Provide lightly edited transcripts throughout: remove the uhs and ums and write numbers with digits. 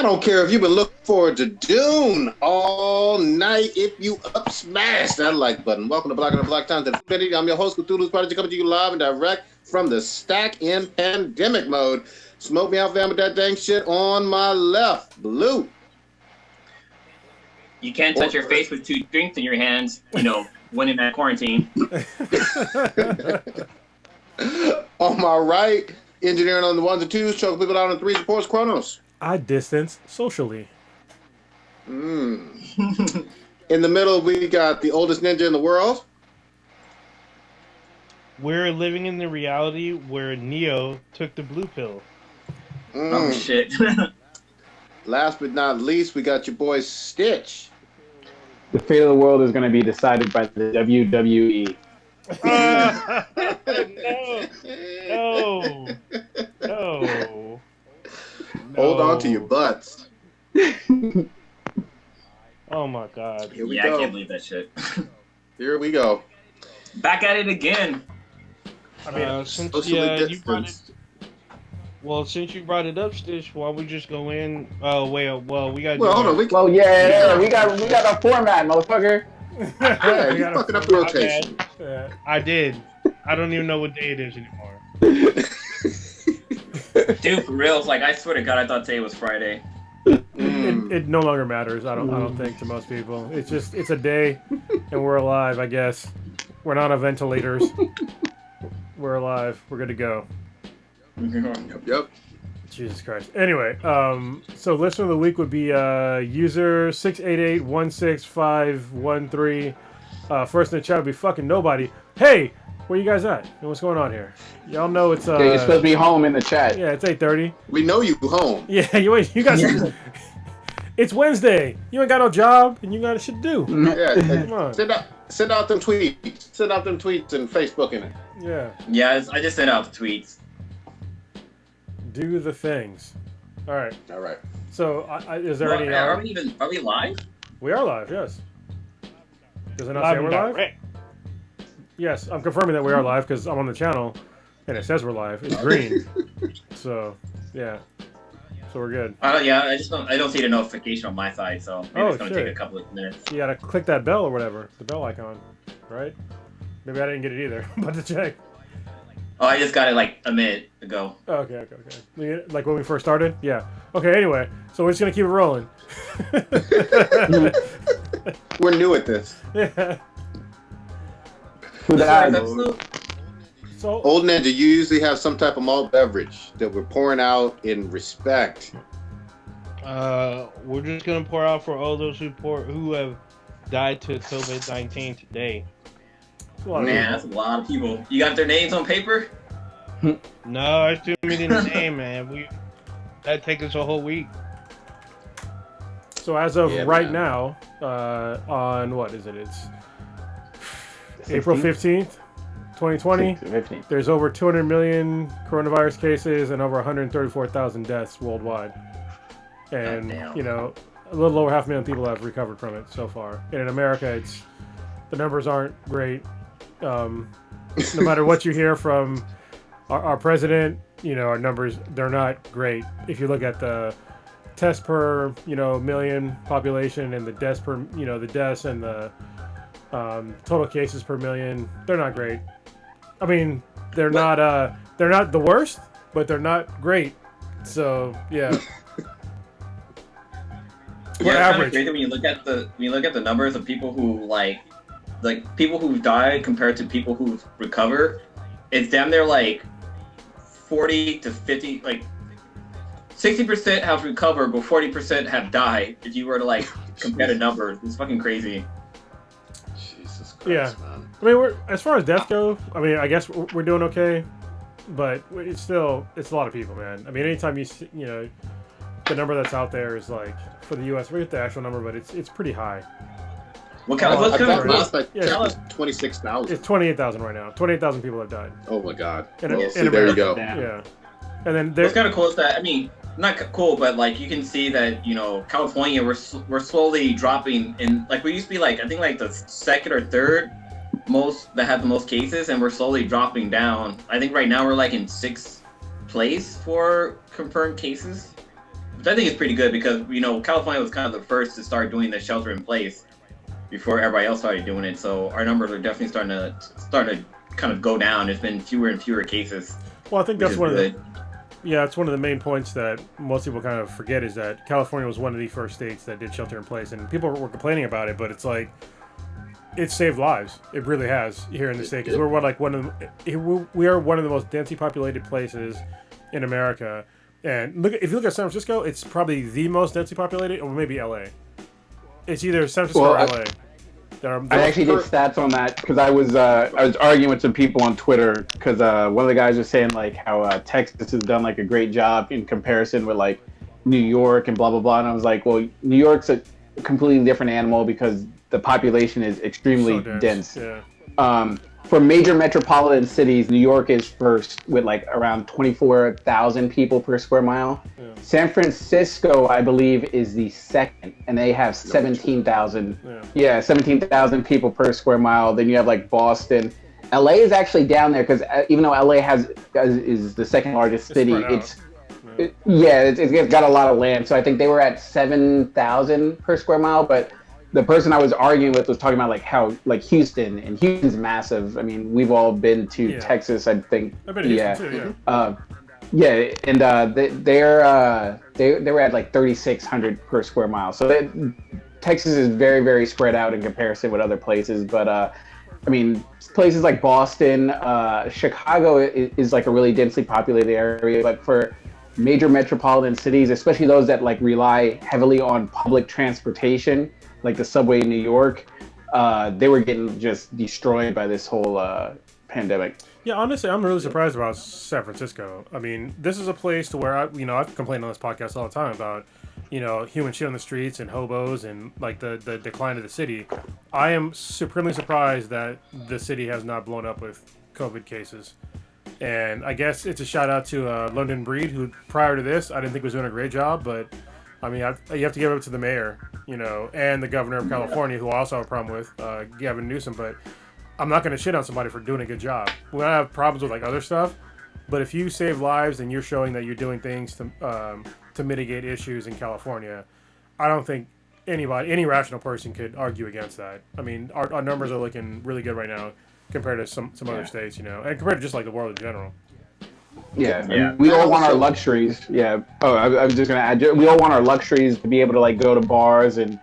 I don't care if you've been looking forward to Dune all night. If you up smash that like button. Welcome to Black on the Black Times Infinity. I'm your host, Cthulhu's Prodigy, coming to you live and direct from the stack in pandemic mode. Smoke me out, fam, with that dang shit on my left. Blue. You can't touch your face with 2 drinks in your hands, when in that quarantine. On my right, engineering on the ones and twos, choke people out on the threes, of course, Chronos. I distance socially. In the middle, we got the oldest ninja in the world. We're living in the reality where Neo took the blue pill. Oh, shit. Last but not least, we got your boy Stitch. The fate of the world is going to be decided by the WWE. No. Hold on to your butts. Oh my God. Here we I go. can't believe that shit. Here we go. Back at it again. I mean, since you brought it up, Stitch, why don't we just go in? Oh wait, we got. Well, hold on. We got a format, motherfucker. Yeah, you fucking up the rotation. I did. I don't even know what day it is anymore. Dude, for real, I swear to God, I thought today was Friday. It no longer matters. I don't think to most people. It's a day, and we're alive. I guess we're not on ventilators. We're alive. We're good to go. Yep. Jesus Christ. Anyway, so listener of the week would be user 688-16513. First in the chat would be fucking nobody. Hey, where you guys at? And what's going on here? Y'all know it's you're supposed to be home in the chat. Yeah, it's 8:30. We know you home. Yeah, you guys. It's Wednesday. You ain't got no job, and you got shit to do. Yeah, Come on. send out them tweets. Send out them tweets and Facebook in it. Yeah. Yeah, I just sent out tweets. Do the things. All right. All right. So, is there any? Are we live? We are live. Yes. Does it not say we're live? Yes, I'm confirming that we are live because I'm on the channel, and it says we're live. It's green. So, yeah. So we're good. Yeah, I don't see the notification on my side, so maybe it's gonna take a couple of minutes. You gotta click that bell or whatever, the bell icon, right? Maybe I didn't get it either. I'm about to check. Oh, I just got it a minute ago. Oh, okay. Like when we first started? Yeah. Okay, anyway, so we're just gonna keep it rolling. We're new at this. Yeah. So, Old Ninja, you usually have some type of malt beverage that we're pouring out in respect. We're just gonna pour out for all those who have died to COVID-19 today. Man, that's a lot of people. You got their names on paper? No, I still mean in the name, man. That'd take us a whole week. So as of now, on what is it? It's April 15th, 2020. There's over 200 million coronavirus cases and over 134,000 deaths worldwide. And, a little over 500,000 people have recovered from it so far. And in America, the numbers aren't great. No matter what you hear from our president, our numbers, they're not great. If you look at the tests per, million population and the deaths per, the deaths and the total cases per million, they're not great. I mean, they're not the worst, but they're not great. So, yeah. We're average. When you look at the numbers of people who people who die compared to people who recover, it's damn near 40 to 50, 60% have recovered, but 40% have died. If you were to compare the numbers, it's fucking crazy. Jesus Christ, yeah. man. I mean, as far as death go, I guess we're doing okay, but it's a lot of people, man. I mean, anytime you see, the number that's out there is for the U.S. We get the actual number, but it's pretty high. What kind of last 26,000. It's 28,000 right now. 28,000 people have died. Oh my God. There you go. Yeah. And then what's kind of cool is that not cool, but you can see that California we're slowly dropping, and we used to be I think the second or third most that have the most cases, and we're slowly dropping down. I think right now we're in 6th place for confirmed cases. which I think is pretty good because California was kind of the first to start doing the shelter in place before everybody else started doing it. So our numbers are definitely starting to kind of go down. There's been fewer and fewer cases. Well, I think that's it's one of the main points that most people kind of forget is that California was one of the first states that did shelter in place, and people were complaining about it, but it's like it saved lives. It really has here in the state because we are one of the most densely populated places in America. And if you look at San Francisco, it's probably the most densely populated, or maybe LA. It's either San Francisco or LA. I actually did stats on that because I was arguing with some people on Twitter because one of the guys was saying like how Texas has done like a great job in comparison with like New York and blah blah blah, and I was like, well, New York's a completely different animal because the population is extremely dense. Yeah. For major metropolitan cities, New York is first with like around 24,000 people per square mile. Yeah. San Francisco, I believe, is the second, and they have 17,000. Yeah, 17,000 people per square mile. Then you have like Boston. LA is actually down there because even though LA is the second largest city, it's got a lot of land. So I think they were at 7,000 per square mile, but the person I was arguing with was talking about like how like Houston's massive. I mean, we've all been to Texas, I think. I've been to Houston too, and they were at like 3,600 per square mile. So Texas is very, very spread out in comparison with other places. But I mean, places like Boston, Chicago is like a really densely populated area. But for major metropolitan cities, especially those that like rely heavily on public transportation, like the subway in New York, they were getting just destroyed by this whole pandemic. Yeah, honestly, I'm really surprised about San Francisco. I mean, this is a place to where I've complained on this podcast all the time about, human shit on the streets and hobos and like the decline of the city. I am supremely surprised that the city has not blown up with COVID cases. And I guess it's a shout out to London Breed, who prior to this, I didn't think was doing a great job, but I mean, you have to give it up to the mayor, and the governor of California, who I also have a problem with, Gavin Newsom. But I'm not going to shit on somebody for doing a good job. We have problems with like other stuff, but if you save lives and you're showing that you're doing things to mitigate issues in California, I don't think any rational person could argue against that. I mean, our numbers are looking really good right now compared to some other states, and compared to just like the world in general. Yeah. We all want our luxuries. Yeah. Oh, I was just gonna add. We all want our luxuries to be able to like go to bars and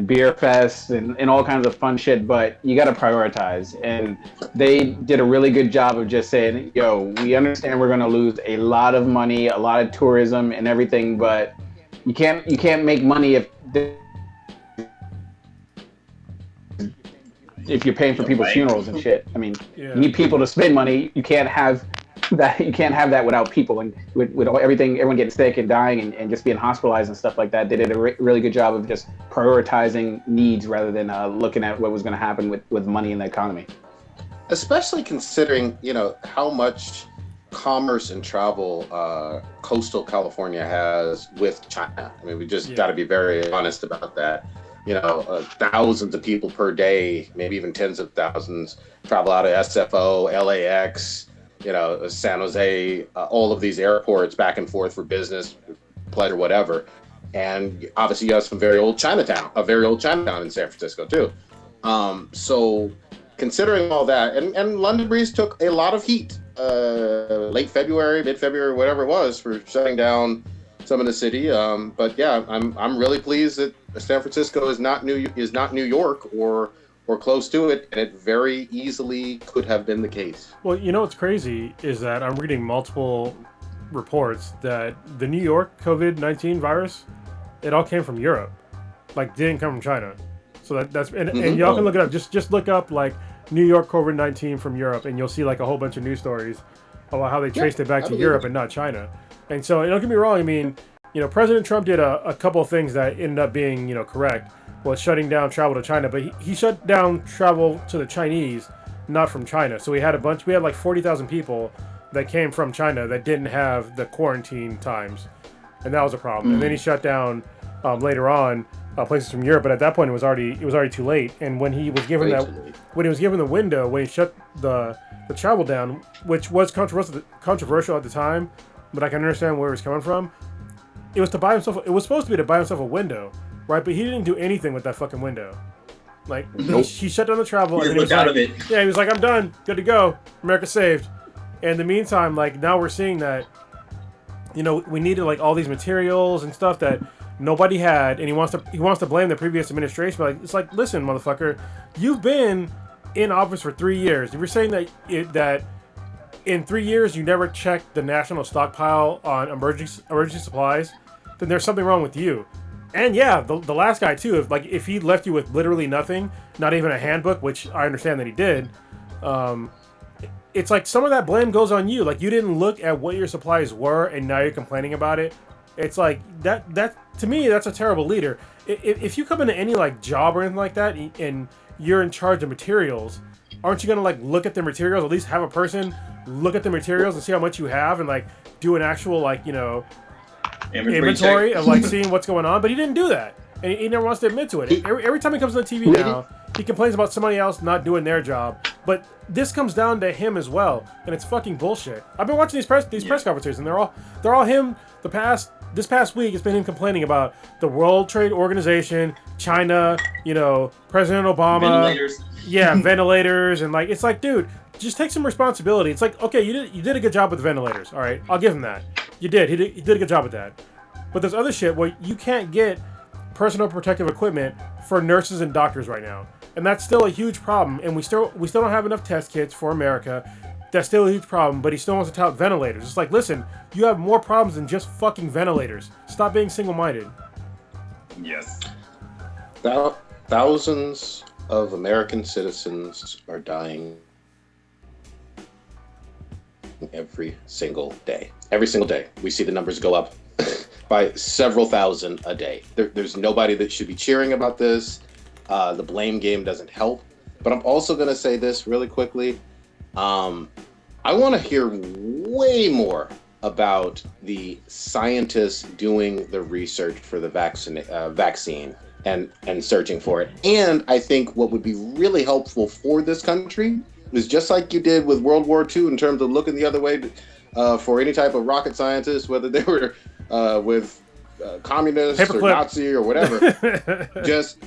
beer fests and all kinds of fun shit. But you got to prioritize. And they did a really good job of just saying, "Yo, we understand we're gonna lose a lot of money, a lot of tourism and everything, but you can't make money if you're paying for people's funerals and shit. I mean, you need people to spend money. You can't have that without people, and with everyone getting sick and dying and just being hospitalized and stuff like that. They did a really good job of just prioritizing needs rather than looking at what was going to happen with money in the economy. Especially considering, how much commerce and travel coastal California has with China. I mean, we just got to be very honest about that. Thousands of people per day, maybe even tens of thousands, travel out of SFO, LAX, San Jose, all of these airports back and forth for business, pleasure, whatever. And obviously you have a very old Chinatown in San Francisco too. So considering all that, and London Breeze took a lot of heat, late February, mid-February, whatever it was, for shutting down some of the city. But yeah, I'm really pleased that San Francisco is not New York or close to it, and it very easily could have been the case. Well, what's crazy is that I'm reading multiple reports that the New York COVID-19 virus, it all came from Europe, like didn't come from China. So and y'all can look it up. Just look up like New York COVID-19 from Europe, and you'll see like a whole bunch of news stories about how they traced it back to Europe and not China. And so, don't get me wrong. I mean, President Trump did a couple of things that ended up being, correct. Was shutting down travel to China, but he shut down travel to the Chinese, not from China. So we had like 40,000 people that came from China that didn't have the quarantine times, and that was a problem. And then he shut down later on places from Europe, but at that point it was already too late. And when he was given the window, when he shut the travel down, which was controversial at the time, but I can understand where it was coming from. it was to buy himself. It was supposed to be to buy himself a window, right? But he didn't do anything with that fucking window. Like he shut down the travel, and then he was out like, of it. "Yeah, he was like, I'm done, good to go, America saved." And in the meantime, like now we're seeing that, you know, we needed like all these materials and stuff that nobody had, and he wants to blame the previous administration. But like, it's like, listen, motherfucker, you've been in office for 3 years. If you're saying that in 3 years you never checked the national stockpile on emergency supplies, then there's something wrong with you. And yeah, the last guy too. If he left you with literally nothing, not even a handbook, which I understand that he did, it's like some of that blame goes on you. Like you didn't look at what your supplies were, and now you're complaining about it. It's like that to me, that's a terrible leader. If you come into any like job or anything like that, and you're in charge of materials, aren't you gonna like look at the materials? At least have a person look at the materials and see how much you have, and like do an actual like, you know, inventory of like seeing what's going on. But he didn't do that, and he never wants to admit to it. Every time he comes on the TV now, he complains about somebody else not doing their job. But this comes down to him as well, and it's fucking bullshit. I've been watching these press conferences, and they're all him. This past week, it's been him complaining about the World Trade Organization, China, you know, President Obama, ventilators. Yeah, ventilators, and like it's like, dude, just take some responsibility. It's like, okay, you did a good job with the ventilators. All right, I'll give him that. You did. He did a good job with that. But there's other shit where you can't get personal protective equipment for nurses and doctors right now, and that's still a huge problem. And we still don't have enough test kits for America. That's still a huge problem. But he still wants to tout ventilators. It's like, listen, you have more problems than just fucking ventilators. Stop being single-minded. Yes. Thousands of American citizens are dying every single day. Every single day. We see the numbers go up by several thousand a day. There's nobody that should be cheering about this. The blame game doesn't help. But I'm also going to say this really quickly. I want to hear way more about the scientists doing the research for the vaccine and searching for it. And I think what would be really helpful for this country is just like you did with World War II in terms of looking the other way for any type of rocket scientists, whether they were with communists or Nazi or whatever. Just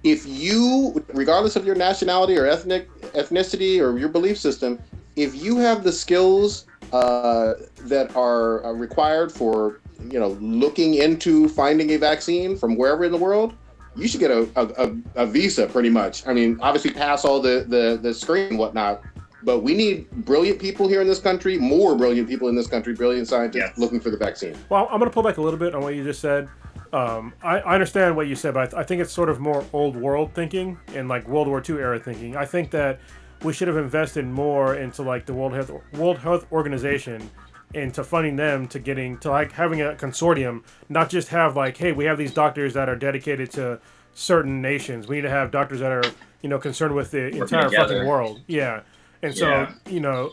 if you, regardless of your nationality or ethnicity or your belief system, if you have the skills that are required for, you know, looking into finding a vaccine from wherever in the world, you should get a visa pretty much. I mean, obviously pass all the screen and whatnot, but we need brilliant people here in this country, more brilliant people in this country, brilliant scientists looking for the vaccine. Well, I'm going to pull back a little bit on what you just said. I understand what you said, but I think it's sort of more old world thinking and like World War II era thinking. I think that we should have invested more into like the World Health Organization, into funding them, to like having a consortium, not just have like, hey, we have these doctors that are dedicated to certain nations. We need to have doctors that are, you know, concerned with the entire fucking world. Yeah. And so, you know,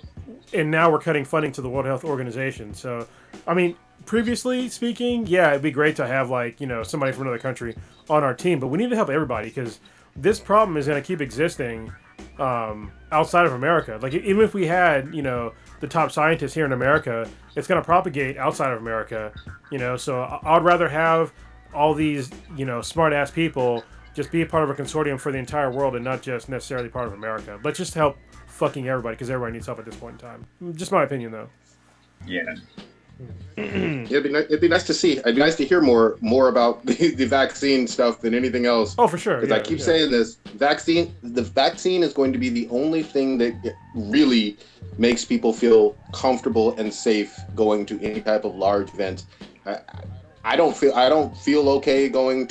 and now we're cutting funding to the World Health Organization. So, I mean, previously speaking, yeah, it'd be great to have like, you know, somebody from another country on our team, but we need to help everybody because this problem is going to keep existing outside of America. Like even if we had, you know, the top scientists here in America, it's going to propagate outside of America, you know. So I'd rather have all these, you know, smart ass people just be a part of a consortium for the entire world and not just necessarily part of America, but just help fucking everybody because everybody needs help at this point in time. Just my opinion, though. Yeah. It'd be nice to see. It'd be nice to hear more about the vaccine stuff than anything else. Oh, for sure. Because I keep saying this, the vaccine is going to be the only thing that really makes people feel comfortable and safe going to any type of large event. I don't feel okay going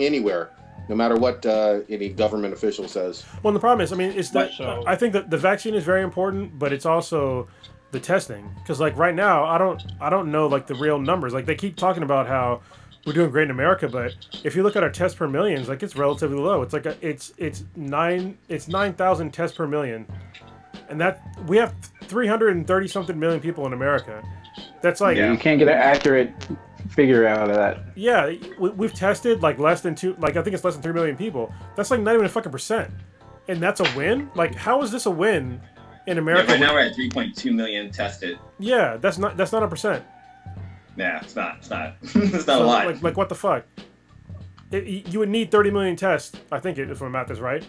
anywhere, no matter what any government official says. Well, the problem is, I mean, it's that I think that the vaccine is very important, but it's also the testing, because like right now I don't know like the real numbers. Like they keep talking about how we're doing great in America, but if you look at our tests per million, like it's relatively low. It's like it's 9,000 tests per million, and that we have 330 something million people in America. That's like you can't get an accurate figure out of that. Yeah, we've tested like less than I think it's less than 3 million people. That's like not even a fucking percent, and that's a win. Like how is this a win in America? Yeah, right now we're at 3.2 million tested. Yeah, that's not a percent. Yeah, it's not. It's not. It's not a lot. Like what the fuck? You would need 30 million tests. I think if my math is right,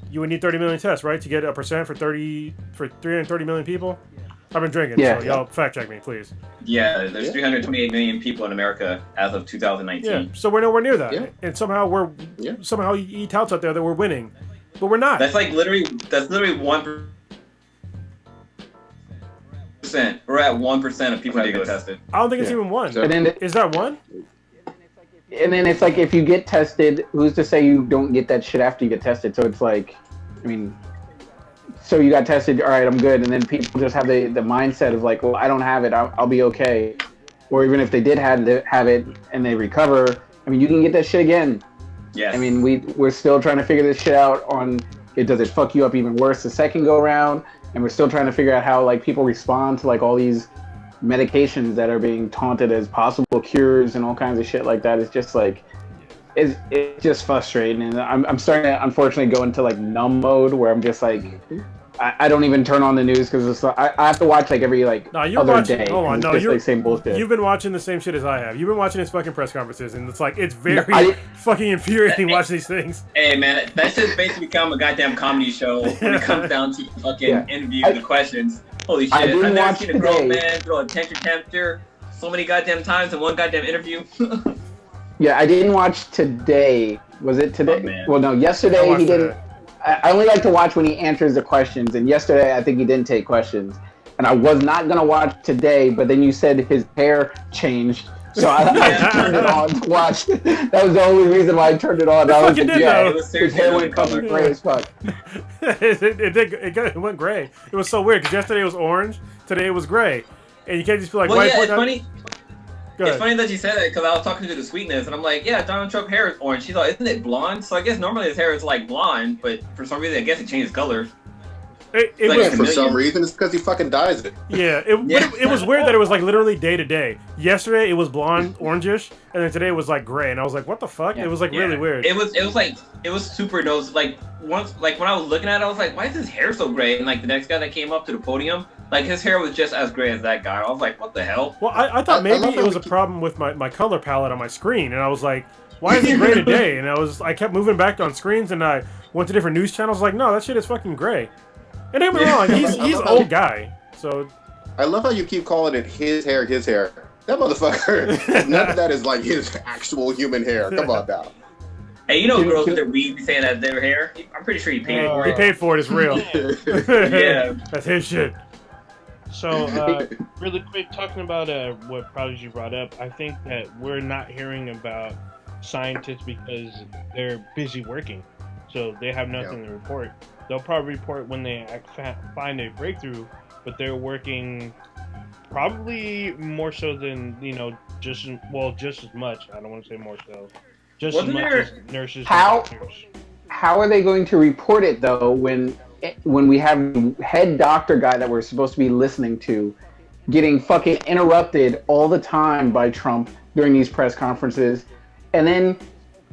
you would need 30 million tests, right, to get a percent for 330 million people. I've been drinking, so y'all fact check me, please. Yeah, there's 328 million people in America as of 2019. Yeah, so we're nowhere near that, and somehow he touts out there that we're winning, but we're not. That's literally 1%. We're at 1% of people that get tested. I don't think it's even 1. Is that 1? And then it's like if you get tested, who's to say you don't get that shit after you get tested? So it's like, I mean, so you got tested, all right, I'm good, and then people just have the mindset of like, well, I don't have it, I'll be okay. Or even if they did have it and they recover, I mean, you can get that shit again. Yes. I mean, we're still trying to figure this shit out on, does it fuck you up even worse the second go around? And we're still trying to figure out how like people respond to like all these medications that are being taunted as possible cures and all kinds of shit like that. It's just like, it's just frustrating, and I'm starting to unfortunately go into like numb mode where I'm just like, I don't even turn on the news because I have to watch like every like other day. Hold on, no, it's just like same bullshit. You've been watching the same shit as I have. You've been watching his fucking press conferences, and it's like it's very fucking infuriating watching these things. Hey man, that shit's basically become a goddamn comedy show when it comes down to fucking interviews and questions. Holy shit! I've never seen a grown man throw a temperature so many goddamn times in one goddamn interview. Yeah, I didn't watch today. Was it today? Oh, well, no, yesterday he didn't. I only like to watch when he answers the questions, and yesterday I think he didn't take questions. And I was not going to watch today, but then you said his hair changed, so I turned it on to watch. That was the only reason why I turned it on. I was like, his hair went color gray as fuck. It went gray. It was so weird, because yesterday it was orange, today it was gray. And you can't just be like, well, yeah, it's funny. It's funny that you said that because I was talking to the Sweetness and I'm like, yeah, Donald Trump's hair is orange. She's like, isn't it blonde? So I guess normally his hair is like blonde, but for some reason I guess it changes color. For some reason it's because he fucking dyes it. Yeah, it was weird that it was like literally day to day. Yesterday it was blonde, orangish, and then today it was like gray, and I was like, what the fuck? Yeah. It was like really weird. It was super nose like once like when I was looking at it, I was like, why is his hair so gray? And like the next guy that came up to the podium, like his hair was just as gray as that guy. I was like, what the hell? Well, I thought maybe it was a problem with my color palette on my screen, and I was like, why is it gray today? And I kept moving back on screens, and I went to different news channels. Like, no, that shit is fucking gray. And don't get me wrong, he's an old guy. So I love how you keep calling it his hair. That motherfucker, none of that is like his actual human hair. Come on now. Hey, you know girls with their weave be saying that's their hair? I'm pretty sure he paid for it. He paid for it, it's real. Yeah. That's his shit. So, really quick, talking about what products you brought up, I think that we're not hearing about scientists because they're busy working. So they have nothing to report. They'll probably report when they find a breakthrough, but they're working probably more so than, just as much. I don't want to say more so. Just as much as nurses and doctors. How are they going to report it, though, when we have the head doctor guy that we're supposed to be listening to getting fucking interrupted all the time by Trump during these press conferences, and then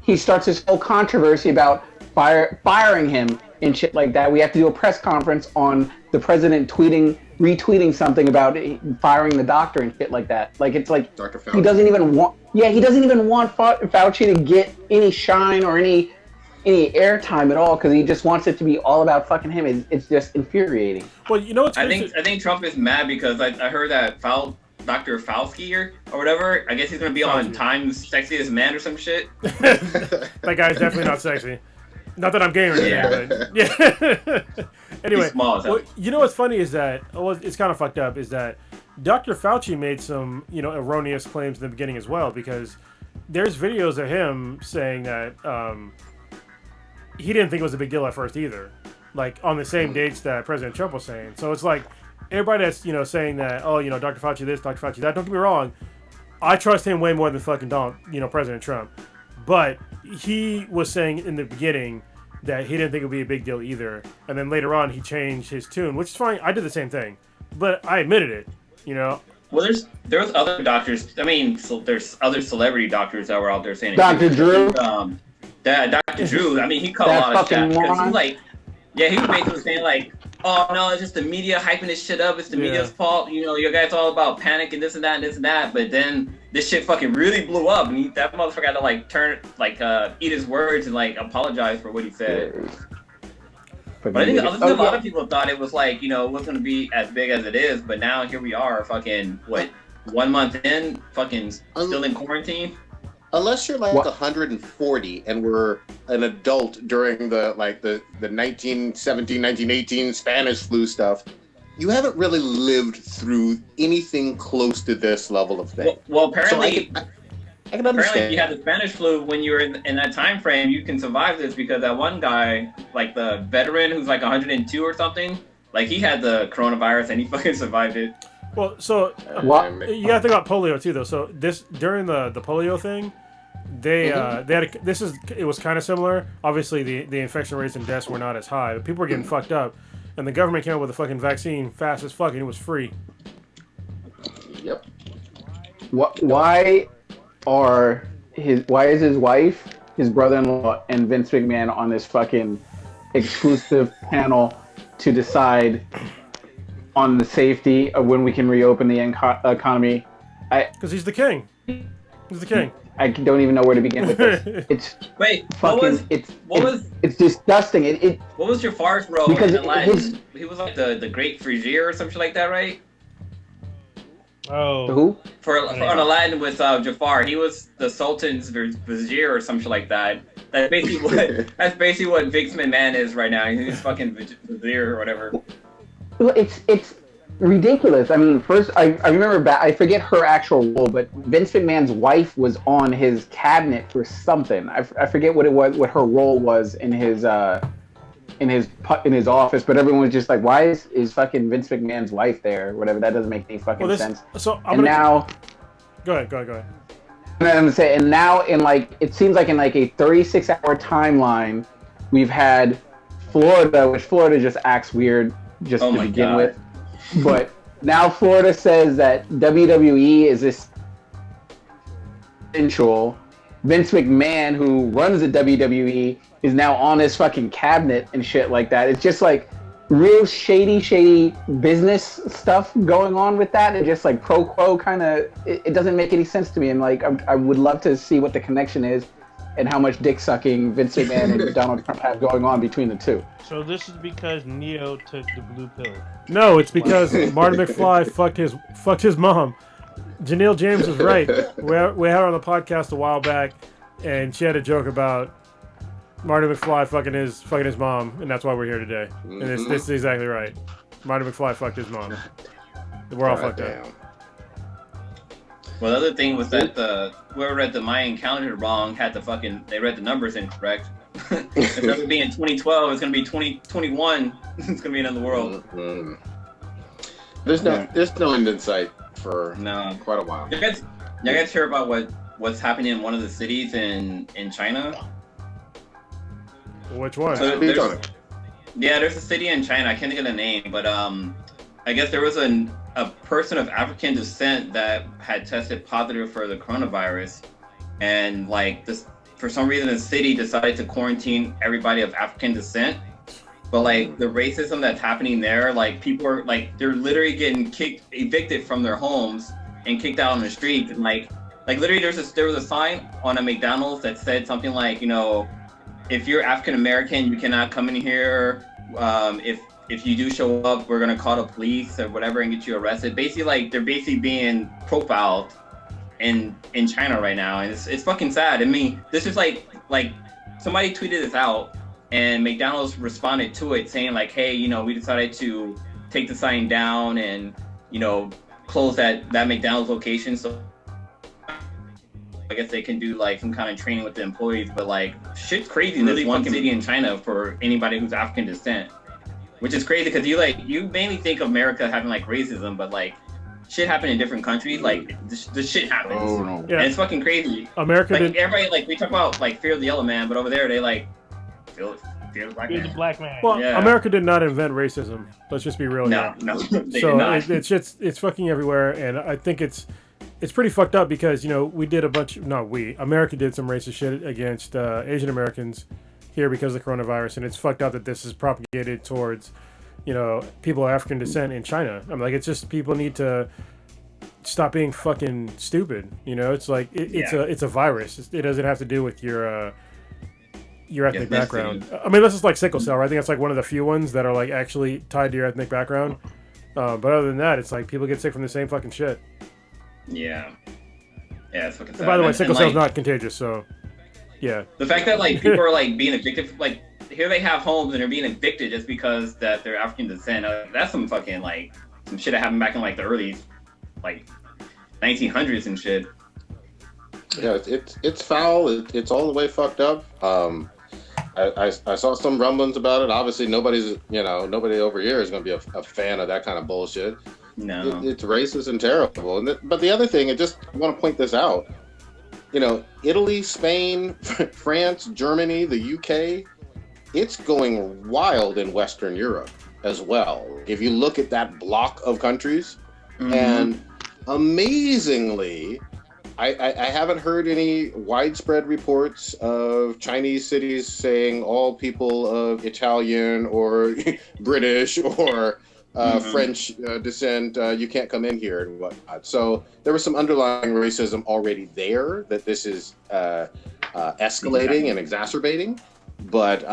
he starts this whole controversy about firing him and shit like that. We have to do a press conference on the president retweeting something about firing the doctor and shit like that. Like, it's like Dr. Fauci. he doesn't even want Fauci to get any shine or any airtime at all, because he just wants it to be all about fucking him. It's just infuriating. Well, you know what's I think Trump is mad because I heard that Dr. Fauci or whatever, I guess he's gonna be on Time's Sexiest Man or some shit. That guy's definitely not sexy. Not that I'm gay or anything, but yeah. Anyway, well, you know what's funny is that, it's kind of fucked up, is that Dr. Fauci made some, erroneous claims in the beginning as well, because there's videos of him saying that he didn't think it was a big deal at first either, like on the same dates that President Trump was saying. So it's like everybody that's saying that, Dr. Fauci this, Dr. Fauci that. Don't get me wrong, I trust him way more than fucking President Trump. But he was saying in the beginning that he didn't think it would be a big deal either. And then later on, he changed his tune, which is fine. I did the same thing. But I admitted it, Well, there's other doctors. I mean, so there's other celebrity doctors that were out there saying it. Dr. Drew? Dr. Drew, I mean, he caught a lot of shit. Because he was basically saying, oh no, it's just the media hyping this shit up. It's the media's fault. You know, you guys all about panic and this and that and this and that. But then this shit fucking really blew up, and that motherfucker had to like eat his words and like apologize for what he said. But I think a lot of people thought it was like, you know, it wasn't gonna be as big as it is. But now here we are, fucking 1 month in, fucking still in quarantine. Unless you're like 140 and were an adult during the 1917, 1918 Spanish flu stuff, you haven't really lived through anything close to this level of thing. Well apparently, so I can understand. Apparently, if you had the Spanish flu when you were in that time frame, you can survive this because that one guy, like the veteran who's like 102 or something, like he had the coronavirus and he fucking survived it. Well, so you got to think about polio too, though. So during the polio thing, they had it was kind of similar. Obviously, the infection rates and deaths were not as high, but people were getting fucked up, and the government came up with a fucking vaccine fast as fuck, and it was free. Yep. Why is his wife, his brother-in-law, and Vince McMahon on this fucking exclusive panel to decide on the safety of when we can reopen the economy? Because he's the king. He's the king. I don't even know where to begin with this. It's it's disgusting. What was Jafar's role because in Aladdin? He was like the great Vizier or something like that, right? Oh. Who? On Aladdin with Jafar, he was the Sultan's Vizier or something like that. That's basically what Vince McMahon is right now. He's fucking Vizier or whatever. Well, it's ridiculous. I mean, first I remember I forget her actual role, but Vince McMahon's wife was on his cabinet for something. I forget what it was, what her role was in his office, but everyone was just like, why is fucking Vince McMahon's wife there or whatever? That doesn't make any fucking sense. So now go ahead. And I'm gonna say, and now it seems like in a 36-hour timeline, we've had Florida, which Florida just acts weird to begin with. But now Florida says that WWE is essential. Vince McMahon, who runs the WWE, is now on his fucking cabinet and shit like that. It's just like real shady business stuff going on with that. And just like pro quo kind of, it doesn't make any sense to me. And like, I would love to see what the connection is and how much dick sucking Vince McMahon and Donald Trump have going on between the two. So this is because Neo took the blue pill. No, it's because Martin McFly fucked his mom. Janelle James is right. We had her on the podcast a while back, and she had a joke about Martin McFly fucking his mom, and that's why we're here today. And this is exactly right. Martin McFly fucked his mom. We're all fucked up. Well, the other thing was that whoever read the Mayan calendar wrong they read the numbers incorrect. Instead of being 2012, it's gonna be 2021. It's gonna be another world. Mm-hmm. There's no end in sight for quite a while. You guys hear about what's happening in one of the cities in China? Which one? So there's a city in China. I can't think of the name, but I guess there was a person of African descent that had tested positive for the coronavirus, and for some reason the city decided to quarantine everybody of African descent. But like the racism that's happening there, like people are they're literally getting evicted from their homes and kicked out on the streets, and like literally there was a sign on a McDonald's that said something like, you know, if you're African American, you cannot come in here. If you do show up, we're gonna call the police or whatever and get you arrested. Basically, they're basically being profiled in China right now, and it's fucking sad. I mean, this is like somebody tweeted this out, and McDonald's responded to it saying like, hey, you know, we decided to take the sign down and, you know, close that McDonald's location. So I guess they can do like some kind of training with the employees, but like shit's crazy in this one city in China for anybody who's African descent. Which is crazy because you mainly think of America having like racism, but like shit happened in different countries. Like this shit happens. Oh no! Yeah. And it's fucking crazy. Everybody we talk about like fear of the yellow man, but over there they like fear the black man. The black man. Well, yeah. America did not invent racism. Let's just be real here. No, they so did not. It's fucking everywhere, and I think it's pretty fucked up because, you know, America did some racist shit against Asian Americans here because of the coronavirus, and it's fucked up that this is propagated towards, people of African descent in China. I'm like, it's just people need to stop being fucking stupid. It's like it's a virus. It doesn't have to do with your ethnic background. I mean, this is like sickle cell, right? I think that's like one of the few ones that are like actually tied to your ethnic background. But other than that, it's like people get sick from the same fucking shit. Yeah. Yeah, it's fucking sad. By the way, sickle cell's not contagious, so yeah. The fact that like people are like being evicted, like here they have homes and they're being evicted just because that they're African descent. That's some fucking like some shit that happened back in like the early like 1900s and shit. Yeah, it's foul. It's all the way fucked up. I saw some rumblings about it. Obviously, nobody over here is going to be a fan of that kind of bullshit. No, it's racist and terrible. But the other thing, I want to point this out. Italy, Spain, France, Germany, the UK, it's going wild in Western Europe as well. If you look at that block of countries, and amazingly, I haven't heard any widespread reports of Chinese cities saying all people of Italian or British or French descent, you can't come in here and whatnot. So there was some underlying racism already there that this is escalating and exacerbating. But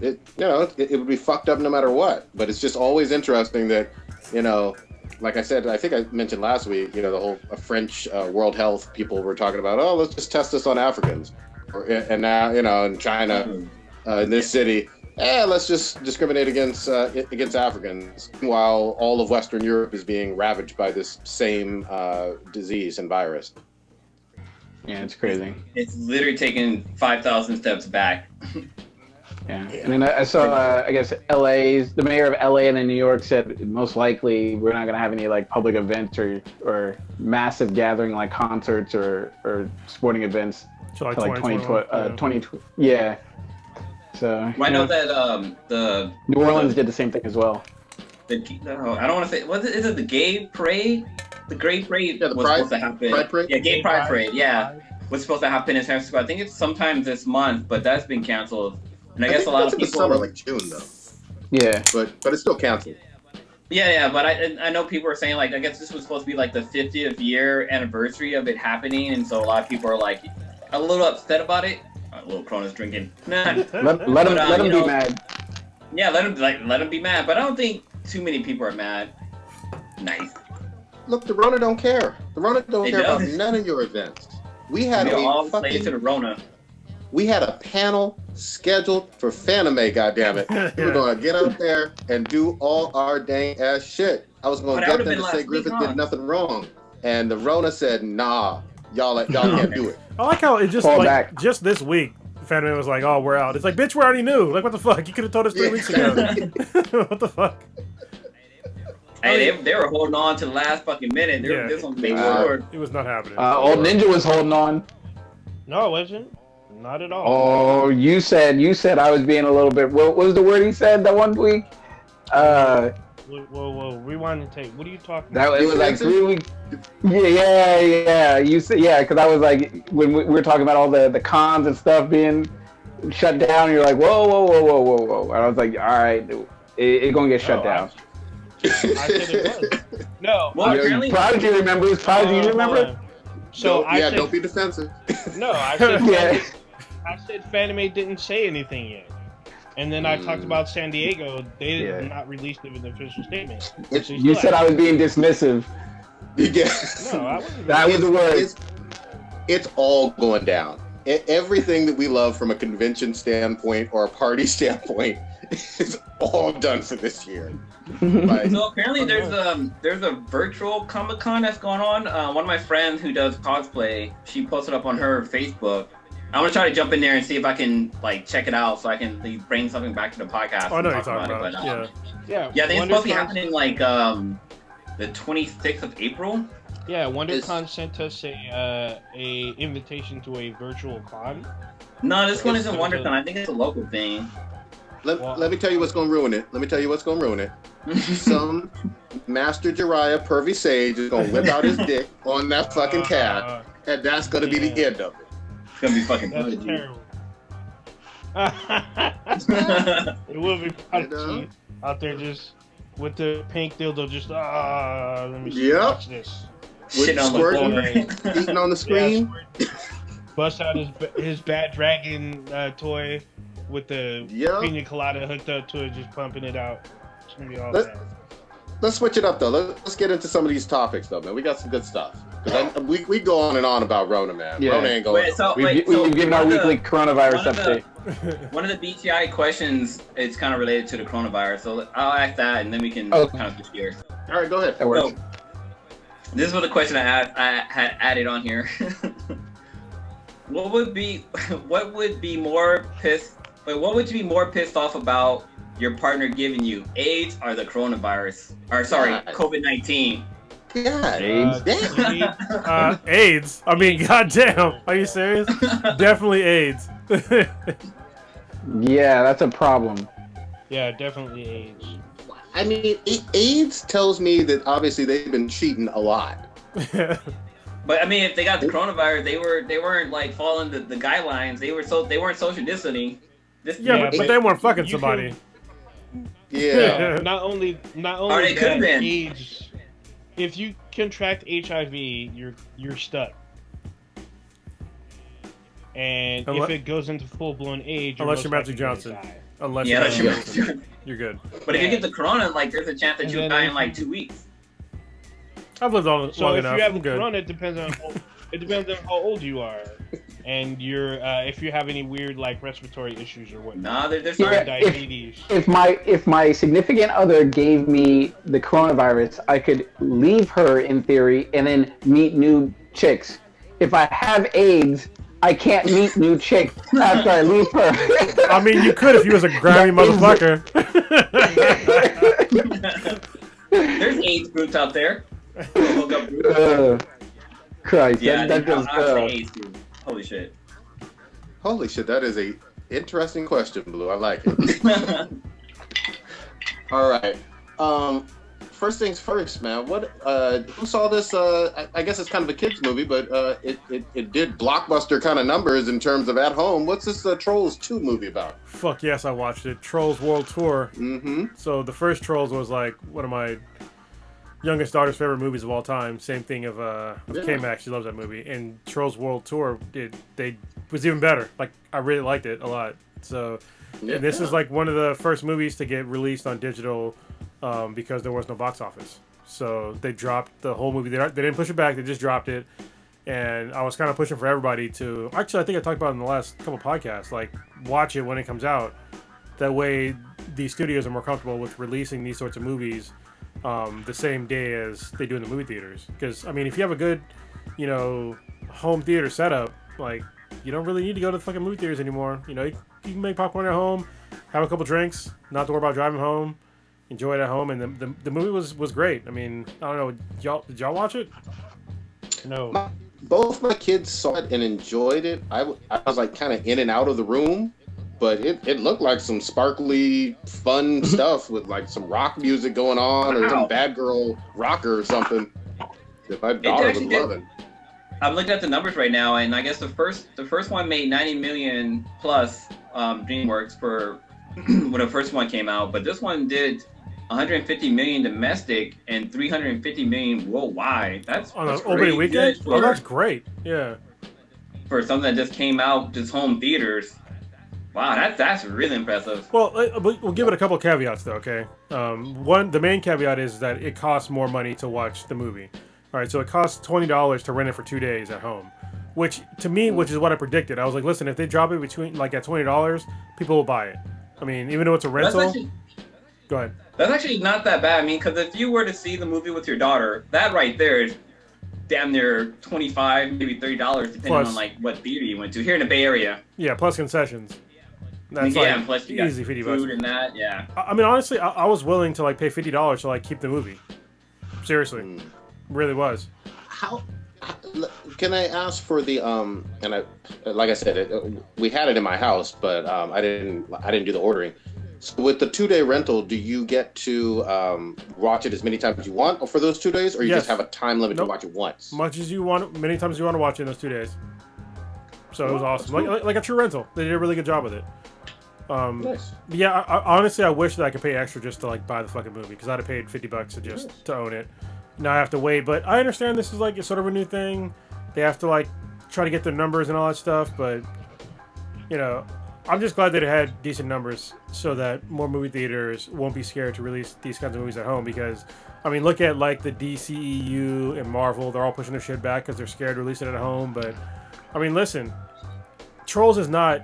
it would be fucked up no matter what. But it's just always interesting that, like I said, I think I mentioned last week, the whole French World Health people were talking about, let's just test this on Africans. And now, in China, in this city, let's just discriminate against Africans, while all of Western Europe is being ravaged by this same disease and virus. Yeah, it's crazy. It's literally taken 5,000 steps back. Yeah, and then I saw, I guess the mayor of LA and then New York said most likely we're not gonna have any like public events or massive gathering like concerts or sporting events so like 2020. Yeah. So I know that the New Orleans did the same thing as well. I don't want to say is it the gay parade? The gay parade was supposed to happen. Pride parade? Yeah, gay pride parade. Yeah, was supposed to happen in San Francisco. I think it's sometime this month, but that's been canceled. And I guess a lot of people. It's summer, like June, though. Yeah, but it's still canceled. Yeah, but I know people are saying like I guess this was supposed to be like the 50th year anniversary of it happening, and so a lot of people are like a little upset about it. A little Corona's drinking. Nah. let him be mad. Yeah, let him be mad. But I don't think too many people are mad. Nice. Look, the Rona don't care. The Rona don't care about none of your events. We had to the Rona. We had a panel scheduled for Fanime, goddammit. We were going to get up there and do all our dang ass shit. I was going to get them to say Griffith did nothing wrong. And the Rona said, nah, y'all can't do it. I like how it just just this week, Fanime was like, oh, we're out. It's like, bitch, we already knew. Like, what the fuck? You could have told us 3 weeks ago. What the fuck? Hey, they were holding on to the last fucking minute. This one made sure. It was not happening. Old Ninja was holding on. No, it wasn't. Not at all. Oh, you said I was being a little bit. What was the word he said that one week? Whoa, rewind and take. What are you talking about? It was like 3 weeks. Yeah. You said because I was like when we were talking about all the cons and stuff being shut down. You're like whoa, and I was like, all right, it's gonna get shut down. I said it was. No. Well, apparently, Prodigy remembers. Prodigy, you remember? So don't be defensive. No, I said. I said Fanime didn't say anything yet. And then I talked about San Diego. They did not release an official statement. You said I was being dismissive. Yeah. No, I wasn't. That was the word. It's all going down. Everything that we love from a convention standpoint or a party standpoint is all done for this year. So apparently there's a virtual Comic-Con that's going on. One of my friends who does cosplay, she posted up on her Facebook. I'm gonna try to jump in there and see if I can like check it out, so I can bring something back to the podcast. Oh, I know you're talking about it. Yeah, I think it's supposed to be happening like the 26th of April. Yeah, WonderCon sent us a invitation to a virtual con. No, this one isn't WonderCon. I think it's a local thing. Let me tell you what's gonna ruin it. Some Master Jiraiya pervy sage is gonna whip out his dick on that fucking cat, and that's gonna be the end of it. It's gonna be fucking That's terrible. It will be out there just with the pink dildo, just let me watch this. With the squirt eating on the screen. Yeah, bust out his Bad Dragon toy with the pina colada hooked up to it, just pumping it out. It's gonna be all bad. Let's switch it up though. Let's get into some of these topics though, man. We got some good stuff. We go on and on about Rona, man. Yeah. Rona ain't going. We've given our weekly coronavirus update. One of the BTI questions is kind of related to the coronavirus, so I'll ask that, and then we can kind of switch gears. All right, go ahead. That works. So, this was a question I had added on here. What would you be more pissed off about your partner giving you, AIDS or the coronavirus? Or sorry, COVID-19. Yeah, AIDS. AIDS. I mean, goddamn. Are you serious? Definitely AIDS. Yeah, that's a problem. Yeah, definitely AIDS. I mean, AIDS tells me that obviously they've been cheating a lot. But I mean, if they got the coronavirus, they weren't like following the guidelines. They weren't social distancing. But they weren't fucking somebody. Yeah. Not only or they could have been. AIDS. If you contract HIV, you're stuck. And if it goes into full-blown AIDS, unless you're Magic Johnson. Unless you're good. But if you get the corona, like there's a chance that you'll die in like 2 weeks. I've lived long so if enough. You have the corona, it depends on how old you are, and if you have any weird like respiratory issues or whatnot. There's diabetes. If my significant other gave me the coronavirus, I could leave her in theory and then meet new chicks. If I have AIDS, I can't meet new chicks after I leave her. I mean, you could if you was a grimy motherfucker. There's AIDS groups out there. Christ, yeah, that does. AIDS group. Holy shit. Holy shit, that is a interesting question, Blue. I like it. All right. First things first, man. What? Who saw this? I guess it's kind of a kids movie, but it did blockbuster kind of numbers in terms of at home. What's this Trolls 2 movie about? Fuck yes, I watched it. Trolls World Tour. Mm-hmm. So the first Trolls was like one of my youngest daughter's favorite movies of all time. Same thing of K-Max. She loves that movie. And Trolls World Tour was even better. Like I really liked it a lot. So and this is like one of the first movies to get released on digital. Because there was no box office. So they dropped the whole movie. They didn't push it back. They just dropped it. And I was kind of pushing for everybody to... Actually, I think I talked about it in the last couple podcasts. Like, watch it when it comes out. That way, these studios are more comfortable with releasing these sorts of movies the same day as they do in the movie theaters. Because, I mean, if you have a good, home theater setup, like, you don't really need to go to the fucking movie theaters anymore. You can make popcorn at home, have a couple drinks, not to worry about driving home. Enjoy it at home, and the movie was great. I mean, I don't know, did y'all watch it? No. Both my kids saw it and enjoyed it. I was like kind of in and out of the room, but it looked like some sparkly, fun stuff with like some rock music going on or some bad girl rocker or something that my daughter would love it. I'm looking at the numbers right now, and I guess the first one made 90 million plus DreamWorks for when the first one came out, but this one did 150 million domestic and 350 million worldwide. That's on an opening weekend. Oh, that's great. Yeah. For something that just came out, just home theaters. Wow, that's really impressive. Well, we'll give it a couple of caveats though. Okay. The main caveat is that it costs more money to watch the movie. All right, so it costs $20 to rent it for 2 days at home, which to me, which is what I predicted. I was like, listen, if they drop it between like at $20, people will buy it. I mean, even though it's a rental. Go ahead. That's actually not that bad. I mean, because if you were to see the movie with your daughter, that right there is damn near $25, maybe $30, depending on like what theater you went to. Here in the Bay Area. Yeah, plus concessions. That's and plus you easy got $50 food and that. Yeah. I mean, honestly, I was willing to like pay $50 to like keep the movie. Seriously, really was. How? Can I ask for the and I, like I said, we had it in my house, but I didn't do the ordering. So with the 2-day rental, do you get to watch it as many times as you want for those 2 days, or you just have a time limit to watch it once? Much as you want, many times as you want to watch it in those 2 days. So it was awesome, like a true rental. They did a really good job with it. Nice. Yeah, honestly, I wish that I could pay extra just to like buy the fucking movie because I'd have paid $50 to own it. Now I have to wait, but I understand this is like it's sort of a new thing. They have to like try to get their numbers and all that stuff, but you know, I'm just glad that it had decent numbers so that more movie theaters won't be scared to release these kinds of movies at home because, I mean, look at like the DCEU and Marvel. They're all pushing their shit back because they're scared to release it at home. But, I mean, listen, Trolls is not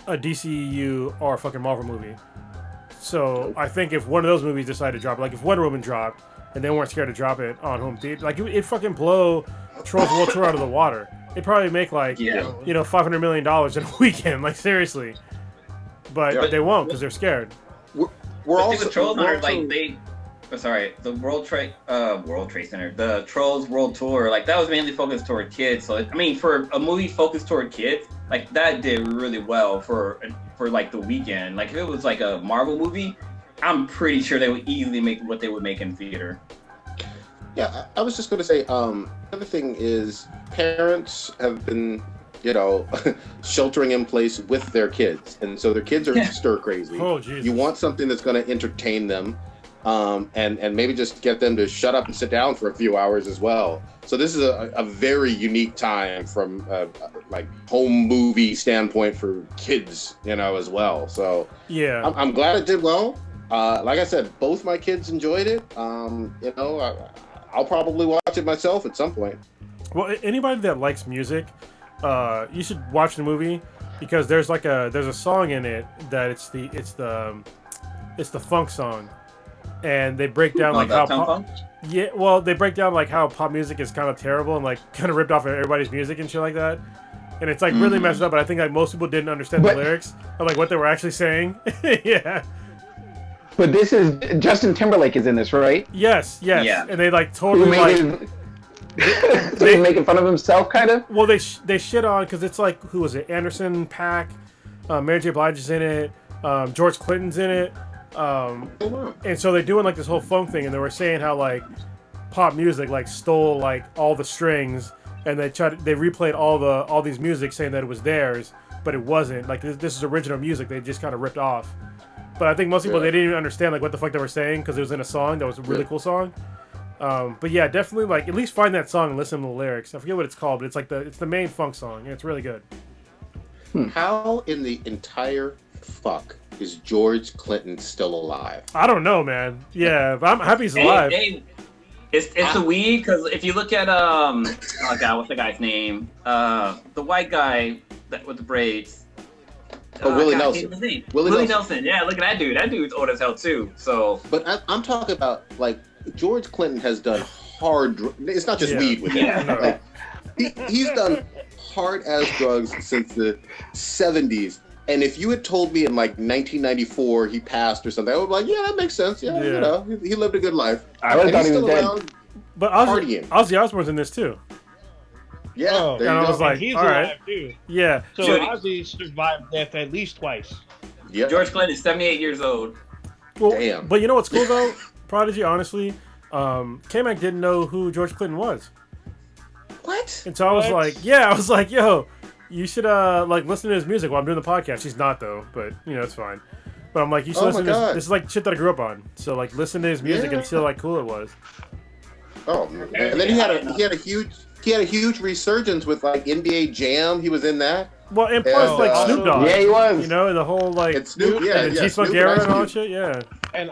a DCEU or a fucking Marvel movie. So I think if one of those movies decided to drop it, like if Wonder Woman dropped and they weren't scared to drop it on home theater, like it'd fucking blow Trolls World Tour out of the water. It'd probably make like, $500 million in a weekend. Like seriously, but they won't because they're scared. We're also Trolls are like they. Sorry, the World Trade Center, the Trolls World Tour, like that was mainly focused toward kids. So I mean, for a movie focused toward kids, like that did really well for like the weekend. Like if it was like a Marvel movie, I'm pretty sure they would easily make what they would make in theater. Yeah, I was just going to say, the other thing is parents have been, sheltering in place with their kids. And so their kids are stir crazy. Oh, Jesus. You want something that's going to entertain them and maybe just get them to shut up and sit down for a few hours as well. So this is a very unique time from like home movie standpoint for kids, as well. So yeah, I'm glad it did well. Like I said, both my kids enjoyed it. I'll probably watch it myself at some point. Well, anybody that likes music, you should watch the movie because there's a song in it that it's the funk song, and they break down like how they break down like how pop music is kind of terrible and like kind of ripped off of everybody's music and shit like that, and it's like really messed up. But I think like most people didn't understand the lyrics of like what they were actually saying. Yeah. But this is Justin Timberlake is in this, right? Yes. Yeah. And they like totally they making fun of himself, kind of. Well, they shit on because it's like who was it? Anderson .Paak, Mary J. Blige is in it, George Clinton's in it, and so they're doing like this whole funk thing, and they were saying how like pop music like stole like all the strings, and they replayed all these music saying that it was theirs, but it wasn't. Like this is original music they just kind of ripped off. But I think most people, they didn't even understand like what the fuck they were saying because it was in a song that was a really cool song. But yeah, definitely like at least find that song and listen to the lyrics. I forget what it's called, but it's the main funk song and it's really good. How in the entire fuck is George Clinton still alive? I don't know, man. Yeah, but I'm happy he's alive. It's the weed because if you look at oh god, what's the guy's name? The white guy with the braids. Willie Nelson. Willie Nelson. Yeah, look at that dude. That dude's old as hell too. So, but I'm talking about like George Clinton has done hard. It's not just weed with him. Yeah. Like, he's done hard ass drugs since the 70s. And if you had told me in like 1994 he passed or something, I would be like, yeah, that makes sense. Yeah. He lived a good life. I would have thought he was dead. But Ozzy Osbourne's in this too. Yeah, and I was like, he's all alive right. too. Yeah. So Ozzy survived death at least twice. Yeah. George Clinton is 78 years old. Well, damn. But you know what's cool though, Prodigy? Honestly, K-Mac didn't know who George Clinton was. What? And so I was like, yo, you should like listen to his music while I'm doing the podcast. He's not though, but it's fine. But I'm like, you should listen to this is like shit that I grew up on. So like listen to his music and see how like cool it was. Oh, and then he had a huge resurgence with like NBA Jam. He was in that. Well, and plus like Snoop Dogg. Yeah, he was. The whole like and Snoop, and the G-Funk era and all that shit. Yeah. And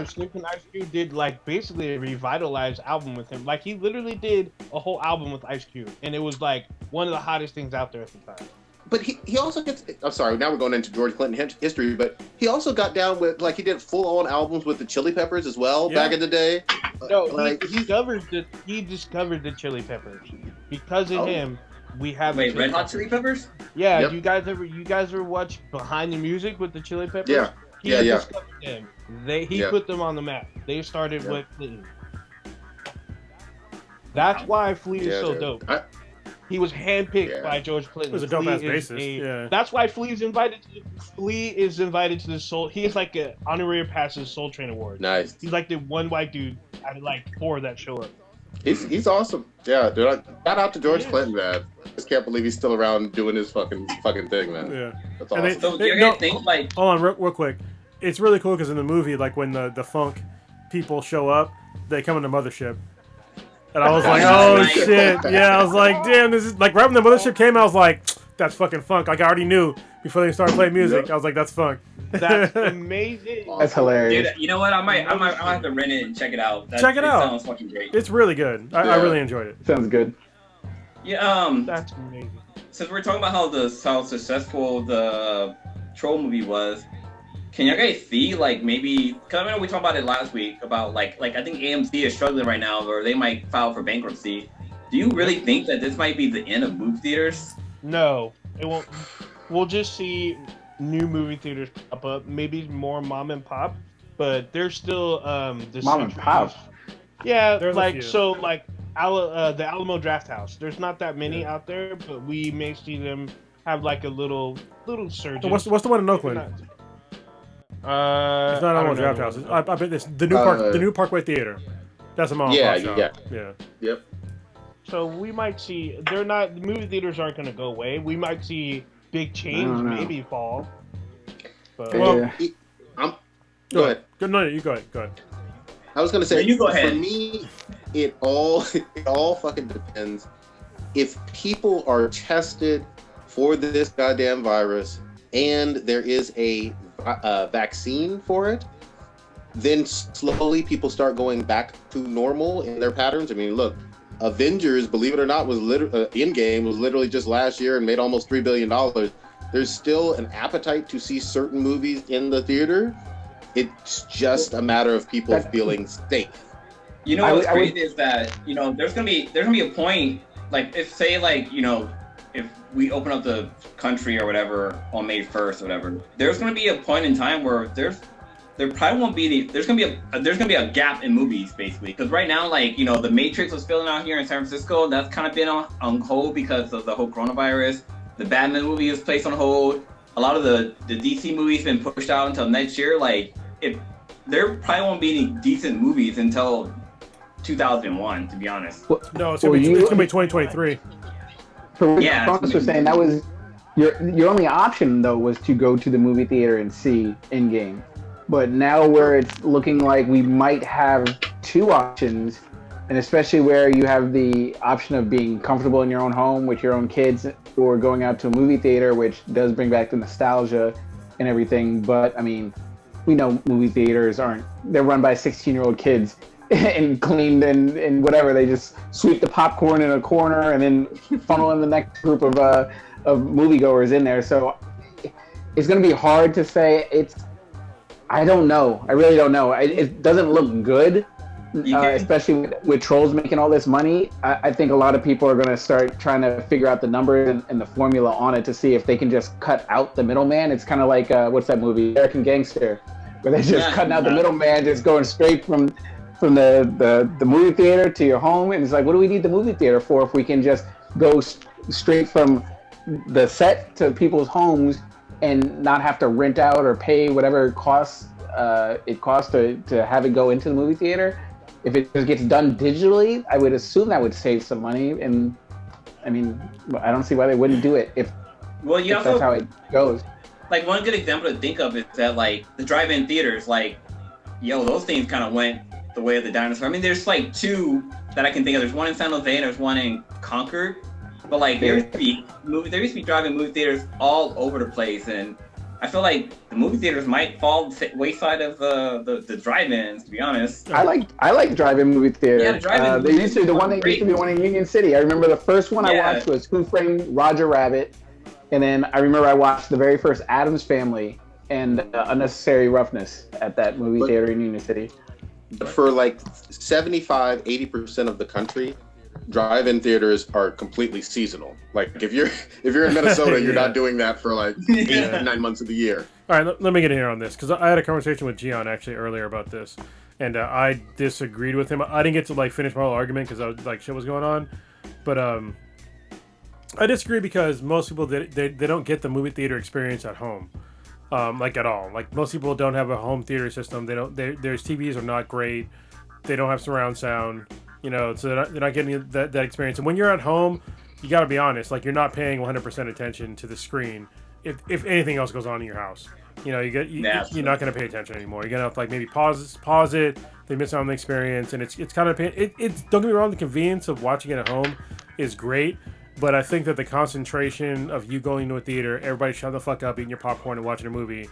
Snoop and Ice Cube did like basically a revitalized album with him. Like he literally did a whole album with Ice Cube, and it was like one of the hottest things out there at the time. But he also gets. I'm sorry. Now we're going into George Clinton history, but he also got down with like he did full-on albums with the Chili Peppers as well back in the day. No, like, he discovered the Chili Peppers because of him. We have Red Hot Chili Peppers. Yeah, you guys ever watch Behind the Music with the Chili Peppers? Yeah, he discovered them. He put them on the map. They started with Clinton. That's why Flea is so dope. He was handpicked by George Clinton. It was a dope ass bassist. That's why Flea is invited to the Soul. He is like an honorary passes Soul Train Award. Nice. He's like the one white dude out of like 4 that show up. He's awesome. Yeah, dude. Shout out to George Clinton, man. I just can't believe he's still around doing his fucking thing, man. Yeah, that's awesome. So you're gonna think like, hold on, real quick. It's really cool because in the movie, like when the funk people show up, they come in the mothership, and I was like, oh shit, yeah. I was like, damn, this is like right when the mothership came, I was like, that's fucking funk. Like I already knew before they started playing music. I was like, that's funk. That's amazing. That's hilarious. Dude, you know what? I might have to rent it and check it out. Check it out. Sounds fucking great. It's really good. I really enjoyed it. Sounds good. Yeah. That's amazing. Since we're talking about how successful the Troll movie was, can you guys see like maybe? Because I know we talked about it last week about like I think AMC is struggling right now, or they might file for bankruptcy. Do you really think that this might be the end of movie theaters? No, it won't. We'll just see new movie theaters pop up. Maybe more mom and pop, but there's still the Mom and pop. Yeah, There's like so like the Alamo Draft House. There's not that many out there, but we may see them have like a little surge. So what's the one in Oakland? It's not Alamo Draft House. I bet it's the new Parkway Theater. That's a mom and pop shop. Yeah. Yep. So we might see the movie theaters aren't going to go away. We might see big chains maybe fall. But Well, go ahead. No, you go ahead. Go ahead. I was gonna say, you go ahead. For me, it all fucking depends. If people are tested for this goddamn virus and there is a vaccine for it, then slowly people start going back to normal in their patterns. I mean, look, Avengers, believe it or not, was Endgame was literally just last year and made almost $3 billion. There's still an appetite to see certain movies in the theater. It's just a matter of people feeling safe. You know what's crazy is that there's gonna be a point, like if say like if we open up the country or whatever on May 1st or whatever, there's gonna be a point in time where there probably won't be there's gonna be a gap in movies basically, because right now like the Matrix was filming out here in San Francisco. That's kind of been on hold because of the whole coronavirus. The Batman movie was placed on hold. A lot of the DC movies been pushed out until next year. Like there probably won't be any decent movies until 2001, to be honest. No, it's gonna be 2023. So what Yeah, Thomas was saying, that was your only option though was to go to the movie theater and see Endgame. But now where it's looking like we might have two options, and especially where you have the option of being comfortable in your own home with your own kids, or going out to a movie theater, which does bring back the nostalgia and everything. But I mean, we know movie theaters they're run by 16-year-old kids and cleaned and whatever. They just sweep the popcorn in a corner and then funnel in the next group of moviegoers in there. So it's going to be hard to say. I don't know. I really don't know. It doesn't look good, especially with Trolls making all this money. I think a lot of people are going to start trying to figure out the numbers and the formula on it to see if they can just cut out the middleman. It's kind of like, what's that movie, American Gangster, where they're just cutting out the middleman, just going straight from the movie theater to your home. And it's like, what do we need the movie theater for if we can just go straight from the set to people's homes and not have to rent out or pay whatever it costs to have it go into the movie theater? If it just gets done digitally, I would assume that would save some money. And I mean, I don't see why they wouldn't do it if that's how it goes. Like one good example to think of is that like the drive-in theaters, like those things kind of went the way of the dinosaur. I mean, there's like two that I can think of. There's one in San Jose and there's one in Concord. But like there used to be drive-in movie theaters all over the place, and I feel like the movie theaters might fall the wayside of the drive-ins. To be honest, I like drive-in movie theaters. Yeah, the drive-in. They used to be the one in Union City. I remember the first one I watched was Who Framed Roger Rabbit, and then I remember I watched the very first Addams Family and Unnecessary Roughness at that movie theater in Union City. But for like 75-80% of the country, drive-in theaters are completely seasonal. Like if you're in Minnesota, you're not doing that for like 9 months of the year. All right, let me get in here on this because I had a conversation with Gian actually earlier about this, and I disagreed with him. I didn't get to like finish my whole argument because I was like shit was going on, but I disagree because most people they don't get the movie theater experience at home. Like at all. Like most people don't have a home theater system. Their TVs are not great. They don't have surround sound. So they're not getting that experience. And when you're at home, you got to be honest. Like, you're not paying 100% attention to the screen if anything else goes on in your house. You're not going to pay attention anymore. You're going to have to, like, maybe pause it. They miss out on the experience, and it's kind of it's don't get me wrong. The convenience of watching it at home is great, but I think that the concentration of you going to a theater, everybody shut the fuck up, eating your popcorn and watching a movie,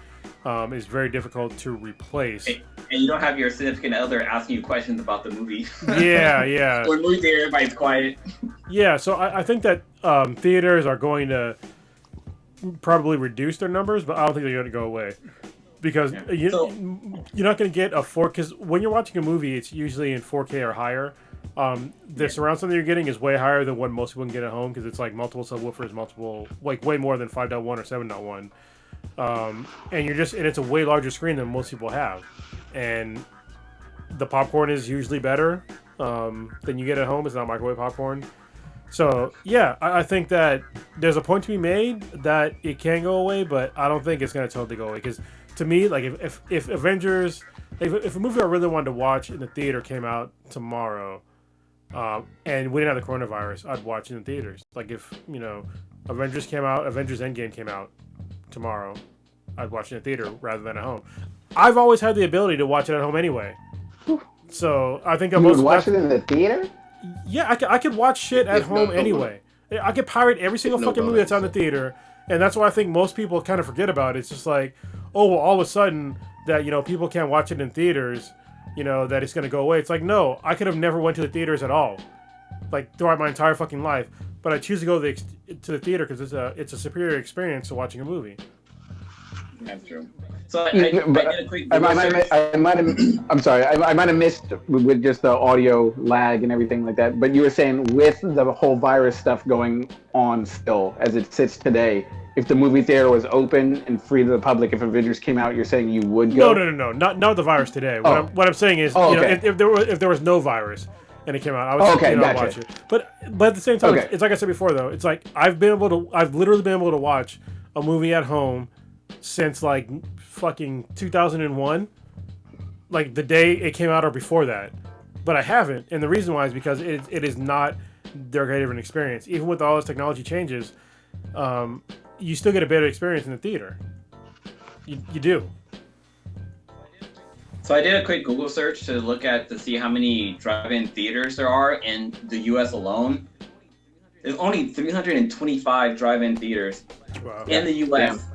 is very difficult to replace. And you don't have your significant other asking you questions about the movie. Yeah. Or movie theater, everybody's quiet. Yeah, so I think that theaters are going to probably reduce their numbers, but I don't think they're going to go away. Because you're not going to get a 4K, because when you're watching a movie, it's usually in 4K or higher. The surround sound that you're getting is way higher than what most people can get at home, because it's like multiple subwoofers, like way more than 5.1 or 7.1. And it's a way larger screen than most people have. And the popcorn is usually better than you get at home. It's not microwave popcorn. So, yeah, I think that there's a point to be made that it can go away, but I don't think it's going to totally go away. Because to me, like, if Avengers, if a movie I really wanted to watch in the theater came out tomorrow, and we didn't have the coronavirus, I'd watch it in theaters. Like, if, Avengers Endgame came out tomorrow, I'd watch it in the theater rather than at home. I've always had the ability to watch it at home anyway. So, I think you would watch it in the theater? Yeah, I could watch shit at home anyway. I could pirate every single fucking movie that's on the theater, and that's why I think most people kind of forget about it. It's just like, oh, well, all of a sudden that people can't watch it in theaters, that it's gonna go away. It's like, no, I could have never went to the theaters at all, like throughout my entire fucking life, but I choose to go to the theater because it's a superior experience to watching a movie. That's true. So I did a quick. I might have missed with just the audio lag and everything like that. But you were saying with the whole virus stuff going on still as it sits today, if the movie theater was open and free to the public, if Avengers came out, you're saying you would go? No, not the virus today. What I'm saying is, if there was no virus and it came out, I would gotcha. watch it. But at the same time, it's like I said before, though. It's like I've literally been able to watch a movie at home since like fucking 2001, like the day it came out or before that, but I haven't, and the reason why is because it is not their great of an experience. Even with all those technology changes, you still get a better experience in the theater. You do. So I did a quick Google search to see how many drive-in theaters there are in the U.S. alone. There's only 325 drive-in theaters in the U.S. Damn.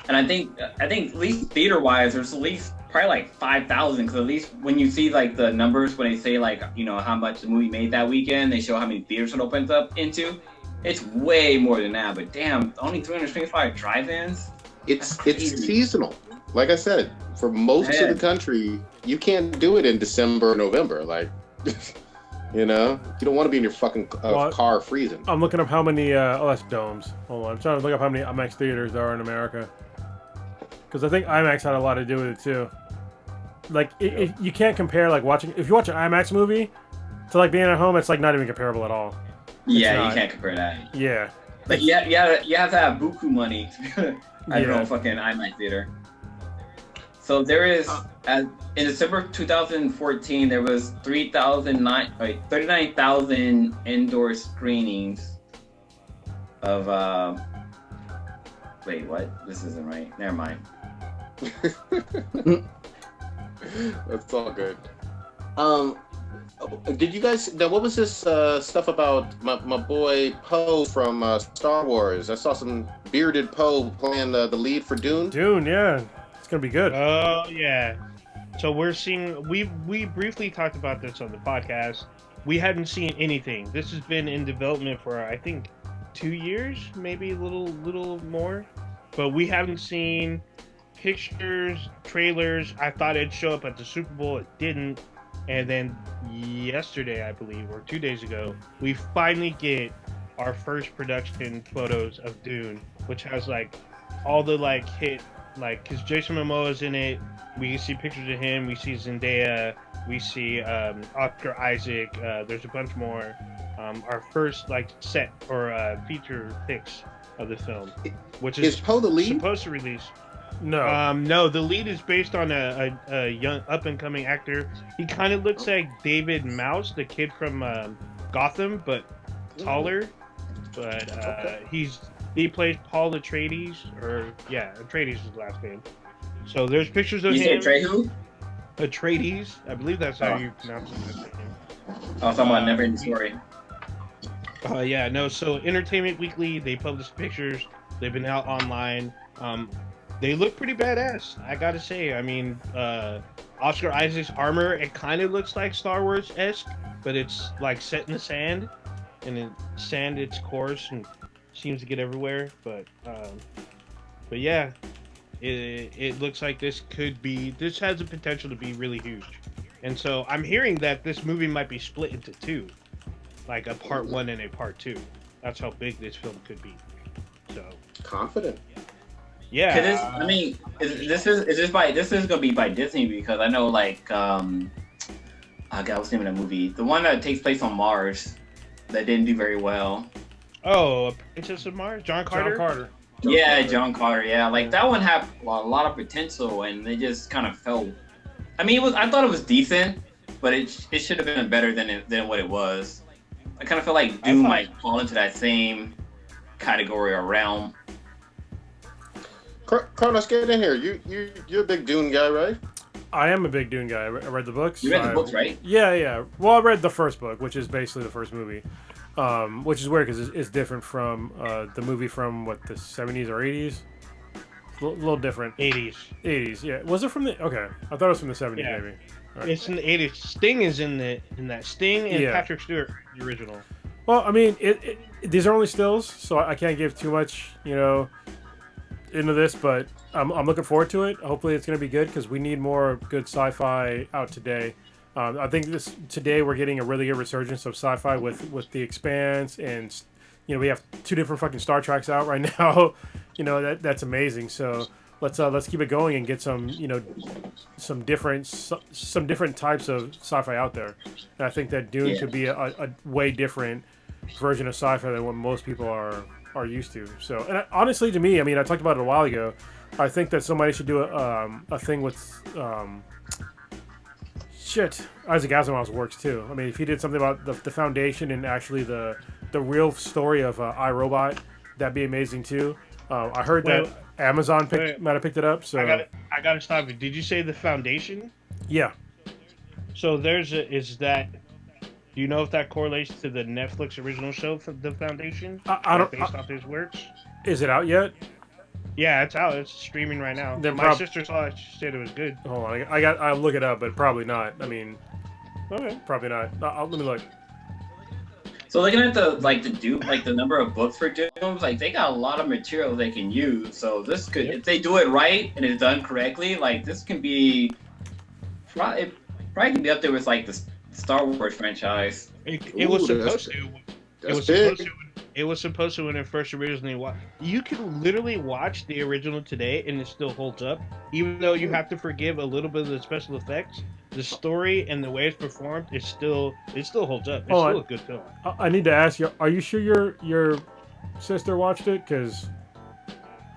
And I think at least theater-wise, there's at least probably like 5,000. Because at least when you see like the numbers, when they say like how much the movie made that weekend, they show how many theaters it opens up into. It's way more than that. But damn, only 325 drive-ins. It's seasonal. Like I said, for most of the country, you can't do it in December or November. Like, you don't want to be in your fucking car freezing. I'm looking up how many. That's domes. Hold on, I'm trying to look up how many IMAX theaters there are in America. Because I think IMAX had a lot to do with it too. Like, you can't compare like if you watch an IMAX movie to like being at home, it's like not even comparable at all. You can't compare that. Yeah. Like you have to have buku money at a fucking IMAX theater. So there is, in December 2014, there was 39,000 indoor screenings of. Wait, what? This isn't right. Never mind. That's all good. Did you guys? What was this stuff about my boy Poe from Star Wars? I saw some bearded Poe playing the lead for Dune. Dune, yeah, it's gonna be good. Oh yeah. So we're seeing. We briefly talked about this on the podcast. We hadn't seen anything. This has been in development for I think 2 years, maybe a little more, but we haven't seen pictures, trailers. I thought it'd show up at the Super Bowl. It didn't. And then yesterday, I believe, or 2 days ago, we finally get our first production photos of Dune, which has like all the like hit, like, because Jason Momoa's in it. We can see pictures of him. We see Zendaya. We see Oscar Isaac. There's a bunch more. Our first like set or feature pics of the film, which is Poe the lead? Supposed to release. No. No, the lead is based on a young up and coming actor. He kind of looks like David Mouse, the kid from Gotham, but taller. But he plays Paul Atreides, Atreides is his last name. So there's pictures of him. You say Trehu? Atreides, I believe that's how you pronounce it. I was talking about Never Ending Story. So Entertainment Weekly, they published pictures. They've been out online. They look pretty badass, I gotta say. I mean, Oscar Isaac's armor, it kind of looks like Star Wars-esque, but it's like set in the sand, and it sand its course and seems to get everywhere. But yeah, it looks like this has the potential to be really huge. And so I'm hearing that this movie might be split into two, like a part 1 and a part 2. That's how big this film could be. So confident. Yeah. This is gonna be by Disney, because I know I forgot what's the name of that movie. The one that takes place on Mars that didn't do very well. Oh, Princess of Mars? John Carter? John Carter. Yeah, that one had a lot of potential, and they just kind of fell. I mean, I thought it was decent, but it should have been better than what it was. I kind of feel like Dune might fall into that same category or realm. Kronos, get in here. You're a big Dune guy, right? I am a big Dune guy. I read the books. You read the books, right? Yeah. Well, I read the first book, which is basically the first movie, which is weird because it's different from the movie from the 70s or 80s. A little different. 80s, yeah. Was it from the? Okay, I thought it was from the 70s, maybe. Right. It's in the 80s. Sting is in that. Sting and Patrick Stewart, the original. Well, I mean, these are only stills, so I can't give too much, into this, but I'm looking forward to it. Hopefully, it's going to be good because we need more good sci-fi out today. I think today we're getting a really good resurgence of sci-fi with The Expanse, and we have 2 different fucking Star Treks out right now. That's amazing. So let's keep it going and get some some different types of sci-fi out there. And I think that Dune could be a way different version of sci-fi than what most people are used to. So, and honestly, to me, I mean, I talked about it a while ago. I think that somebody should do a thing with Isaac Asimov's works too. I mean, if he did something about the Foundation and actually the real story of iRobot, that'd be amazing too. I heard that Amazon might have picked it up. So I gotta stop you. Did you say the Foundation? Yeah. So do you know if that correlates to the Netflix original show, The Foundation? Based off his works? Is it out yet? Yeah, it's out. It's streaming right now. My sister saw it. She said it was good. Hold on, I'll look it up, but probably not. I mean, okay, probably not. Let me look. So looking at the number of books for Dune, they got a lot of material they can use. So this could, if they do it right and it's done correctly, this can be probably can be up there with the Star Wars franchise. It was supposed to. It was supposed to when it first originally watched. You can literally watch the original today and it still holds up, even though you have to forgive a little bit of the special effects. The story and the way it's performed, it still holds up. It's still a good film. I need to ask you: are you sure your sister watched it? Because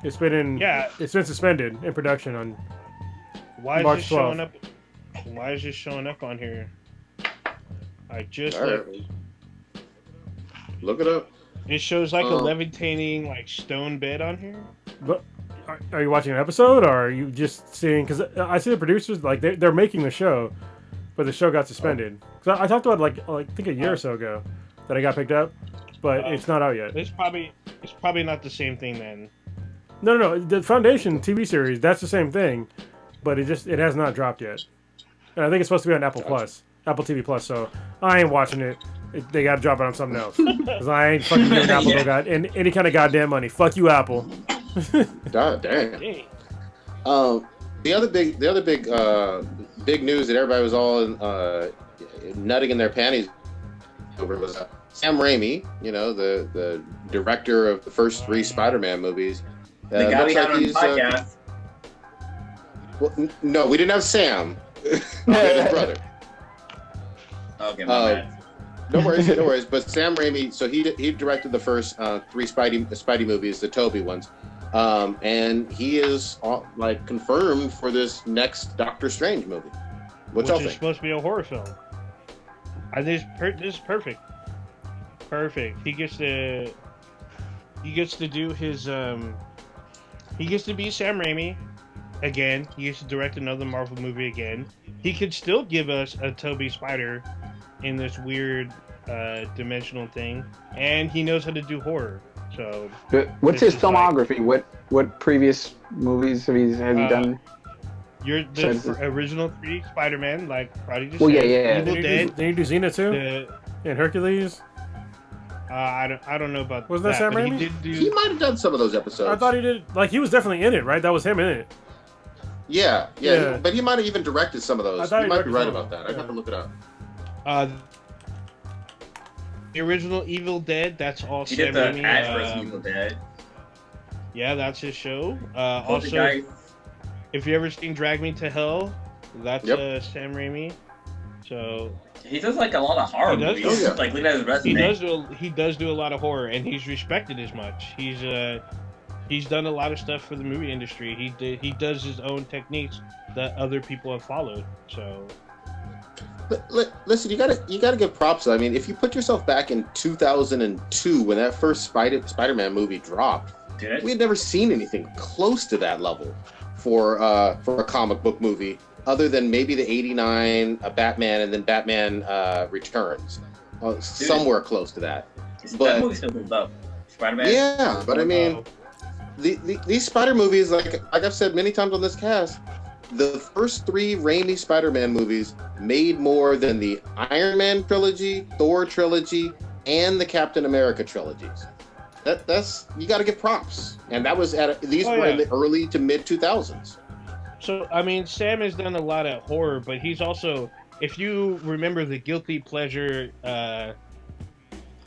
it's been suspended in production on March 12th. Why is this showing up on here? I just look it up. It shows a levitating stone bed on here. But are you watching an episode, or are you just seeing? Because I see the producers they're making the show, but the show got suspended. Because I talked about I think a year or so ago that it got picked up, but it's not out yet. It's probably not the same thing then. No. The Foundation TV series, that's the same thing, but it has not dropped yet. And I think it's supposed to be on Apple TV Plus. So I ain't watching it. They got to drop it on something else because I ain't fucking giving Apple any kind of goddamn money. Fuck you, Apple. God damn. The other big news that everybody was all nutting in their panties over was Sam Raimi, the director of the first 3 Spider-Man movies. The guy we had on the podcast. Well, no, we didn't have Sam. His brother. Okay, my bad. No worries. But Sam Raimi, so he directed the first 3 Spidey movies, the Tobey ones. And he is like confirmed for this next Doctor Strange movie. Which is supposed to be a horror film. I think this is perfect. Perfect. He gets to do his he gets to be Sam Raimi again. He gets to direct another Marvel movie again. He could still give us a Toby Spider in this weird dimensional thing, and he knows how to do horror. So what's his filmography? What previous movies have you done? You're the original 3 Spider-Man, like Prodigy just said. Yeah. Evil Dead. Did you do Xena too? And Hercules? I don't know about Was that Sam Raimi? He might have done some of those episodes. I thought he did. Like, he was definitely in it, right? That was him in it. Yeah. But he might have even directed some of those. You might be right about that. I'd have to look it up. The original Evil Dead, that's all he Sam did Raimi. The Ash vs. Evil Dead. Yeah, that's his show. Also, if you ever seen Drag Me to Hell, that's Sam Raimi. So he does like a lot of horror movies. Like look at his resume. He does do a lot of horror, and he's respected as much. He's done a lot of stuff for the movie industry. He does his own techniques that other people have followed. So listen, you gotta give props. I mean, if you put yourself back in 2002 when that first Spider-Man movie dropped, we had never seen anything close to that level for a comic book movie, other than maybe the '89 Batman and then Batman Returns, somewhere close to that. But that movie still holds up. Spider-Man. Yeah, but I mean, these Spider movies, like I've said many times on this cast, the first 3 Raimi Spider-Man movies made more than the Iron Man trilogy, Thor trilogy, and the Captain America trilogies. That's you got to give props, and that was these were in the early to mid 2000s. So I mean, Sam has done a lot of horror, but he's also, if you remember the guilty pleasure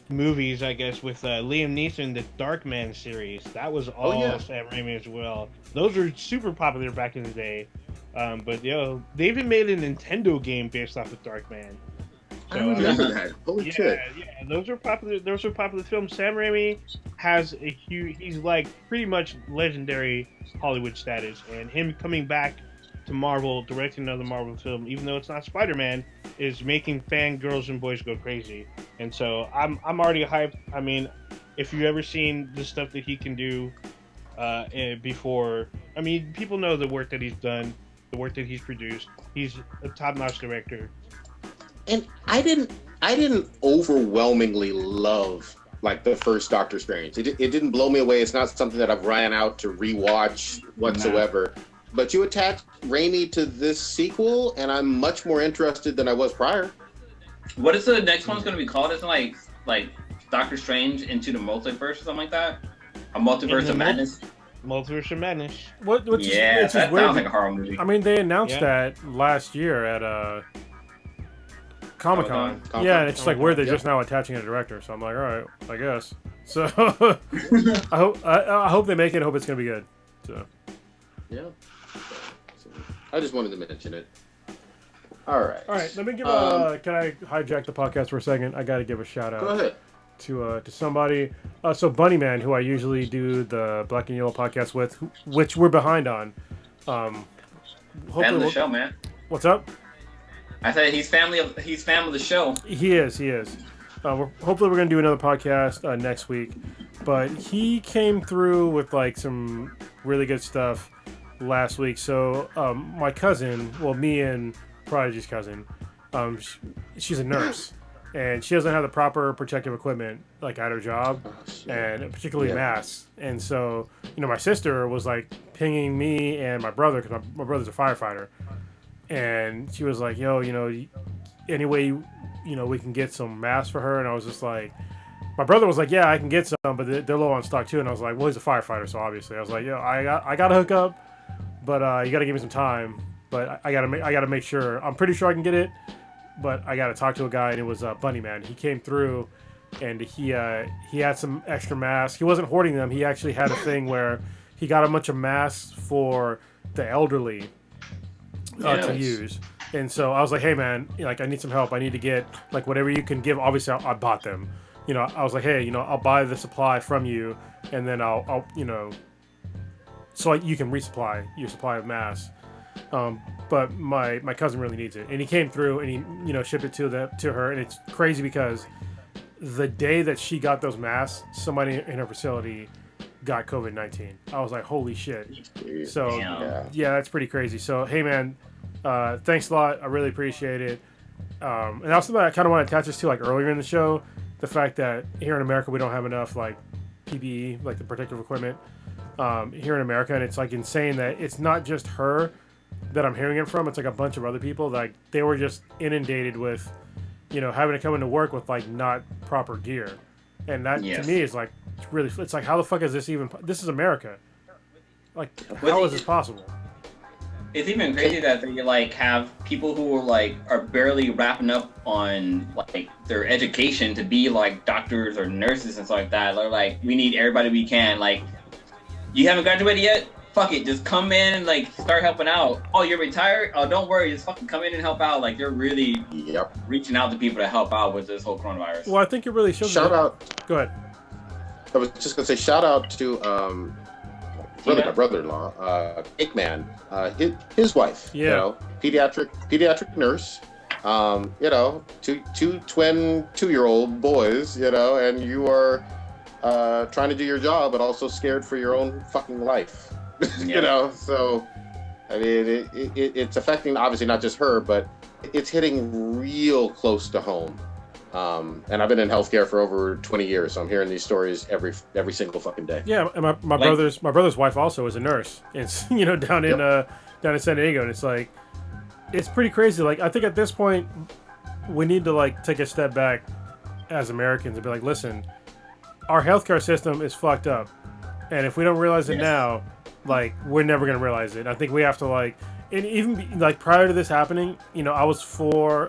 movies, I guess with Liam Neeson, the Darkman series, that was all Sam Raimi as well. Those were super popular back in the day. But they even made a Nintendo game based off of Darkman. So, I remember that. Holy shit! Yeah, those are popular. Those are popular films. Sam Raimi has a huge. He's like pretty much legendary Hollywood status, and him coming back to Marvel, directing another Marvel film, even though it's not Spider-Man, is making fangirls and boys go crazy. And so I'm already hyped. I mean, if you've ever seen the stuff that he can do before, I mean, people know the work that he's done, the work that he's produced. He's a top-notch director. And I didn't overwhelmingly love like the first Doctor Strange. It didn't blow me away. It's not something that I've ran out to rewatch whatsoever. Nah. But you attach Raimi to this sequel, and I'm much more interested than I was prior. What is the next one's going to be called? Isn't like Doctor Strange into the Multiverse or something like that? A Multiverse of Madness? Multiverse of Madness. That sounds like a horror movie. I mean, they announced that last year at Comic-Con. Yeah, and it's like weird they're just now attaching a director. So I'm like, all right, I guess. So I hope they make it. I hope it's going to be good. So. Yeah. I just wanted to mention it. All right. Let me give can I hijack the podcast for a second? I got to give a shout out. Go ahead. To somebody. So Bunny Man, who I usually do the Black and Yellow podcast with, which we're behind on. Family of the show, man. What's up? I said he's family of the show. He is. Hopefully we're gonna do another podcast next week. But he came through with like some really good stuff last week. So my cousin, well, me and Prodigy's cousin, she's a nurse, and she doesn't have the proper protective equipment like at her job, and particularly masks. And so, my sister was like pinging me and my brother, because my brother's a firefighter, and she was like, "Yo, any way we can get some masks for her?" And I was just like, my brother was like, "Yeah, I can get some, but they're low on stock too." And I was like, "Well, he's a firefighter, so obviously." I was like, "Yeah, I got to hook up, but you got to give me some time. But I gotta make sure. I'm pretty sure I can get it, but I got to talk to a guy." And it was Bunny Man. He came through, and he had some extra masks. He wasn't hoarding them. He actually had a thing where he got a bunch of masks for the elderly to use. And so I was like, "Hey man, I need some help. I need to get like whatever you can give." Obviously, I bought them. I was like, "Hey, I'll buy the supply from you, and then I'll so like you can resupply your supply of masks. But my cousin really needs it, and he came through and he shipped it to her, and it's crazy because the day that she got those masks, somebody in her facility got COVID-19. I was like, holy shit. So yeah, that's pretty crazy. So hey man, thanks a lot. I really appreciate it. And also that I kind of want to attach this to like earlier in the show, the fact that here in America we don't have enough like PPE, like the protective equipment here in America, and it's like insane that it's not just her that I'm hearing it from. It's like a bunch of other people, like they were just inundated with having to come into work with like not proper gear, and that to me is like it's like, how the fuck is this even? This is America. Like, how is this possible? It's even crazy that they like have people who are barely wrapping up on like their education to be like doctors or nurses and stuff like that. They're like, we need everybody we can. Like, you haven't graduated yet? Fuck it, just come in and like start helping out. Oh, you're retired? Oh, don't worry, just fucking come in and help out. Like, they're really reaching out to people to help out with this whole coronavirus. Well, I think it really shows. Shout out. Go ahead. I was just gonna say shout out to my brother-in-law, Cake Man, his wife. Yeah. Pediatric nurse. Two twin 2-year-old boys. And you are trying to do your job, but also scared for your own fucking life. So I mean, it's affecting obviously not just her, but it's hitting real close to home. And I've been in healthcare for over 20 years, so I'm hearing these stories every single fucking day. Yeah, and my brother's wife also is a nurse, and down in San Diego, and it's like, it's pretty crazy. Like, I think at this point we need to like take a step back as Americans and be like, listen, our healthcare system is fucked up, and if we don't realize it now, like, we're never gonna realize it. I think we have to like, and even like prior to this happening, I was for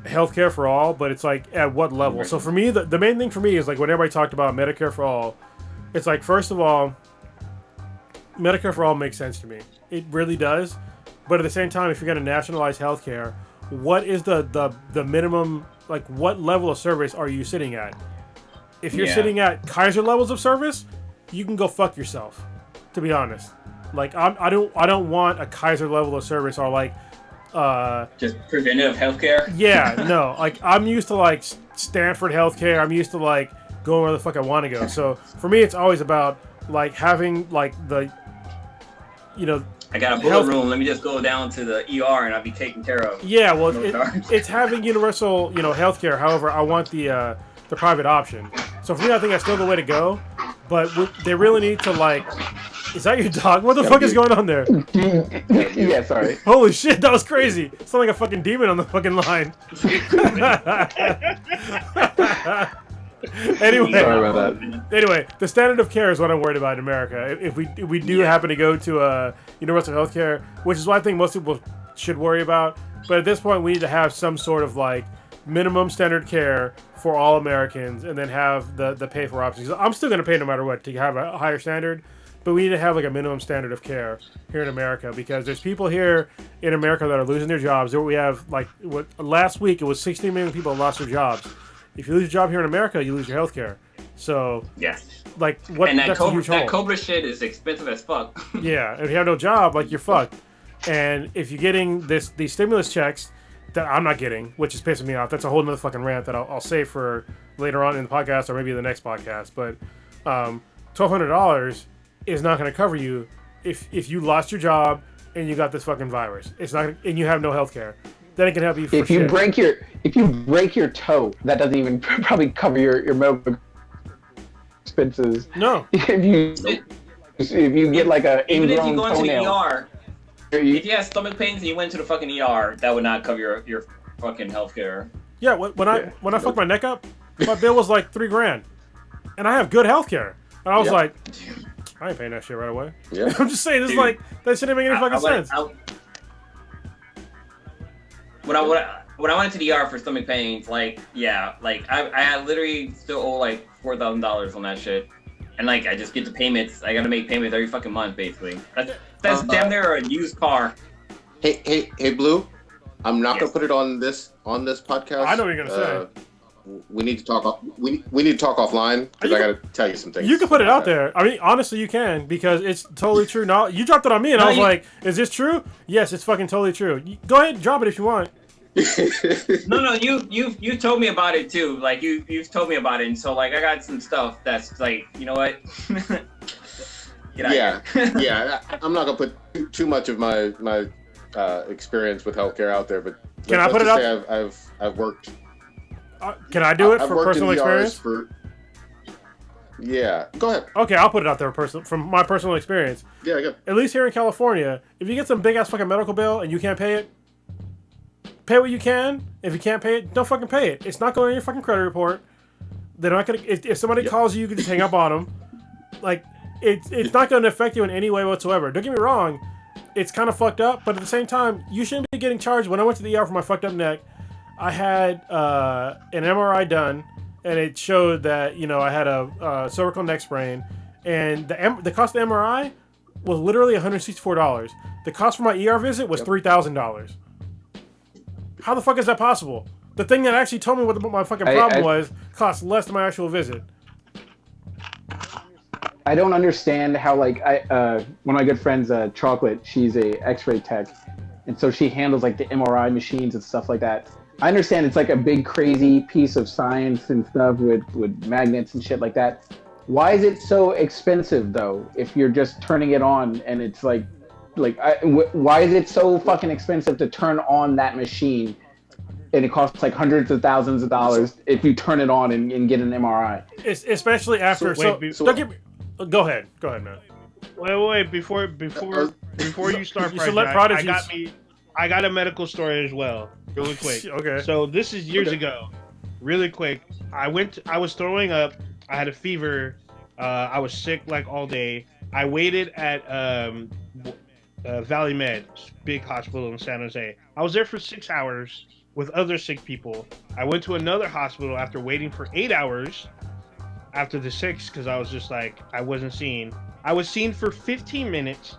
healthcare for all, but it's like at what level? So for me, the main thing for me is like when everybody talked about Medicare for all, it's like, first of all, Medicare for all makes sense to me. It really does. But at the same time, if you're going to nationalize healthcare, what is the minimum, like what level of service are you sitting at? If you're sitting at Kaiser levels of service, you can go fuck yourself, to be honest. Like, I don't want a Kaiser level of service, or like just preventive healthcare. Yeah, no. Like, I'm used to like Stanford healthcare. I'm used to like going where the fuck I want to go. So for me, it's always about like having like the, I got a bullet room. Let me just go down to the ER and I'll be taken care of. Yeah, well, it's having universal, healthcare. However, I want the private option. So for me, I think that's still the way to go. But they really need to like. Is that your dog? What the fuck is going on there? Yeah, sorry. Holy shit, that was crazy. It's like a fucking demon on the fucking line. Anyway, sorry about that. Anyway, the standard of care is what I'm worried about in America. If we do happen to go to universal health care, which is what I think most people should worry about. But at this point, we need to have some sort of like minimum standard care for all Americans, and then have the pay for options. I'm still going to pay no matter what to have a higher standard. But we need to have like a minimum standard of care here in America, because there's people here in America that are losing their jobs. We have like last week it was 16 million people lost their jobs. If you lose your job here in America, you lose your health care. So like what? And that Cobra shit is expensive as fuck. Yeah, and if you have no job, like, you're fucked. And if you're getting these stimulus checks that I'm not getting, which is pissing me off, that's a whole nother fucking rant that I'll save for later on in the podcast or maybe the next podcast. But $1,200 is not going to cover you if you lost your job and you got this fucking virus. It's not, and you have no health care. Then it can help you. If you break your toe, that doesn't even probably cover your medical expenses. No. If you get like a even if you ingrown go into toenail, the ER, if you have stomach pains and you went to the fucking ER, that would not cover your fucking healthcare. Yeah, when I fucked my neck up, my bill was like $3,000, and I have good healthcare. And I was like, I ain't paying that shit right away. Yeah. I'm just saying, this is like, that shit didn't make any fucking sense. When I went to the ER for stomach pains, I had literally still owe like $4,000 on that shit, and like I just get the payments. I gotta make payments every fucking month, basically. That's damn near a used car. Hey, Blue, I'm not gonna put it on this podcast. I know what you're gonna say. we need to talk. We need to talk offline because I got to tell you some things. You can put it out there. I mean, honestly, you can because it's totally true. Now you dropped it on me, and I was like, "Is this true?" Yes, it's fucking totally true. Go ahead, and drop it if you want. No, you told me about it too. Like you've told me about it, and so like I got some stuff that's like, you know what? Yeah. I'm not gonna put too much of my experience with healthcare out there, but can I put it out? I've worked. Can I do it for personal experience? Yeah, go ahead. Okay, I'll put it out there from my personal experience. Yeah, good. At least here in California, if you get some big ass fucking medical bill and you can't pay it, pay what you can. If you can't pay it, don't fucking pay it. It's not going in your fucking credit report. They're not gonna. If somebody calls you can just hang up on them. Like it's not going to affect you in any way whatsoever. Don't get me wrong. It's kind of fucked up, but at the same time, you shouldn't be getting charged. When I went to the ER for my fucked up neck, I had an MRI done, and it showed that I had a cervical neck sprain, and the cost of the MRI was literally $164. The cost for my ER visit was $3,000. How the fuck is that possible? The thing that actually told me what my fucking problem was cost less than my actual visit. I don't understand how one of my good friends, Chocolate, she's a X-ray tech, and so she handles like the MRI machines and stuff like that. I understand it's like a big crazy piece of science and stuff with magnets and shit like that. Why is it so expensive though? If you're just turning it on and it's why is it so fucking expensive to turn on that machine? And it costs like hundreds of thousands of dollars if you turn it on and get an MRI. Especially after. Don't get me. Go ahead, man. Wait. Before you start, you should let Prodigy. I got a medical story as well, really quick. Okay. So this is years ago, really quick. I was throwing up. I had a fever. I was sick like all day. I waited at Valley Med, big hospital in San Jose. I was there for 6 hours with other sick people. I went to another hospital after waiting for 8 hours. After the 6, because I was just like, I wasn't seen. I was seen for 15 minutes,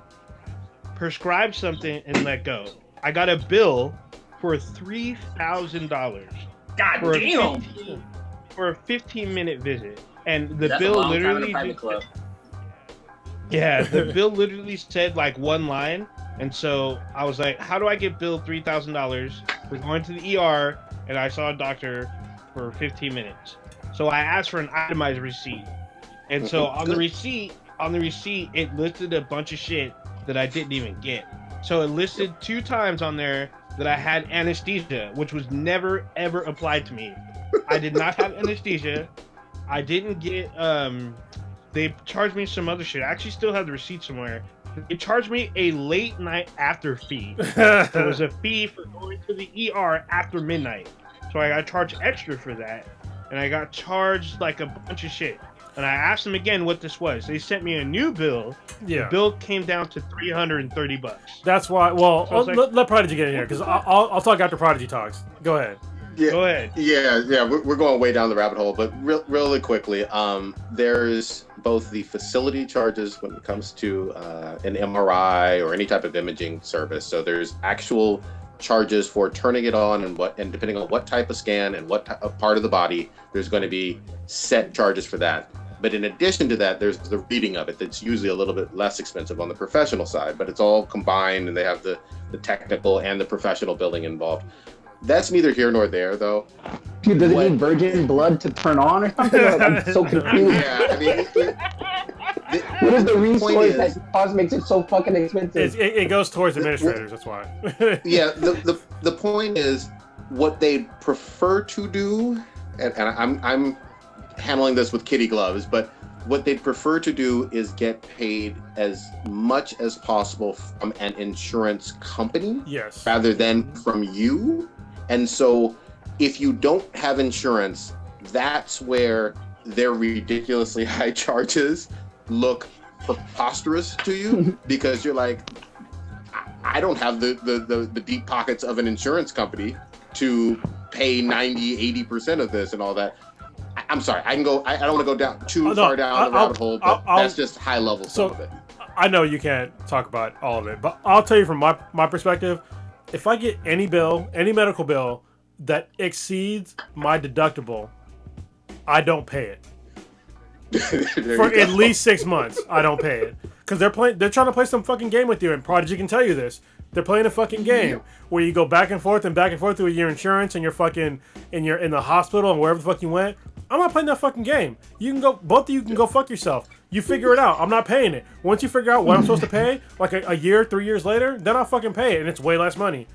prescribed something, and let go. I got a bill for $3,000. God damn! For a 15-minute visit. And the That's bill a long literally... time in a private club. Yeah, the bill literally said like one line. And so I was like, how do I get billed $3,000 for going to the ER and I saw a doctor for 15 minutes? So I asked for an itemized receipt. And so on the receipt, it listed a bunch of shit that I didn't even get. So it listed 2 times on there that I had anesthesia, which was never ever applied to me. I did not have anesthesia. I didn't get they charged me some other shit. I actually still have the receipt somewhere. They charged me a late night after fee. There was a fee for going to the ER after midnight. So I got charged extra for that. And I got charged like a bunch of shit. And I asked them again what this was. They sent me a new bill. Yeah. The bill came down to $330. That's why. Well, so let Prodigy get in here because I'll talk after Prodigy talks. Go ahead. Yeah, go ahead. Yeah. We're going way down the rabbit hole, but really quickly, there's both the facility charges when it comes to an MRI or any type of imaging service. So there's actual charges for turning it on and depending on what type of scan and what part of the body, there's going to be set charges for that. But in addition to that, there's the reading of it that's usually a little bit less expensive on the professional side, but it's all combined and they have the technical and the professional billing involved. That's neither here nor there, though. Dude, does it need virgin blood to turn on or something? Like, I'm so confused. Yeah, I mean, what is the resource that cost makes it so fucking expensive? It goes towards administrators. That's why. Yeah, the point is what they prefer to do, and I'm handling this with kitty gloves, but what they'd prefer to do is get paid as much as possible from an insurance company, yes, rather than from you. And so if you don't have insurance, that's where their ridiculously high charges look preposterous to you because you're like, I don't have the deep pockets of an insurance company to pay 90-80% of this and all that. I'm sorry, I don't want to go down too far down the rabbit hole, but that's just high level some of it. I know you can't talk about all of it, but I'll tell you from my perspective, if I get any medical bill that exceeds my deductible, I don't pay it. For at least 6 months, I don't pay it. Because they're trying to play some fucking game with you, and Prodigy can tell you this. They're playing a fucking game where you go back and forth with your insurance and your fucking in the hospital and wherever the fuck you went. I'm not playing that fucking game. You can go, both of you can go fuck yourself. You figure it out. I'm not paying it. Once you figure out what I'm supposed to pay, like a year, 3 years later, then I'll fucking pay it, and it's way less money.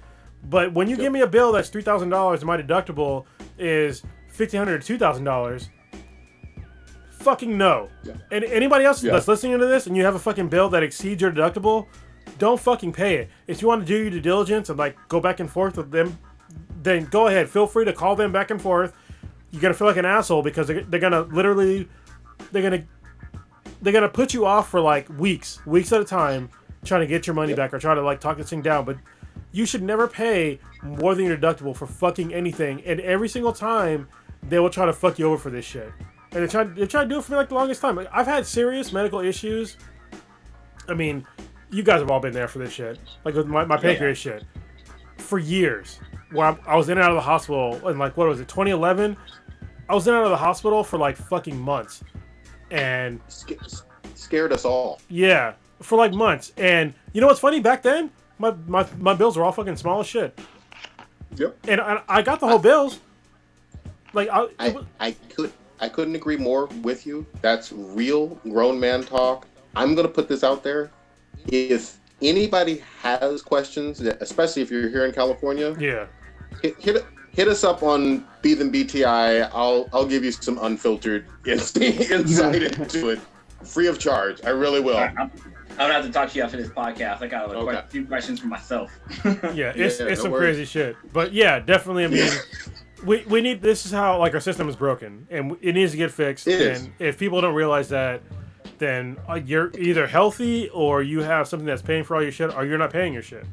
But when you give me a bill that's $3,000 and my deductible is $1,500 to $2,000, fucking no. Yeah. And anybody else that's listening to this and you have a fucking bill that exceeds your deductible, don't fucking pay it. If you want to do your due diligence and like go back and forth with them, then go ahead. Feel free to call them back and forth. You're gonna feel like an asshole because they're gonna literally they're gonna put you off for like weeks at a time, trying to get your money back or try to like talk this thing down. But you should never pay more than your deductible for fucking anything. And every single time they will try to fuck you over for this shit. And they try to do it for me like the longest time. Like, I've had serious medical issues. I mean, you guys have all been there for this shit. Like with my pancreas shit. For years. Where I was in and out of the hospital in like, what was it, 2011? I was in and out of the hospital for like fucking months. And scared us all. Yeah, for like months. And you know what's funny? Back then, my bills were all fucking small as shit. Yep. And I got the whole bills. Like I couldn't agree more with you. That's real grown man talk. I'm gonna put this out there. If anybody has questions, especially if you're here in California, hit us up on Be Them BTI. I'll give you some unfiltered insight into it, free of charge. I really will. I'm gonna have to talk to you after this podcast. I got a few questions for myself. It's some crazy shit. But yeah, definitely. I mean, we need. This is how like our system is broken, and it needs to get fixed. And if people don't realize that, then you're either healthy or you have something that's paying for all your shit, or you're not paying your shit.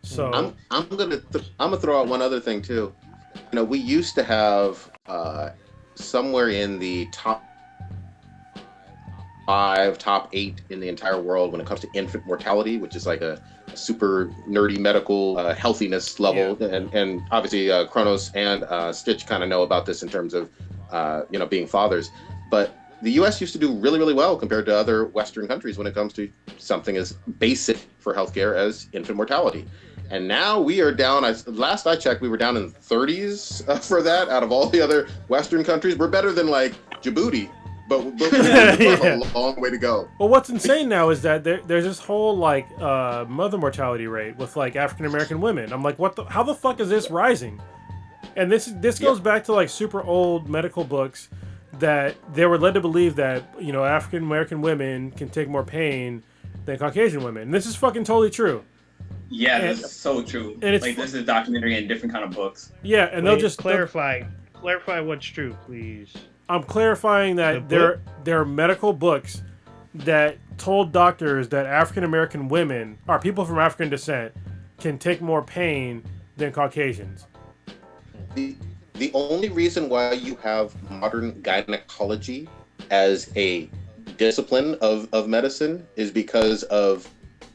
So I'm gonna throw out one other thing too. You know, we used to have somewhere in the top 5, top 8 in the entire world when it comes to infant mortality, which is like a super nerdy medical healthiness level. Yeah. And obviously Kronos and Stitch kind of know about this in terms of being fathers. But the U.S. used to do really, really well compared to other Western countries when it comes to something as basic for healthcare as infant mortality. And now we are down, last I checked, we were down in 30s for that out of all the other Western countries. We're better than like Djibouti, but we have a long way to go. Well, what's insane now is that there's this whole like mother mortality rate with like African American women. I'm like, how the fuck is this rising? And this goes back to like super old medical books that they were led to believe that, African American women can take more pain than Caucasian women. And this is fucking totally true. Yeah, that's so true. And it's like this is a documentary in different kind of books. Yeah, and they'll just clarify what's true, please. I'm clarifying that there are medical books that told doctors that African American women, or people from African descent, can take more pain than Caucasians. The only reason why you have modern gynecology as a discipline of medicine is because of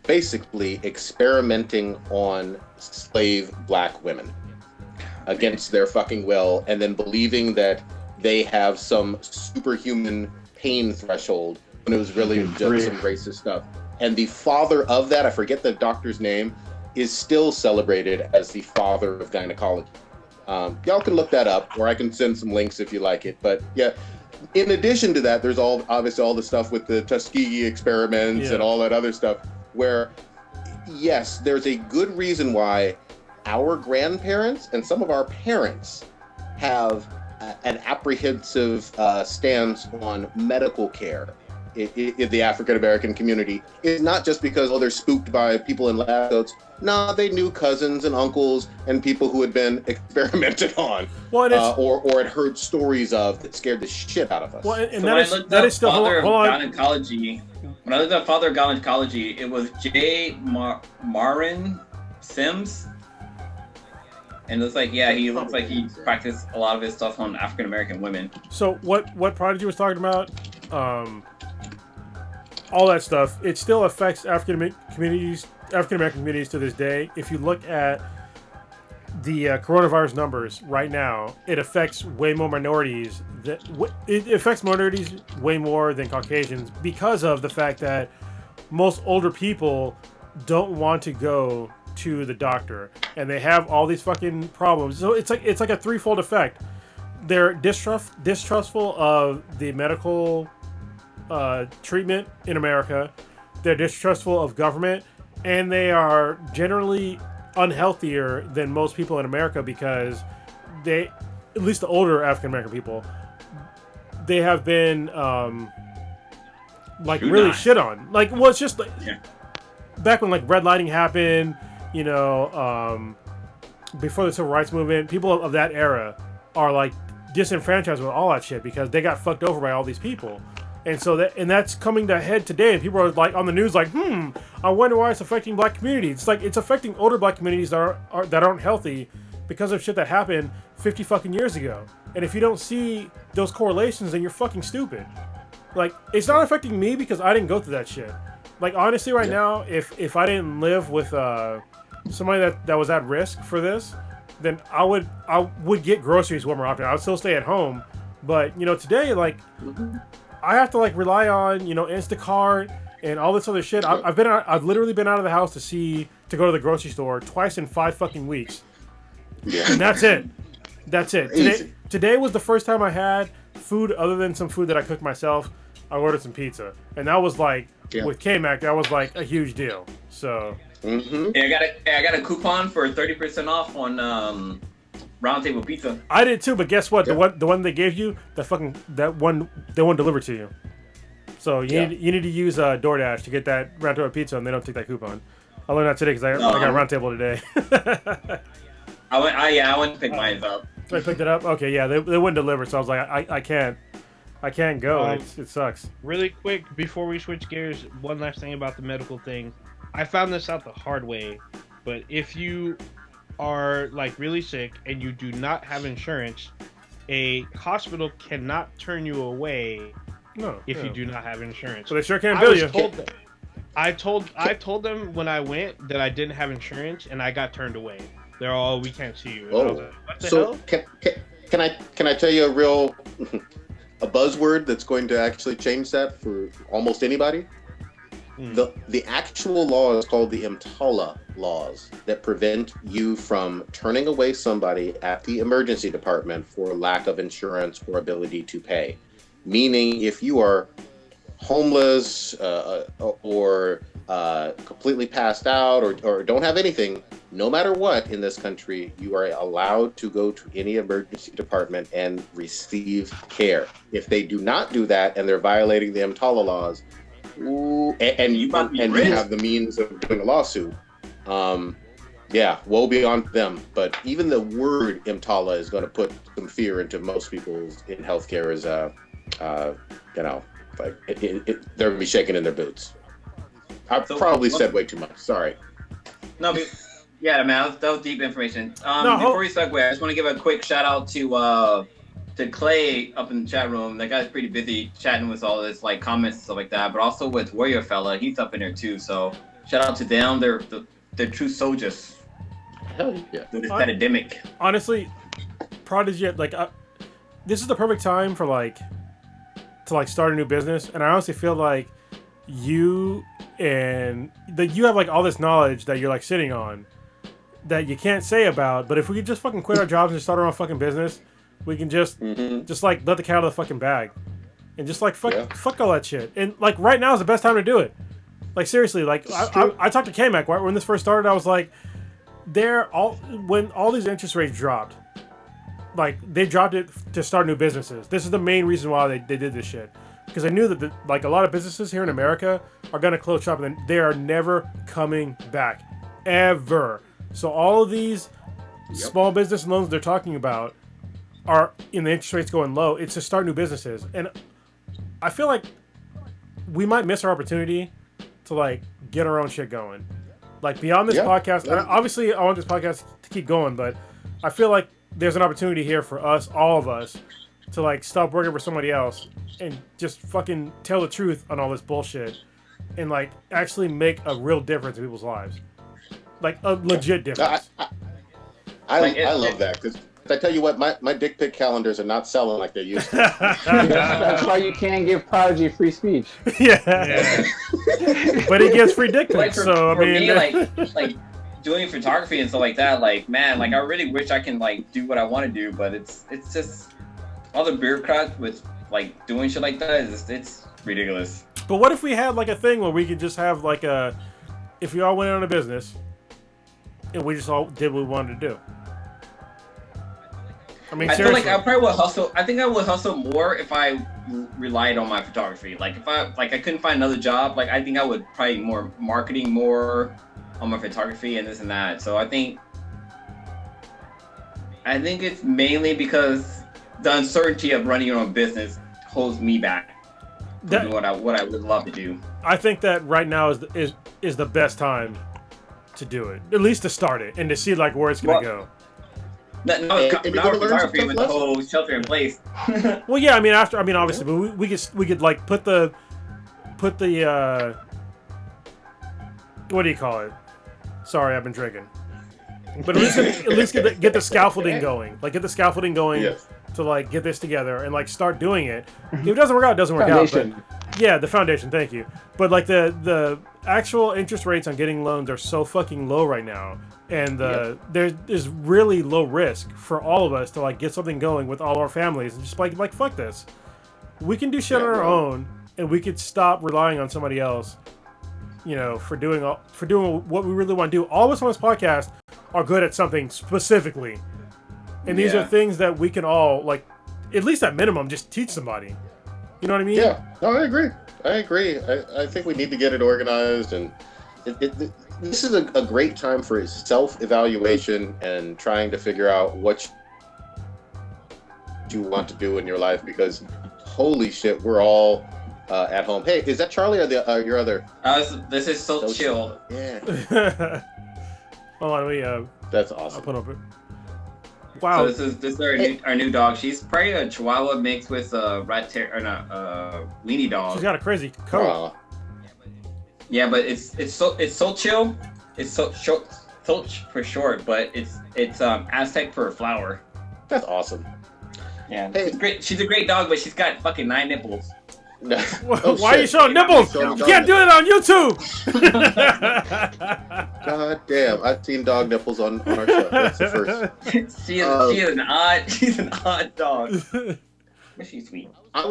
basically experimenting on slave black women against their fucking will, and then believing that they have some superhuman pain threshold when it was really just some racist stuff. And the father of that, I forget the doctor's name, is still celebrated as the father of gynecology. Y'all can look that up, or I can send some links if you like it. But yeah, in addition to that, there's obviously all the stuff with the Tuskegee experiments and all that other stuff, where yes, there's a good reason why our grandparents and some of our parents have an apprehensive stance on medical care in the African American community. It's not just because they're spooked by people in lab coats. No, they knew cousins and uncles and people who had been experimented on, or had heard stories of that scared the shit out of us. Well, and that is still father of gynecology. When I looked up father of gynecology, it was J. Marin Sims. And it looks like, he looks like he practiced a lot of his stuff on African American women. So what Prodigy was talking about, all that stuff, it still affects African American communities to this day. If you look at the coronavirus numbers right now, it affects way more minorities. It affects minorities way more than Caucasians because of the fact that most older people don't want to go to the doctor, and they have all these fucking problems. So it's like a threefold effect. They're distrustful of the medical treatment in America. They're distrustful of government, and they are generally unhealthier than most people in America because they, at least the older African American people, they have been like really shit on. Like, well, it's just like back when like redlining happened, you know, before the civil rights movement, people of that era are like disenfranchised with all that shit because they got fucked over by all these people. And so that's coming to head today, and people are like on the news like, I wonder why it's affecting black communities. It's like it's affecting older black communities that aren't healthy because of shit that happened 50 fucking years ago. And if you don't see those correlations, then you're fucking stupid. Like, it's not affecting me because I didn't go through that shit. Like, honestly, right now, if I didn't live with somebody that was at risk for this, then I would get groceries one more often. I would still stay at home, but you know, today, like, I have to like rely on, you know, Instacart and all this other shit. I've literally been out of the house to go to the grocery store twice in 5 fucking weeks. Yeah. And that's it. That's it. Today was the first time I had food other than some food that I cooked myself. I ordered some pizza, and that was like with K-Mac, that was like a huge deal. So yeah, I got a coupon for 30% off on Round Table Pizza. I did too, but guess what? Yeah. The one they gave you, that one they won't deliver to you. So you need to use DoorDash to get that Round Table Pizza, and they don't take that coupon. I learned that today because I got Round Table today. I went to pick mine up. So I picked it up. Okay, yeah, they wouldn't deliver, so I was like, I can't go. It sucks. Really quick before we switch gears, one last thing about the medical thing. I found this out the hard way, but if you are like really sick and you do not have insurance, a hospital cannot turn you away if you do not have insurance. So they sure can't bill you. I told them when I went that I didn't have insurance, and I got turned away. They're all, we can't see you. And I was like, what the hell? Can I tell you a buzzword that's going to actually change that for almost anybody? The actual law is called the EMTALA laws that prevent you from turning away somebody at the emergency department for lack of insurance or ability to pay. Meaning, if you are homeless or completely passed out or don't have anything, no matter what in this country, you are allowed to go to any emergency department and receive care. If they do not do that and they're violating the EMTALA laws, and you have the means of doing a lawsuit, woe be on them. But even the word EMTALA is going to put some fear into most people in healthcare. Is like they're gonna be shaking in their boots. I've probably said way too much. Sorry. No, but yeah, man, that was deep information. Before we segue, I just want to give a quick shout out to Clay up in the chat room. That guy's pretty busy chatting with all this like comments and stuff like that, but also with Warrior Fella, he's up in there too. So shout out to them. They're true soldiers. Hell yeah. Through this pandemic. Honestly, Prodigy, like this is the perfect time for to start a new business, and I honestly feel like you have like all this knowledge that you're like sitting on that you can't say about. But if we could just fucking quit our jobs and start our own fucking business, we can just like let the cat out of the fucking bag and just like fuck all that shit. And like right now is the best time to do it. Like seriously, like I talked to K-Mac right when this first started. I was like, when all these interest rates dropped, like they dropped it to start new businesses. This is the main reason why they did this shit, because I knew that like a lot of businesses here in America are gonna close shop and they are never coming back ever. So all of these small business loans they're talking about are in the interest rates going low. It's to start new businesses, and I feel like we might miss our opportunity to like get our own shit going. Like beyond this podcast, and obviously I want this podcast to keep going, but I feel like there's an opportunity here for us, all of us, to like stop working for somebody else and just fucking tell the truth on all this bullshit and like actually make a real difference in people's lives. Like a legit difference. I love that because I tell you what, my dick pic calendars are not selling like they used to. That's why you can't give Prodigy free speech. Yeah. But he gets free dick Like pics, for, so I for mean, me, like doing photography and stuff like that, like man, like I really wish I can like do what I want to do, but it's just all the bureaucrats with like doing shit like that it's ridiculous. But what if we had like a thing where we could just have like if we all went on a business and we just all did what we wanted to do? I mean, I feel seriously. like I probably would hustle. I think I would hustle more if I relied on my photography. Like if I couldn't find another job, like I think I would probably more marketing more on my photography and this and that. So I think it's mainly because the uncertainty of running your own business holds me back from what I would love to do. I think that right now is the best time to do it, at least to start it and to see like where it's gonna go. No, photography with the whole shelter in place. Well, yeah, I mean obviously, but we could like put the what do you call it? Sorry, I've been drinking. But at least get the scaffolding going. Like get the scaffolding going. Yes. To like get this together and like start doing it. If it doesn't work out, it doesn't work out. But, yeah, the foundation. Thank you. But like the actual interest rates on getting loans are so fucking low right now, and there's really low risk for all of us to like get something going with all our families and just like fuck this. We can do shit on our own, and we could stop relying on somebody else. You know, for doing what we really want to do. All of us on this podcast are good at something specifically. And these are things that we can all, like, at least at minimum, just teach somebody. You know what I mean? Yeah. No, I agree. I think we need to get it organized, and this is a great time for self-evaluation and trying to figure out what you want to do in your life, because holy shit, we're all at home. Hey, is that Charlie or your other? This is so chill. Yeah. Hold on, That's awesome. I'll put up it. Wow. So this is our new dog. She's probably a Chihuahua mixed with a weenie dog. She's got a crazy coat. Yeah, but it's so chill. It's so for short, but it's Aztec for a flower. That's awesome. Yeah, hey. She's great. She's a great dog, but she's got fucking 9 nipples. Why are you showing nipples? You can't do it on YouTube. God damn! I've seen dog nipples on our show. That's the first. She's an odd dog. But she's sweet. I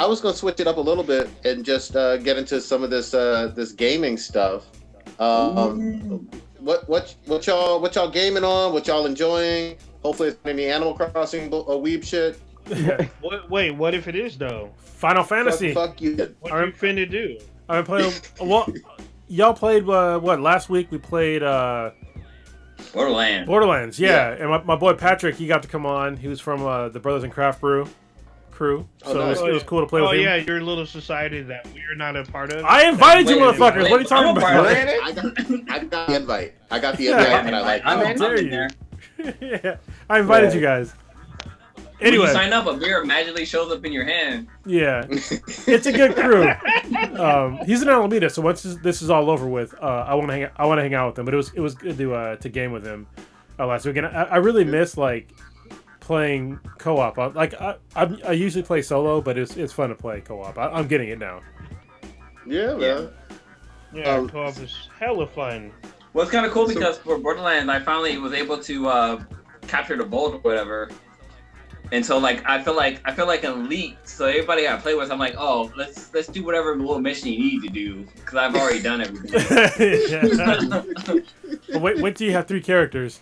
was gonna switch it up a little bit and just get into some of this gaming stuff. What y'all gaming on? What y'all enjoying? Hopefully, it's any Animal Crossing weeb shit. Yeah. Wait, what if it is though? Final Fantasy. Fuck you. What are you finna do? I've been playing. Well, y'all played what? Last week we played Borderlands. Borderlands, yeah. And my boy Patrick, he got to come on. He was from the Brothers in Craft Brew crew, so nice. it was cool to play with him. Oh yeah, your little society that we're not a part of. I invited you, motherfuckers. What are you talking about? I got the invite. And I like. I'm in there. Yeah, I invited you guys. Anyway, when you sign up, a beer magically shows up in your hand. Yeah, it's a good crew. He's in Alameda, so once this is all over with, I want to hang out with him. But it was good to game with him last week, and I really miss like playing co-op. I usually play solo, but it's fun to play co-op. I'm getting it now. Yeah, man. Yeah, co-op is hella fun. Well, it's kind of cool because for Borderlands, I finally was able to capture the vault or whatever. And so, like, I feel like an elite. So everybody I play with, I'm like, oh, let's do whatever little mission you need to do because I've already done everything. Well, wait till you have 3 characters.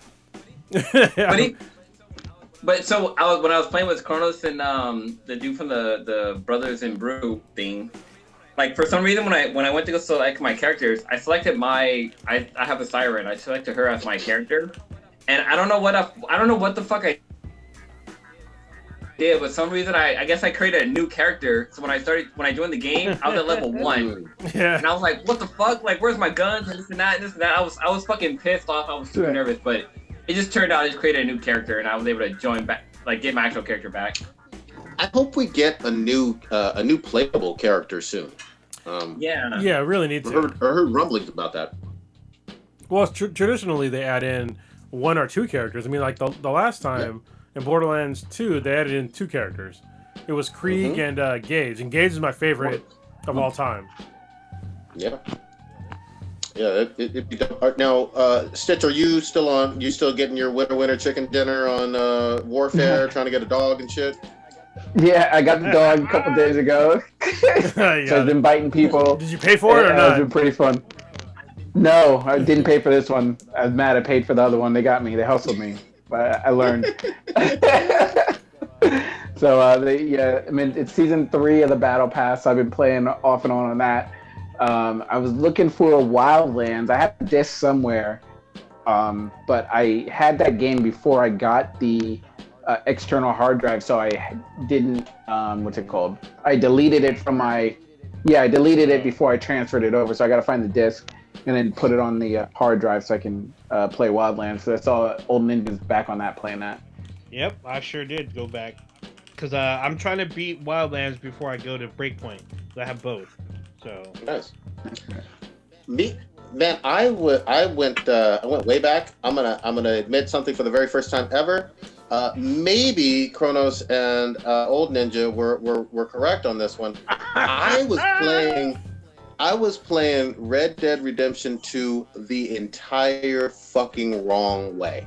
But so when I was playing with Kronos and the dude from the Brothers in Brew thing, like for some reason when I went to go select my characters, I selected I have a Siren. I selected her as my character, and I don't know what the fuck I did, but some reason I guess I created a new character. So when I joined the game, I was at level 1. Yeah. And I was like, what the fuck? Like, where's my guns and this and that and this and that? I was fucking pissed off. I was super nervous, but it just turned out I just created a new character and I was able to join back, like get my actual character back. I hope we get a new playable character soon. Yeah, really need to. I heard rumblings about that. Well, traditionally they add in one or two characters. I mean, like the last time in Borderlands 2, they added in two characters. It was Krieg and Gage, and Gage is my favorite of all time. Yeah. Yeah, now, Stitch, are you still on? You still getting your winter chicken dinner on Warfare, trying to get a dog and shit? Yeah, I got the dog a couple days ago. So I've been biting people. Did you pay for it or not? It's been pretty fun. No, I didn't pay for this one. I was mad I paid for the other one. They got me. They hustled me. But I learned. So, I mean, it's season 3 of the Battle Pass. I've been playing off and on that. I was looking for Wildlands. I have a disc somewhere, but I had that game before I got the external hard drive, so I didn't. What's it called? I deleted it from my. Yeah, I deleted it before I transferred it over. So I got to find the disc and then put it on the hard drive so I can play Wildlands. So that's all. Old Ninja's back on that, playing that. Yep, I sure did go back because I'm trying to beat Wildlands before I go to Breakpoint. I have both. So nice. Me, man, I went way back. I'm gonna admit something for the very first time ever. Maybe Kronos and Old Ninja were correct on this one. I was playing Red Dead Redemption 2 the entire fucking wrong way.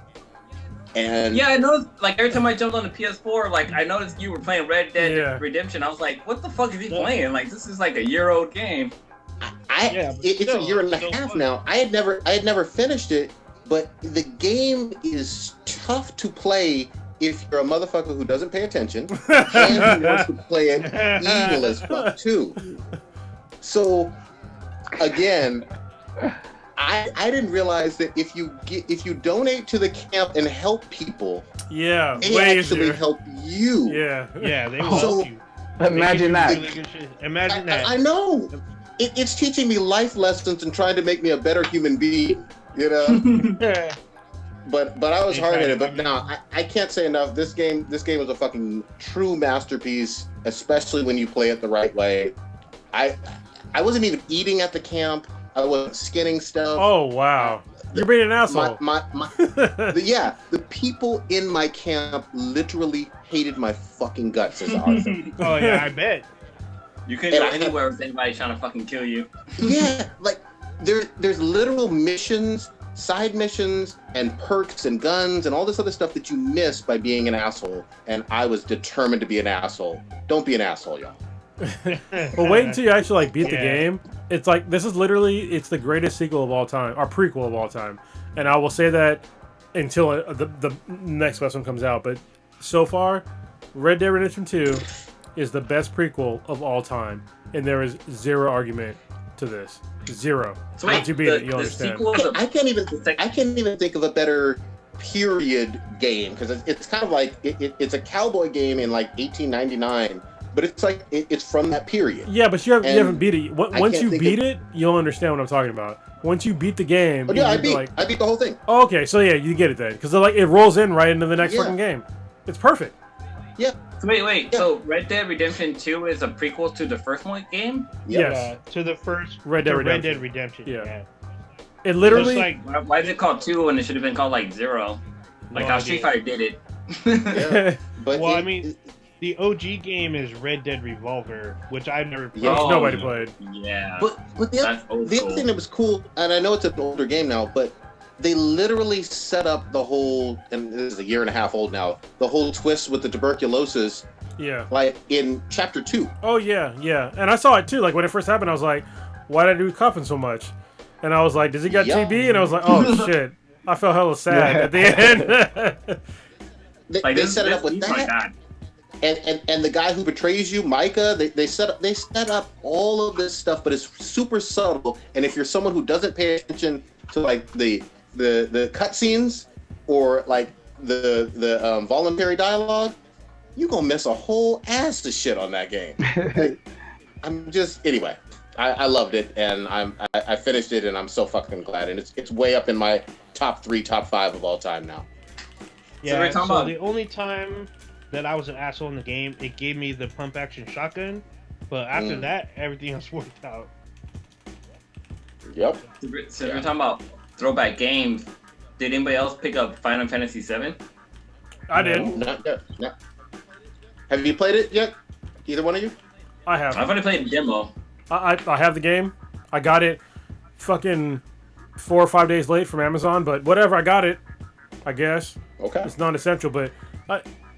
And yeah, I noticed, like, every time I jumped on the PS4, like, I noticed you were playing Red Dead Redemption. I was like, what the fuck is he playing? Like, this is like a year-old game. It's a year and a half now. I had never finished it, but the game is tough to play if you're a motherfucker who doesn't pay attention and who wants to play it evil as fuck too. So, again, I didn't realize that if you donate to the camp and help people, they actually help you. Yeah, they will help you. Imagine that. Imagine that. I know. It's teaching me life lessons and trying to make me a better human being. You know. But I was hard-headed. But no, I can't say enough. This game is a fucking true masterpiece, especially when you play it the right way. I wasn't even eating at the camp. I wasn't skinning stuff. Oh wow! You're being an asshole. The people in my camp literally hated my fucking guts as Arthur. Oh yeah, I bet. You couldn't go anywhere with anybody trying to fucking kill you. Yeah, like there's literal missions, side missions, and perks and guns and all this other stuff that you miss by being an asshole. And I was determined to be an asshole. Don't be an asshole, y'all. Well, wait until you actually beat the game. It's like it's the greatest sequel of all time, or prequel of all time, and I will say that until the next best one comes out. But so far, Red Dead Redemption 2 is the best prequel of all time, and there is zero argument to this. Zero. So once you beat it, you'll understand. I can't even think of a better period game because it's kind of like it's a cowboy game in like 1899. But it's like it's from that period. Yeah, but you haven't beat it. Once you beat it, you'll understand what I'm talking about. Once you beat the game, I beat the whole thing. Oh, okay, so yeah, you get it then, because it rolls in right into the next fucking game. It's perfect. Yeah. So wait. Yeah. So Red Dead Redemption 2 is a prequel to the first one game? Yes. To the first Red Dead Redemption. Yeah. It literally. Why is it called 2 when it should have been called like 0? Like how Street Fighter did it. Yeah. But I mean. The OG game is Red Dead Revolver, which I've never played. Nobody played. Yeah. But the other thing that was cool, and I know it's an older game now, but they literally set up the whole, and this is a year and a half old now, the whole twist with the tuberculosis. Yeah. Like in chapter 2. Oh yeah. And I saw it too. Like when it first happened, I was like, why did I do coughing so much? And I was like, does he got TB? And I was like, oh shit. I felt hella sad at the end. They set it up with that. And the guy who betrays you, Micah, they set up all of this stuff, but it's super subtle. And if you're someone who doesn't pay attention to like the cutscenes or like the voluntary dialogue, you gonna miss a whole ass of shit on that game. Anyway. I loved it, and I finished it, and I'm so fucking glad. And it's way up in my top 3, top 5 of all time now. Yeah. So the only time that I was an asshole in the game, it gave me the pump action shotgun, but after that, everything else worked out. Yep. So we're talking about throwback games. Did anybody else pick up Final Fantasy VII? I did. No. Have you played it yet? Either one of you? I have. I've only played the demo. I have the game. I got it fucking 4 or 5 days late from Amazon, but whatever. I got it. I guess. Okay. It's non-essential, but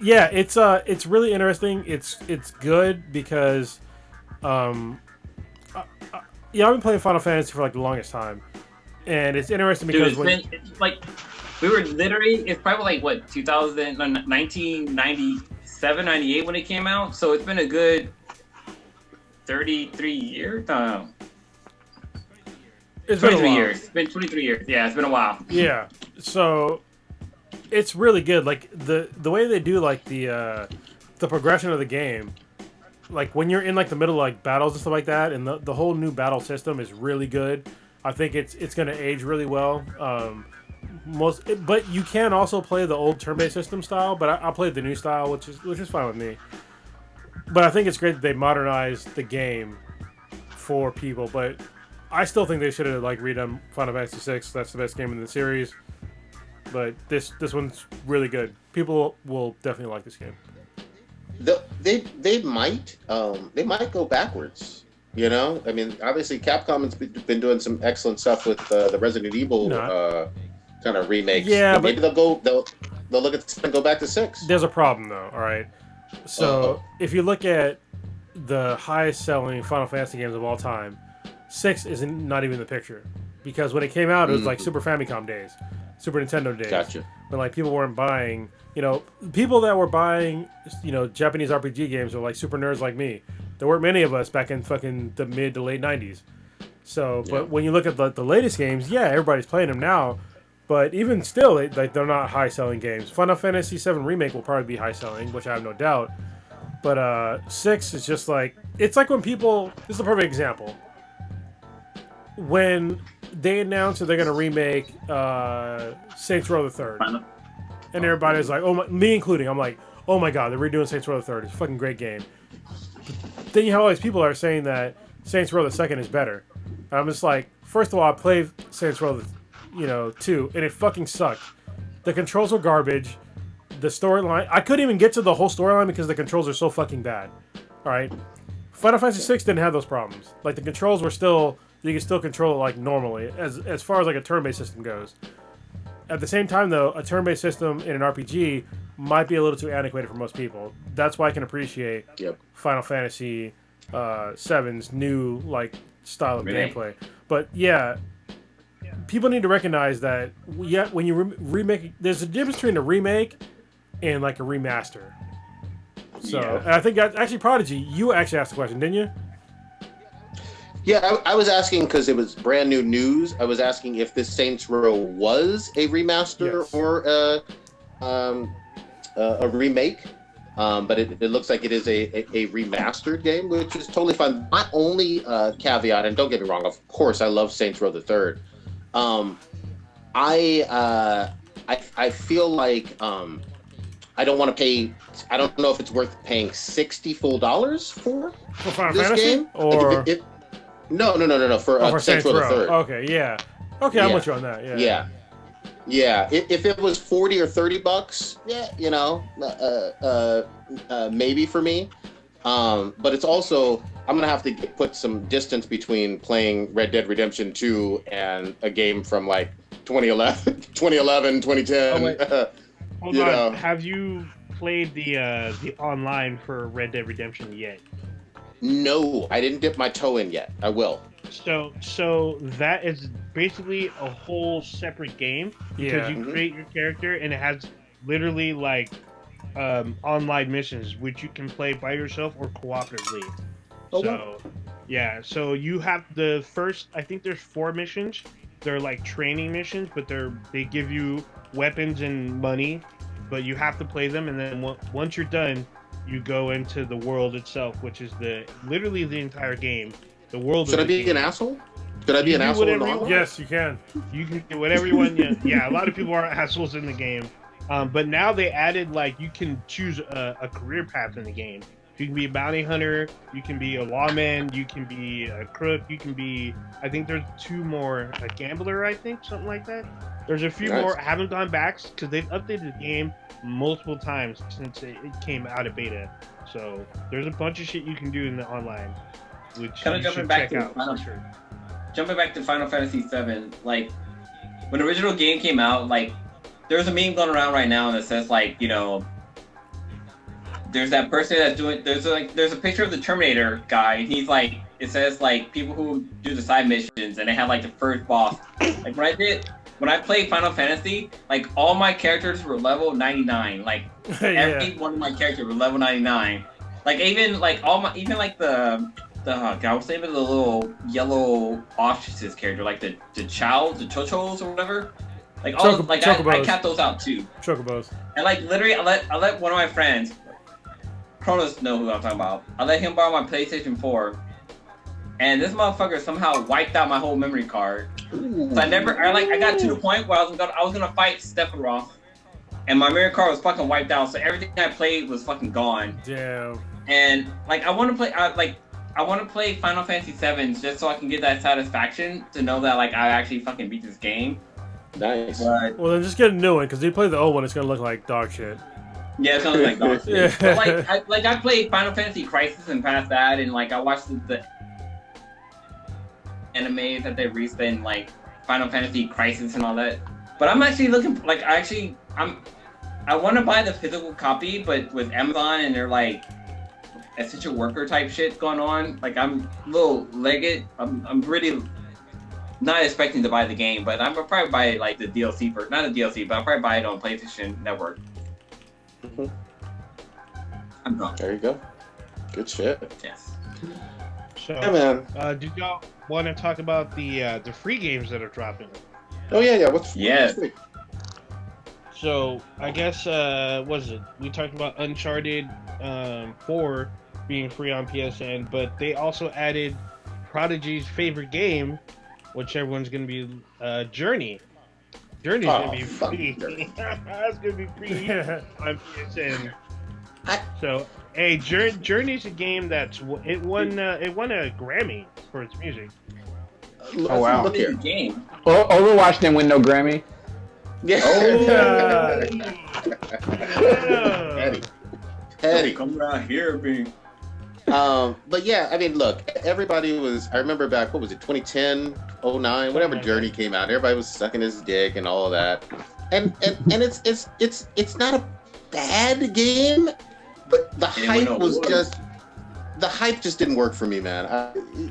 yeah, it's really interesting. It's good because, yeah, I've been playing Final Fantasy for like the longest time, and it's interesting because it's like we were literally it's probably like what 1997, 98 when it came out. So it's been a good 33 years. It's 23 years. It's been 23 years. Yeah, it's been a while. Yeah. So it's really good. Like the way they do like the progression of the game. Like when you're in like the middle of like battles and stuff like that, and the whole new battle system is really good. I think it's going to age really well. But you can also play the old turn-based system style. But I played the new style, which is fine with me. But I think it's great that they modernized the game for people. But I still think they should have like redone Final Fantasy VI. That's the best game in the series. But this one's really good. People will definitely like this game. They might go backwards. You know, I mean, obviously Capcom has been doing some excellent stuff with the Resident Evil kind of remakes. Yeah, but maybe they'll look at this and go back to 6. There's a problem though. All right, so if you look at the highest selling Final Fantasy games of all time, 6 isn't not even in the picture because when it came out, it was like Super Famicom days, Super Nintendo days. Gotcha. When like people weren't buying, people that were buying, Japanese RPG games were like super nerds like me. There weren't many of us back in fucking the mid to late 90s. So, but when you look at the latest games, yeah, everybody's playing them now. But even still, they're not high-selling games. Final Fantasy VII Remake will probably be high-selling, which I have no doubt. But 6 is just like... It's like when people... This is a perfect example. When they announced that they're going to remake Saints Row the 3rd. And everybody's like, me including, I'm like, oh my god, they're redoing Saints Row the 3rd. It's a fucking great game. Then you have all these people that are saying that Saints Row the 2nd is better. And I'm just like, first of all, I played Saints Row 2, and it fucking sucked. The controls were garbage. The storyline, I couldn't even get to the whole storyline because the controls are so fucking bad. Alright? Final Fantasy 6 didn't have those problems. Like, the controls were still, you can still control it like normally, as far as like a turn-based system goes. At the same time, though, a turn-based system in an RPG might be a little too antiquated for most people. That's why I can appreciate Final Fantasy VII's new like style of gameplay. But yeah, people need to recognize that when you remake, there's a difference between a remake and like a remaster. So and I think that actually, Prodigy, you actually asked the question, didn't you? Yeah, I was asking because it was brand new news. I was asking if this Saints Row was a remaster or a remake, but it looks like it is a remastered game, which is totally fine. My only caveat, and don't get me wrong, of course I love Saints Row the 3rd. I feel like I don't want to pay. I don't know if it's worth paying $60 full for Final this Fantasy? game. Or like no, for Saints Row the 3rd. Okay, yeah. Okay, I'm with you on that. Yeah. If it was $40 or $30, maybe for me. But it's also, I'm gonna have to put some distance between playing Red Dead Redemption 2 and a game from like 2011, 2010. Oh, wait. Hold on. Have you played the online for Red Dead Redemption yet? No, I didn't dip my toe in yet. I will. So that is basically a whole separate game because you create your character and it has literally like online missions which you can play by yourself or cooperatively. So you have the first, I think there's 4 missions. They're like training missions, but they give you weapons and money, but you have to play them, and then once you're done, you go into the world itself, which is literally the entire game. The world. Should I be an asshole? Could I be an asshole? Yes, you can. You can do whatever you want. Yeah, a lot of people are assholes in the game, but now they added like you can choose a career path in the game. You can be a bounty hunter, you can be a lawman, you can be a crook, you can be, I think there's 2 more, a gambler, I think, something like that. There's a few more. I haven't gone back because they've updated the game multiple times since it came out of beta. So there's a bunch of shit you can do in the online, which kind of you jumping should back check to out. Jumping back to Final Fantasy VII, like when the original game came out, like there's a meme going around right now that says like, you know, there's that person that's doing, there's a picture of the Terminator guy, and he's like, it says like people who do the side missions, and they have like the first boss. Like when I played Final Fantasy, like all my characters were level 99. Like every one of my characters were level 99. Like even like the I was thinking of the little yellow ostriches character, like the chochos or whatever. Like all I capped those out too. Chocobos. And like literally, I let one of my friends, Kronos, know who I'm talking about. I let him borrow my PlayStation 4, and this motherfucker somehow wiped out my whole memory card. Ooh. So I got to the point where I was gonna fight Sephiroth, and my memory card was fucking wiped out. So everything I played was fucking gone. Damn. And like I want to play Final Fantasy VII just so I can get that satisfaction to know that like I actually fucking beat this game. Nice. But, well, then just get a new one, because if you play the old one, it's gonna look like dog shit. Yeah, it's gonna look like dog shit. Yeah. But I played Final Fantasy Crisis and past that, and like I watched the anime that they released in like Final Fantasy Crisis and all that. But I'm actually looking like I want to buy the physical copy, but with Amazon and they're like essential worker type shit going on. Like I'm a little legged. I'm really not expecting to buy the game, but I'm gonna probably buy like the DLC for not a DLC, but I'll probably buy it on PlayStation Network. Mm-hmm. I'm done. There you go. Good shit. Yes. So, yeah, man. Did y'all want to talk about the free games that are dropping? Oh yeah. What's free? So I guess was it? We talked about Uncharted 4 being free on PSN, but they also added Prodigy's favorite game, which everyone's gonna be Journey. Journey's gonna be free. That's gonna be free on PSN. So, hey, Journey's a game it won a Grammy for its music. Oh wow! Look here. Game. Overwatch didn't win no Grammy. Yeah. Eddie, come around here, big. But yeah, I mean, look, everybody was. I remember back. What was it? 2010, 09, whatever Journey came out. Everybody was sucking his dick and all of that. And it's not a bad game, but the hype just didn't work for me, man.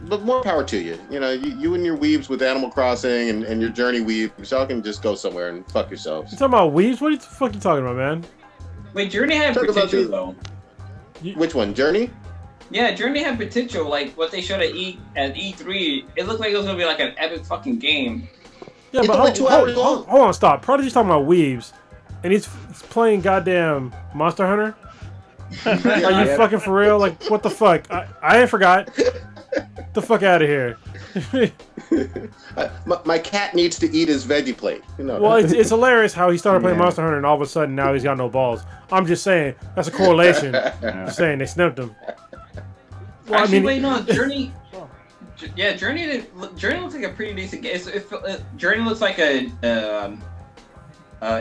But more power to you. You know, you and your weebs with Animal Crossing and your Journey weebs, y'all can just go somewhere and fuck yourselves. You talking about weebs? What the fuck you talking about, man? Wait, Journey had potential though. Which one, Journey? Yeah, Journey had potential. Like what they showed at E3, it looked like it was gonna be like an epic fucking game. Yeah, but hold on, stop. Prodigy's talking about weebs, and he's playing goddamn Monster Hunter. Are you fucking for real? Like, what the fuck? I ain't forgot. Get the fuck out of here. My cat needs to eat his veggie plate. You know. Well, it's hilarious how he started playing Monster Hunter and all of a sudden now he's got no balls. I'm just saying that's a correlation. Just saying they snipped him. Well, actually, wait, no, Journey. Yeah, Journey looks like a pretty decent game. Journey looks like a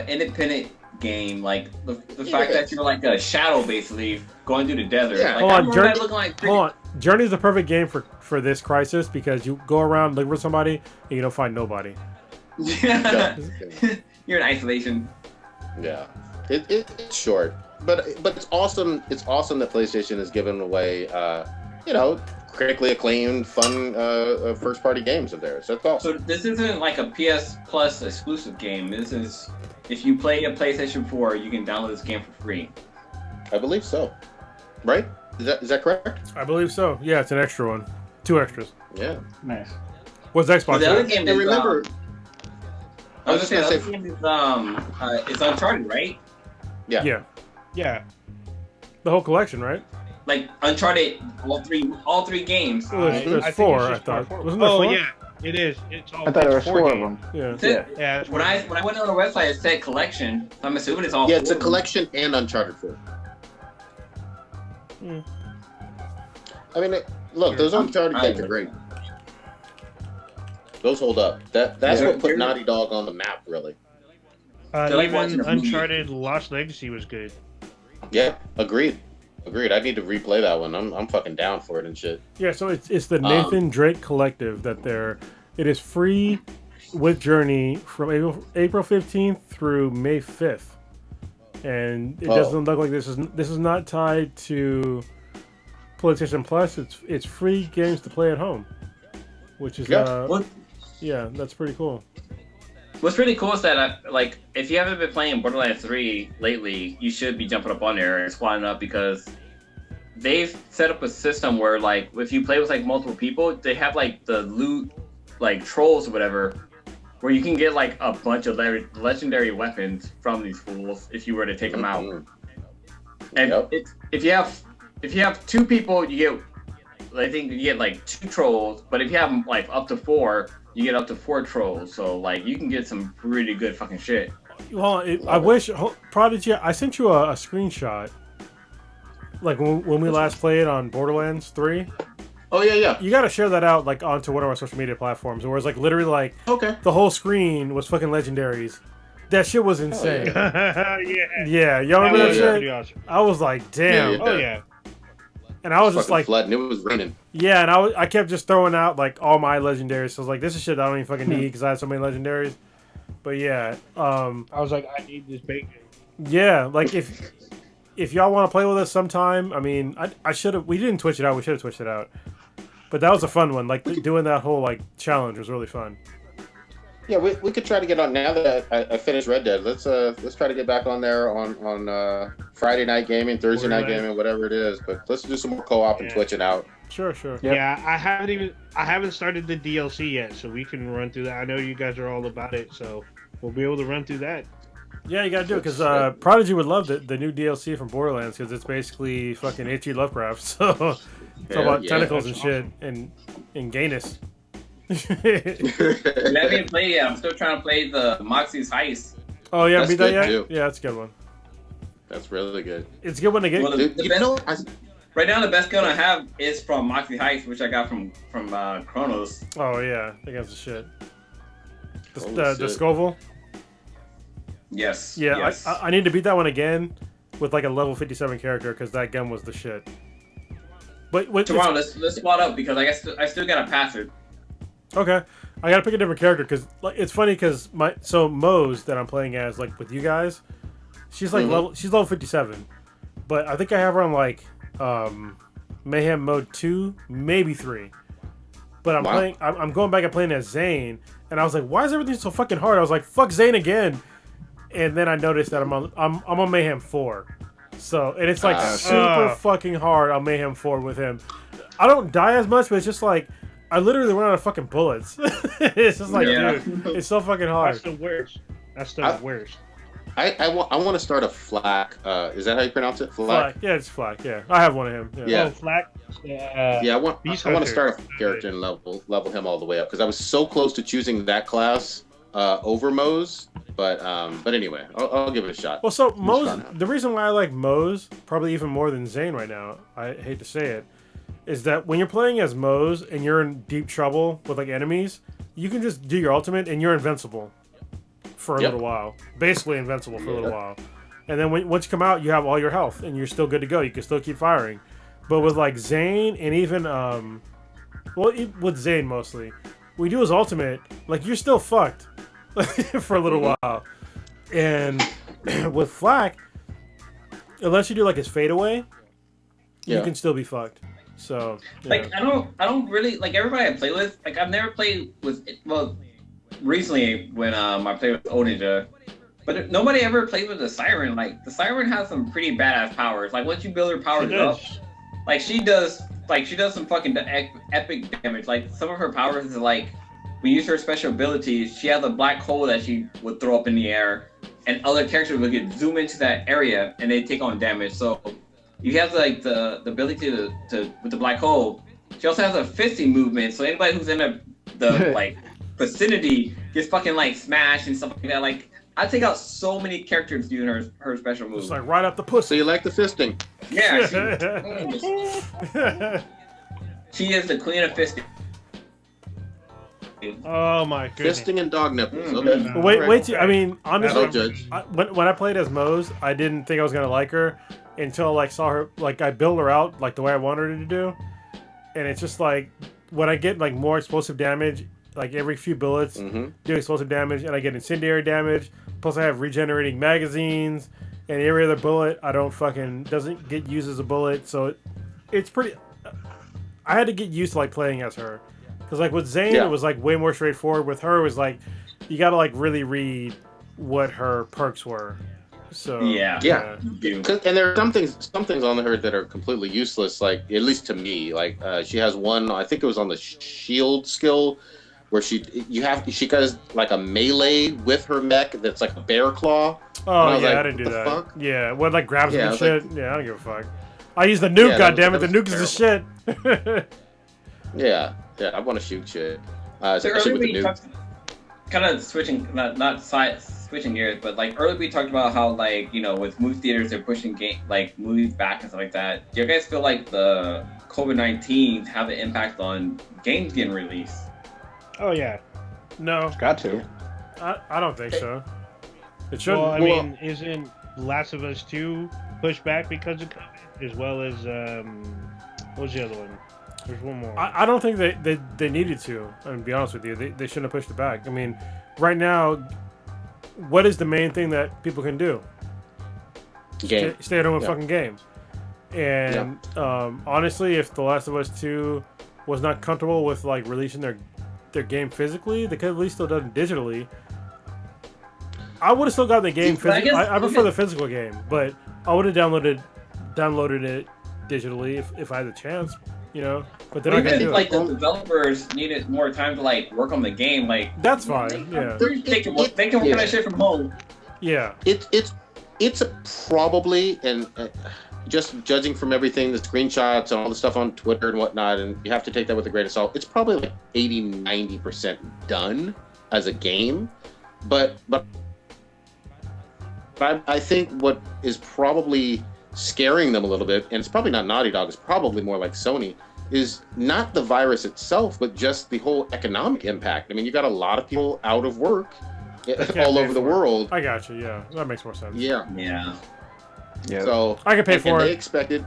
independent game, like the fact that you're like a shadow basically going through the desert. Yeah. Like, hold on. Journey's the perfect game for this crisis because you go around looking for somebody and you don't find nobody. Yeah. You're in isolation. Yeah, it's short, but it's awesome. It's awesome that PlayStation has given away, critically acclaimed, fun first party games of theirs. That's awesome. So this isn't like a PS Plus exclusive game. This is if you play a PlayStation 4, you can download this game for free. I believe so. Right? Is that correct? I believe so. Yeah, it's an extra one. 2 extras. Yeah. Nice. What's Xbox? The other game is, remember. I was just gonna say, the other game is it's Uncharted, right? Yeah. Yeah. The whole collection, right? Like Uncharted, all three games. There's 4, I thought. Wasn't there 4? Yeah, it is. It's all. I thought there was 4 of games. them. Yeah. When I went on the website, it said collection. So I'm assuming it's all. Yeah, it's a collection and Uncharted 4. I mean, look, those Uncharted games are great. Those hold up. That's what put Naughty Dog on the map, really. Even Uncharted Lost Legacy was good. Yeah, agreed. I need to replay that one. I'm fucking down for it and shit. Yeah, so it's the Nathan Drake Collective that it is free with Journey from April 15th through May 5th. And it doesn't look like this is not tied to PlayStation Plus. It's free games to play at home, which is yeah, that's pretty cool. What's really cool is that if you haven't been playing Borderlands 3 lately, you should be jumping up on there and squatting up because they've set up a system where if you play with multiple people, they have the loot trolls or whatever, where you can get a bunch of legendary weapons from these fools if you were to take them out. And if you have two people, you get I think you get 2 trolls, but if you have up to 4, you get up to 4 trolls. So you can get some pretty good fucking shit. Well, I wish Prodigy. I sent you a screenshot, when we last played on Borderlands 3. Oh yeah. You got to share that out onto one of our social media platforms, where it's literally the whole screen was fucking legendaries. That shit was insane. Yeah, y'all remember that shit? Awesome. I was like, damn. Yeah. Oh yeah. And I was just flooding. It was raining. Yeah, and I kept just throwing out all my legendaries. So I was this is shit I don't even fucking need because I had so many legendaries. But yeah, I was like, I need this bacon. Yeah, if y'all want to play with us sometime, I mean, I should have. We didn't Twitch it out. We should have Twitched it out. But that was a fun one. Doing that whole challenge was really fun. Yeah, we could try to get on now that I finished Red Dead. Let's try to get back on there on Friday night gaming, Thursday night gaming, whatever it is. But let's do some more co-op and Twitch it out. Sure. Yep. Yeah, I haven't started the DLC yet, so we can run through that. I know you guys are all about it, so we'll be able to run through that. Yeah, you gotta do it because Prodigy would love the new DLC from Borderlands because it's basically fucking H.G. Lovecraft. So it's all about tentacles and shit and gayness. Let me play. I'm still trying to play the Moxie's Heist. Oh yeah, beat that yet? Too. Yeah, that's a good one. That's really good. It's a good one to get. Well, right now, the best gun I have is from Moxie Heist, which I got from Chronos. Oh yeah, I think that's the shit. The Scoville. Yes. Yeah, yes. I need to beat that one again with a level 57 character because that gun was the shit. But tomorrow, let's squad up because I still gotta pass it. Okay, I gotta pick a different character because it's funny because Mose that I'm playing as with you guys, she's level 57, but I think I have her on Mayhem mode 2, maybe 3. But I'm going back and playing as Zane, and I was like, why is everything so fucking hard? I was like, fuck Zane again, and then I noticed that I'm on Mayhem 4, so and it's super fucking hard on Mayhem 4 with him. I don't die as much, but it's just I literally run out of fucking bullets. It's just dude, it's so fucking hard. That's the worst. I want to start a Flak. Is that how you pronounce it? Flak? Yeah, it's Flak. Yeah, I have one of him. Yeah. Oh, Flak. Yeah, I want to start a character and level him all the way up because I was so close to choosing that class over Mose. But anyway, I'll give it a shot. Well, so Mose, the reason why I like Mose probably even more than Zane right now, I hate to say it, is that when you're playing as Mose and you're in deep trouble with enemies, you can just do your ultimate and you're invincible for a little while. Basically invincible for a little while. And then once you come out, you have all your health and you're still good to go. You can still keep firing. But with Zane and even with Zane mostly, we do his ultimate, you're still fucked for a little while. And with Flak, unless you do his fadeaway, you can still be fucked. So I don't really everybody I play with. I've never played with recently when I played with Oninja, but nobody ever played with the Siren. The Siren has some pretty badass powers. Once you build her powers up, she does some fucking epic damage. Some of her powers is we use her special abilities. She has a black hole that she would throw up in the air, and other characters would zoom into that area and they take on damage. So you have the ability to with the black hole. She also has a fisting movement, so anybody who's in the vicinity gets fucking smashed and stuff like that. I take out so many characters using her special move. Just right up the pussy. So you like the fisting? Yeah. She is the queen of fisting. Oh my goodness. Fisting and dog nipples. Mm-hmm. Okay. Wait till, I mean, honestly, Don't judge. When I played as Mose, I didn't think I was gonna like her until like saw her, like I built her out like the way I wanted her to do, and it's just like when I get like more explosive damage, like every few bullets do explosive damage, and I get incendiary damage. Plus, I have regenerating magazines, and every other bullet I don't doesn't get used as a bullet, so it's pretty. I had to get used to like playing as her. Because like with Zane, it was like way more straightforward. With her, it was like you gotta like really read what her perks were. So yeah. And there are some things on her that are completely useless. Like at least to me, like she has one. I think it was on the shield skill where she does like a melee with her mech that's like a bear claw. Oh yeah, I didn't do that. Fuck? Yeah, what like grabs and shit. Like, yeah, I don't give a fuck. I use the nuke. Goddammit, the nuke is the shit. Yeah, I want to shoot shit. Especially with the nuke. Kind of switching, not switching gears, but like earlier we talked about how like with movie theaters they're pushing movies back and stuff like that. Do you guys feel like the COVID-19 have an impact on games getting released? Oh yeah, no, got to. I don't think so. It shouldn't. Well, I mean, isn't Last of Us 2 pushed back because of COVID, as well as what was the other one? There's one more. I don't think they needed to. I mean, to be honest with you, they shouldn't have pushed it back. I mean, right now, what is the main thing that people can do? Game. Stay at home and fucking game. And honestly, if The Last of Us 2 was not comfortable with like releasing their game physically, they could at least still done it digitally. I would have still gotten the game physically. I prefer the physical game, but I would have downloaded it digitally if I had the chance. But they're not gonna do it. Like the developers needed more time to like work on the game, like that's fine. Yeah, they can work on that shit from home. Yeah, it's probably and just judging from everything, the screenshots and all the stuff on Twitter and whatnot, and you have to take that with a grain of salt. It's probably like 80-90% done as a game, but I think what is probably scaring them a little bit, and it's probably not Naughty Dog, it's probably more like Sony, is not the virus itself, but just the whole economic impact. I mean, you got a lot of people out of work all over the world. I got you, yeah. That makes more sense. Yeah. So I can pay for it. They expected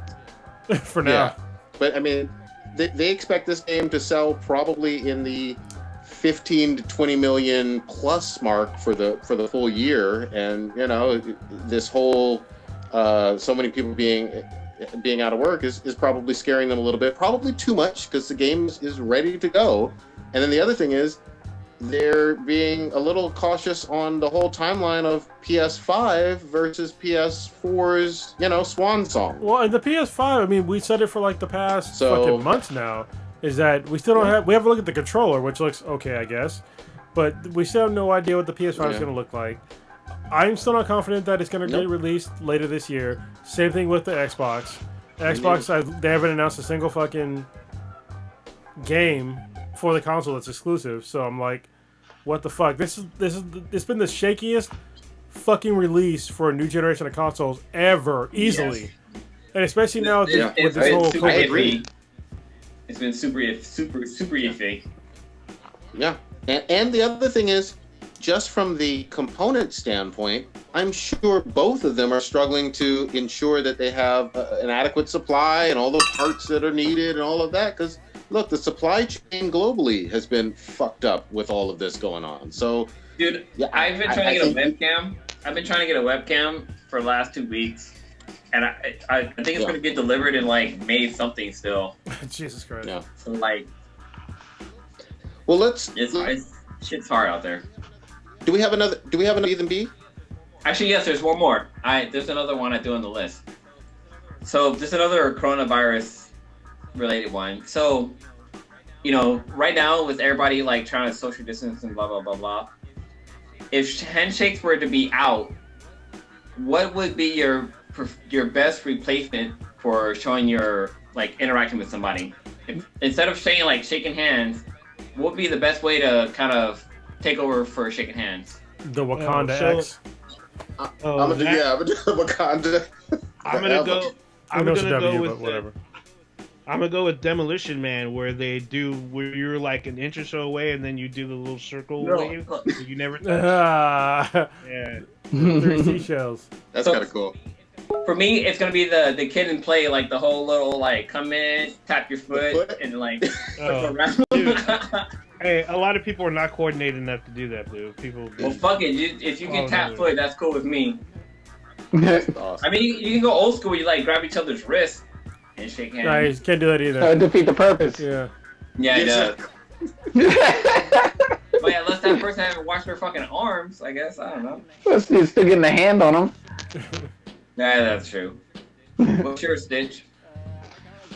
for now. Yeah. But I mean, they expect this game to sell probably in the 15 to 20 million plus mark for the full year, and this whole so many people being out of work is probably scaring them a little bit, probably too much, because the game is ready to go. And then the other thing is they're being a little cautious on the whole timeline of PS5 versus PS4's swan song. Well, and the PS5, I mean, we said it for like the past fucking months now, is that we still don't we have a look at the controller, which looks okay, I guess, but we still have no idea what the PS5 is going to look like. I'm still not confident that it's going to get released later this year. Same thing with the Xbox. They haven't announced a single fucking game for the console that's exclusive. So I'm like, what the fuck? It's been the shakiest fucking release for a new generation of consoles ever, easily. Yes. And especially now with this whole COVID. I agree. It's been super iffy. Yeah, and the other thing is, just from the component standpoint, I'm sure both of them are struggling to ensure that they have an adequate supply and all those parts that are needed and all of that. Because, look, the supply chain globally has been fucked up with all of this going on. So, dude, I've been trying to get a webcam. I've been trying to get a webcam for the last 2 weeks. And I think it's going to get delivered in like May something still. Jesus Christ. Yeah. So, like, well, shit's hard out there. Do we have another Ethan B? Actually, yes, there's one more. There's another one I do on the list. So there's another coronavirus related one. So, right now with everybody like trying to social distance and blah blah blah blah. If handshakes were to be out, what would be your best replacement for showing your like interacting with somebody? Instead of saying like shaking hands, what would be the best way to kind of take over for shaking hands? The Wakanda X. I'm gonna do Wakanda. I'm gonna go with I'm gonna go with Demolition Man, where you're like an inch or so away, and then you do the little circle wave. So you never touch. Yeah. 3 seashells. That's kind of cool. For me, it's gonna be the kid and play, like the whole little like come in, tap your foot, and like around. Hey, a lot of people are not coordinated enough to do that, dude. Well, fuck it. If you can tap foot, that's cool with me. Awesome. I mean, you can go old school. You like grab each other's wrists and shake hands. No, you can't do that either. That would defeat the purpose. Yeah. Yeah, it does. But yeah, unless that person haven't washed their fucking arms, I guess. I don't know. You're still getting a hand on them. Yeah, that's true. What's your Stitch?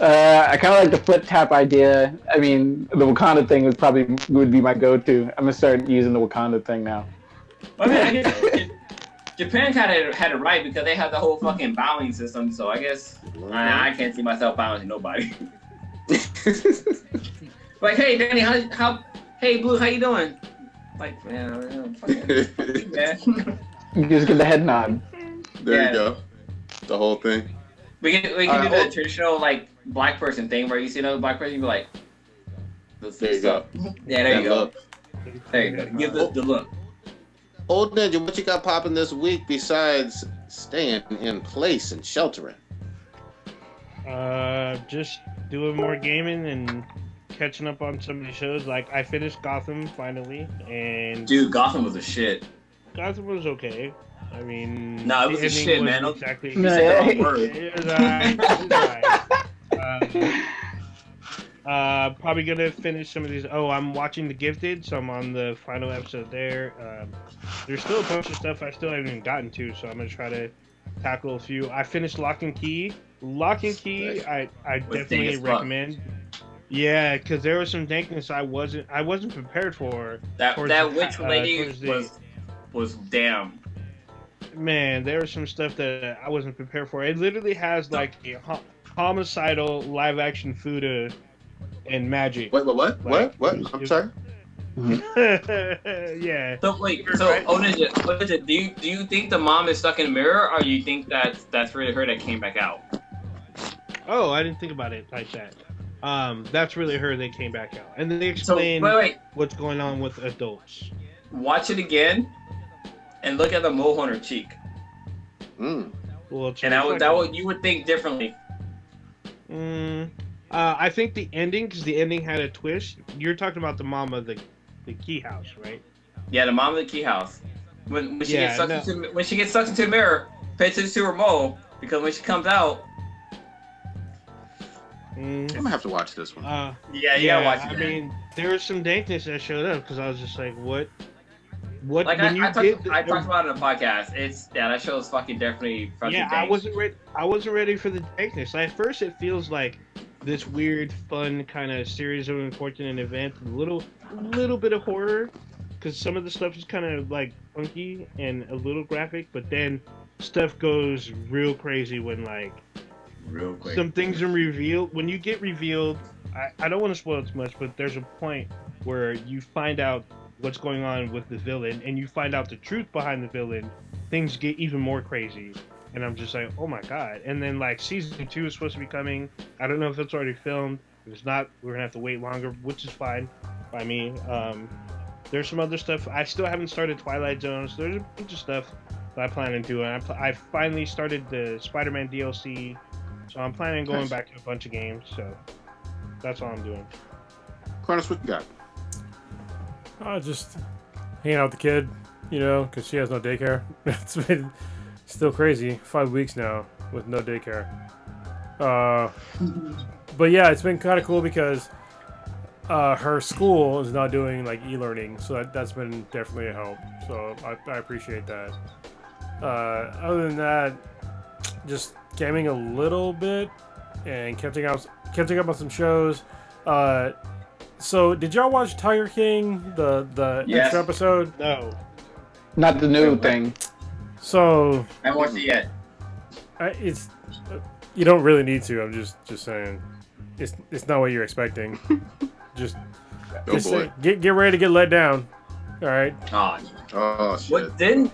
I kind of like the flip tap idea. I mean, the Wakanda thing would be my go-to. I'm gonna start using the Wakanda thing now. I mean, I guess Japan had it right because they have the whole fucking bowing system. So I guess I can't see myself bowing to nobody. Like, hey, Danny, hey, Blue, how you doing? Like, man, fucking man. You just get the head nod. There you go. The whole thing. We can do the traditional like black person thing where you see another black person, you be like, there you go. Yeah, there you go. There you go. Give the look. Old Ninja, what you got popping this week besides staying in place and sheltering? Just doing more gaming and catching up on some of the shows. Like, I finished Gotham finally, and dude, Gotham was a shit. Gotham was okay. I mean, no, it was a shit, man. Exactly. You said the wrong word. It was alright. Probably gonna finish some of these. Oh, I'm watching The Gifted, so I'm on the final episode there. There's still a bunch of stuff I still haven't even gotten to, so I'm gonna try to tackle a few. I finished Lock and Key. Lock and Key, I definitely recommend. Yeah, because there was some dankness I wasn't prepared for. That witch lady was damn. Man, there was some stuff that I wasn't prepared for. It literally has like a homicidal live action Fuda and magic. Wait, what? Like, what? I'm sorry. Yeah. So wait, Ninja, do you think the mom is stuck in a mirror, or you think that's really her that came back out? Oh, I didn't think about it like that. That's really her that came back out, and then they explain what's going on with adults. Watch it again, and look at the mole on her cheek. Well, and you would think differently. I think the ending, because the ending had a twist. You're talking about the mom of the key house, right? Yeah, the mom of the key house. When she gets sucked into the mirror, pay attention to her mole, because when she comes out. I'm gonna have to watch this one. Yeah, you gotta watch it. I mean, there was some dankness that showed up because I was just like, what? Like I talked about it in a podcast. That show is fucking definitely fucking dank. I wasn't ready for the dankness. At first, it feels like this weird, fun kind of series of unfortunate events, a little bit of horror, because some of the stuff is kind of like funky and a little graphic, but then stuff goes real crazy when like. Real quick. Some things are revealed. When you get revealed, I don't want to spoil too much, but there's a point where you find out what's going on with the villain, and you find out the truth behind the villain. Things get even more crazy, and I'm just like, oh my god. And then like season 2 is supposed to be coming. I don't know if it's already filmed. If it's not, we're gonna have to wait longer, which is fine by me. There's some other stuff. I still haven't started Twilight Zone, so there's a bunch of stuff that I plan on doing. I finally started the Spider-Man DLC. So I'm planning on going back to a bunch of games, so that's all I'm doing. Carlos, what you got? Just hanging out with the kid, because she has no daycare. It's been still crazy. 5 weeks now with no daycare. But yeah, it's been kind of cool because her school is not doing like e-learning, so that's been definitely a help. So I appreciate that. Other than that, just gaming a little bit and catching up on some shows. So did y'all watch Tiger King, the extra episode? No, not the new thing. So I haven't watched it yet. It's you don't really need to. I'm just saying, it's not what you're expecting. just boy. get ready to get let down. All right. Oh shit. What didn't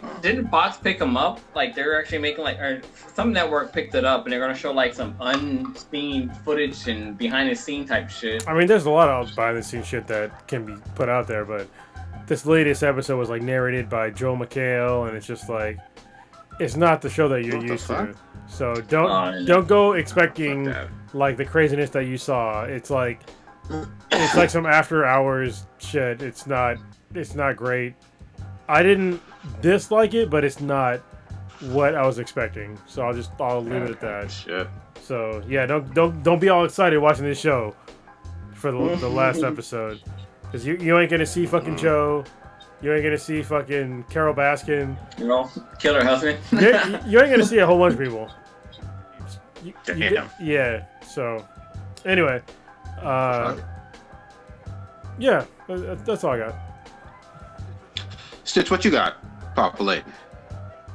Fox pick them up? Like they're actually making or some network picked it up and they're gonna show like some unseen footage and behind the scene type shit. I mean, there's a lot of behind the scenes shit that can be put out there, but this latest episode was like narrated by Joel McHale, and it's just like it's not the show that you're used to. So don't go expecting like the craziness that you saw. It's like some after hours shit. It's not great. I didn't dislike it, but it's not what I was expecting. So I'll leave it at that. Shit. So yeah, don't be all excited watching this show for the last episode, because you ain't gonna see fucking Joe, you ain't gonna see fucking Carol Baskin, kill her husband. you ain't gonna see a whole bunch of people. Damn. Yeah. So anyway, yeah, that's all I got. Stitch, what you got? Papa Lady.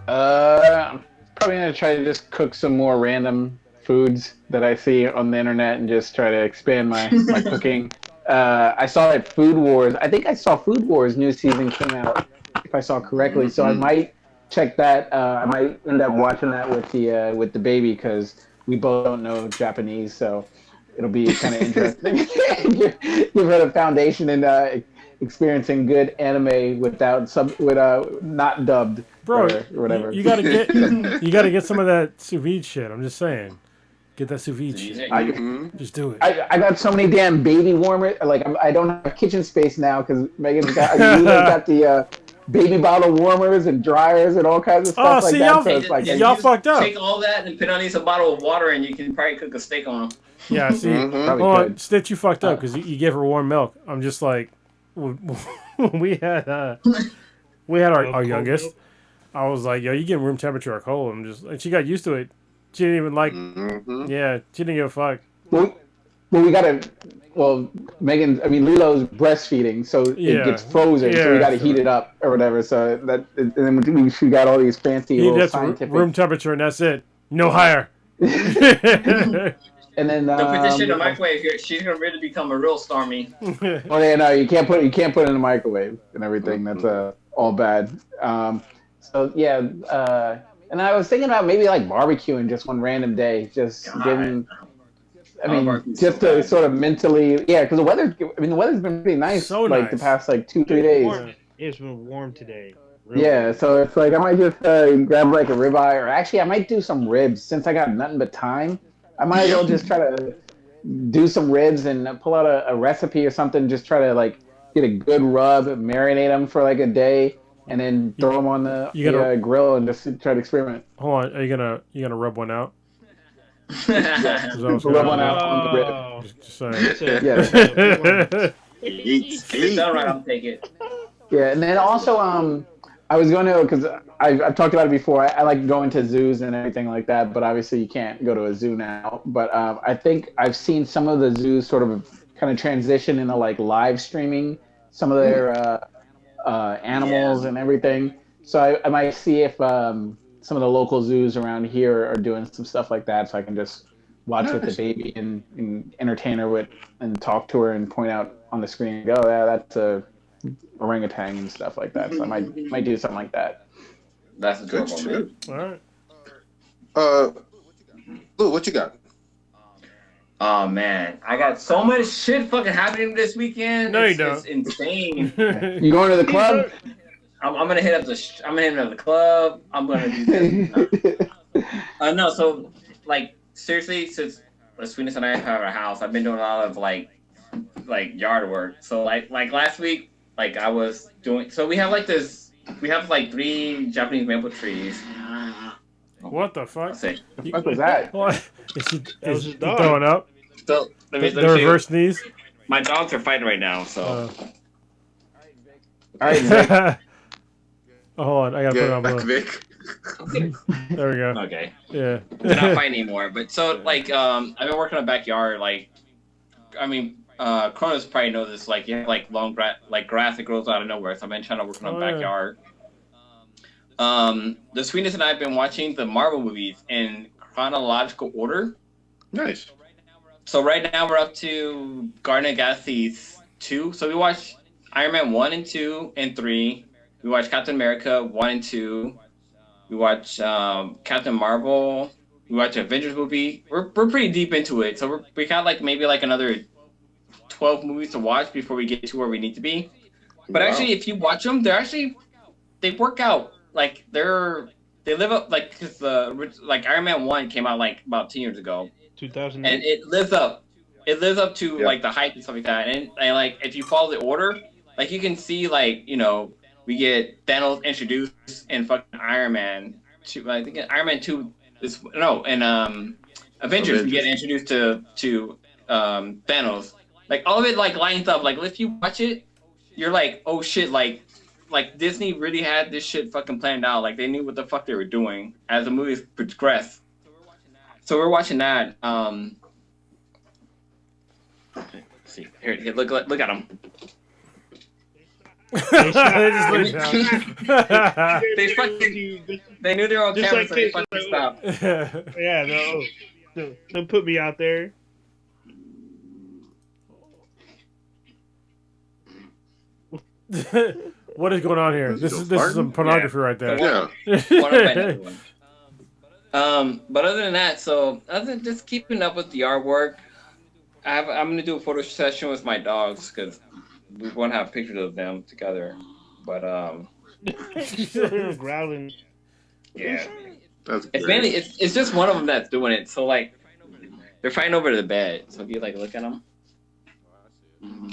I'm probably gonna try to just cook some more random foods that I see on the internet and just try to expand my cooking. I saw that Food Wars. I think I saw Food Wars new season came out, if I saw correctly. So I might check that. I might end up watching that with the baby because we both don't know Japanese, so it'll be kind of interesting. Give her the foundation and experiencing good anime with not dubbed, bro, or whatever. You gotta get some of that sous vide shit. I'm just saying. Get that sous vide shit. Just do it. I got so many damn baby warmers. Like I don't have kitchen space now because Megan's got the baby bottle warmers and dryers and all kinds of stuff like that. So it's like y'all fucked up. Take all that and put on a bottle of water and you can probably cook a steak on them. Yeah, see, hold on, Stitch, you fucked up because you gave her warm milk. I'm just like, we had our youngest. I was like, yo, you getting room temperature or cold? And she got used to it. She didn't even like. Yeah, she didn't give a fuck. Megan. I mean, Lilo's breastfeeding, so it gets frozen. So we got to heat it up or whatever. So and then she got all these fancy little scientific room temperature, and that's it. No higher. And then don't put this shit in the microwave. She's gonna really become a real Stormy. Oh yeah, no, you can't put it in the microwave and everything. That's all bad. So yeah, and I was thinking about maybe like barbecuing just one random day, just getting. I mean, just to sort of mentally, because the weather's been pretty nice, the past 2-3 days. It's been warm today. Really. So it's like I might just grab like a ribeye, or actually I might do some ribs since I got nothing but time. I might as well just try to do some ribs and pull out a recipe or something. Just try to get a good rub, marinate them for a day, and then throw them on the grill and just try to experiment. Hold on, are you gonna rub one out? Rub one out on the rib. Just saying. I'll take it. Yeah, and then also I was going to, because I've talked about it before. I like going to zoos and everything like that, but obviously you can't go to a zoo now. But I think I've seen some of the zoos sort of kind of transition into live streaming some of their animals and everything. So I might see if some of the local zoos around here are doing some stuff like that, so I can just watch with the baby and entertain her with and talk to her and point out on the screen, go, yeah, that's a orangutan and stuff like that. So I might do something like that. That's a good one. All right. Lou, what you got? Oh man, I got so much shit fucking happening this weekend. No, you don't. It's insane. You going to the club? I'm gonna hit up the club. I'm gonna do this. No, so seriously, since Sweetness and I have our house, I've been doing a lot of yard work. So last week, I was doing. So we have we have 3 Japanese maple trees. What the fuck? What the fuck was that? What? Is he throwing up? So let me reverse knees. My dogs are fighting right now. So. All right. Oh, hold on, I gotta put it on blue. There we go. Okay. Yeah. They're not fighting anymore. But so I've been working in the backyard. Cronus probably knows this. You have long grass that grows out of nowhere. So I've been trying to work in the backyard. The Sweetness and I have been watching the Marvel movies in chronological order. Nice. So right now we're up to Guardians of the Galaxy 2. So we watched. Iron Man 1 and 2 and 3. We watched Captain America 1 and 2. We watched Captain Marvel. We watched Avengers movie. We're pretty deep into it, so we got like maybe like another 12 movies to watch before we get to where we need to be. But actually, if you watch them, they work out. Like they live up like because like Iron Man 1 came out like about 10 years ago. 2000. And it lives up. It lives up to like the hype and stuff like that. And like if you follow the order, like you can see like we get Thanos introduced in fucking Iron Man 2. I think Iron Man 2 is Avengers. We get introduced to Thanos. Like all of it like lines up. Like if you watch it, you're like, oh shit, like Disney really had this shit fucking planned out. Like they knew what the fuck they were doing as the movies progressed. So we're watching that. Let's see here, look at them. They just looked down. They knew they were on camera, like so they fucking stopped. Yeah, don't put me out there. What is going on here? This is some pornography right there. Yeah. But other than that, so other than just keeping up with the artwork, I'm gonna do a photo session with my dogs because we want to have pictures of them together. But growling. Yeah, That's it's great. mainly it's just one of them that's doing it. So like they're fighting over the bed. So if you like look at them.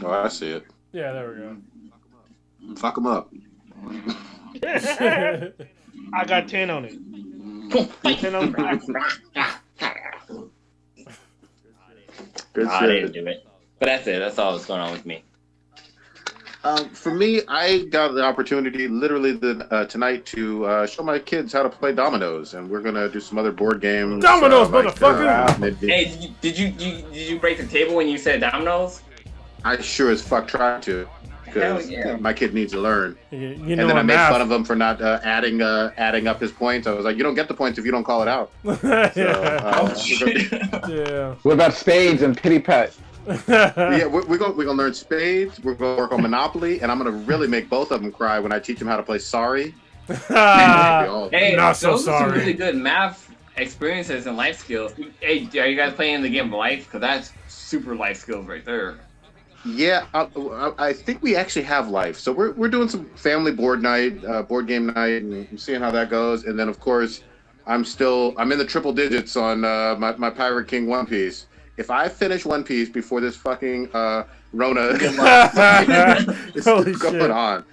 Oh, I see it. Yeah, there we go. Fuck them up. I got 10 on it. 10 on it. Good I shit. didn't do it. But that's it. That's all that's going on with me. For me, I got the opportunity literally tonight to show my kids how to play dominoes, and we're gonna do some other board games. Dominoes, motherfucker! Maybe. Hey, did you break the table when you said dominoes? I sure as fuck tried to, because Hell yeah. my kid needs to learn. You And know, then I made math. fun of him for not adding up his points. I was like, you don't get the points if you don't call it out. Yeah. So, Yeah. What about spades and pity pat? yeah, we're gonna learn spades. We're gonna work on Monopoly, and I'm gonna really make both of them cry when I teach them how to play Sorry. Hey, Not so those are some sorry. really good math experiences and life skills. Hey, are you guys playing the game of life? Because that's super life skills right there. Yeah, I think we actually have life. So we're doing some family board game night, and seeing how that goes. And then of course, I'm in the triple digits on my Pirate King One Piece. If I finish One Piece before this fucking Rona is Holy going shit. on,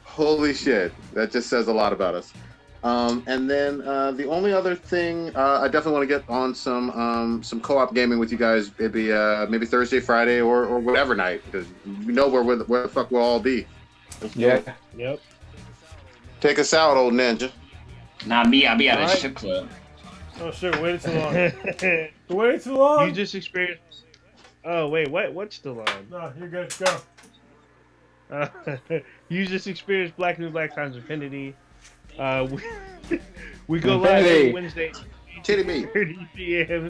holy shit, that just says a lot about us. And then the only other thing, I definitely want to get on some co-op gaming with you guys, maybe Thursday, Friday, or whatever night, because you know where the fuck we'll all be. Yeah. Yep. Take us out, old ninja. Not me. I'll be at a Alright. strip club. Oh shit! Waited too long. Waited too long. You just experienced. Oh wait, what's still on? No, you're good. Go. You just experienced Black and Black times Infinity. We go live every Wednesday, Titty me. 30 p.m.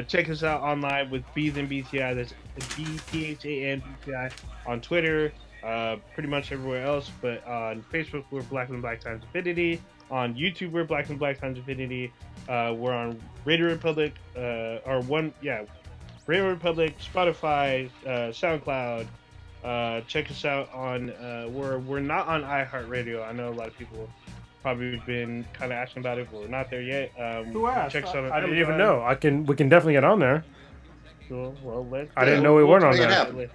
Check us out online with Bees and BTI. That's BTHAN BTI on Twitter. Pretty much everywhere else, but on Facebook we're Black and Black times Infinity. On YouTube we're Black and Black times Infinity. We're on Radio Republic, Radio Republic, Spotify, SoundCloud. Check us out on. We're not on iHeartRadio. I know a lot of people probably been kind of asking about it, but we're not there yet. Who asked? Check us out on I didn't even Amazon. know. We can definitely get on there. Cool. Well, let's. I didn't know we weren't on make it there. happen.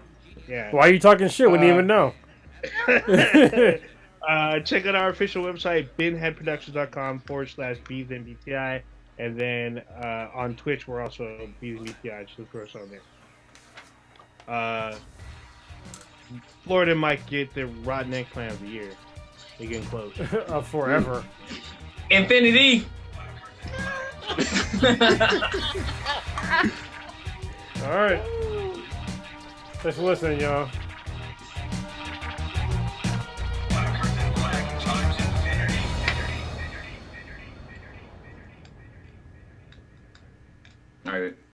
Yeah. Why are you talking shit? We didn't even know. Check out our official website, binheadproductions.com/BeesandBTI. And then on Twitch, we're also Bees and BTI. Just look for us on there. Florida might get the rotten eggplant of the year. They're getting close. Forever. Infinity. All right. Thanks for listening, y'all.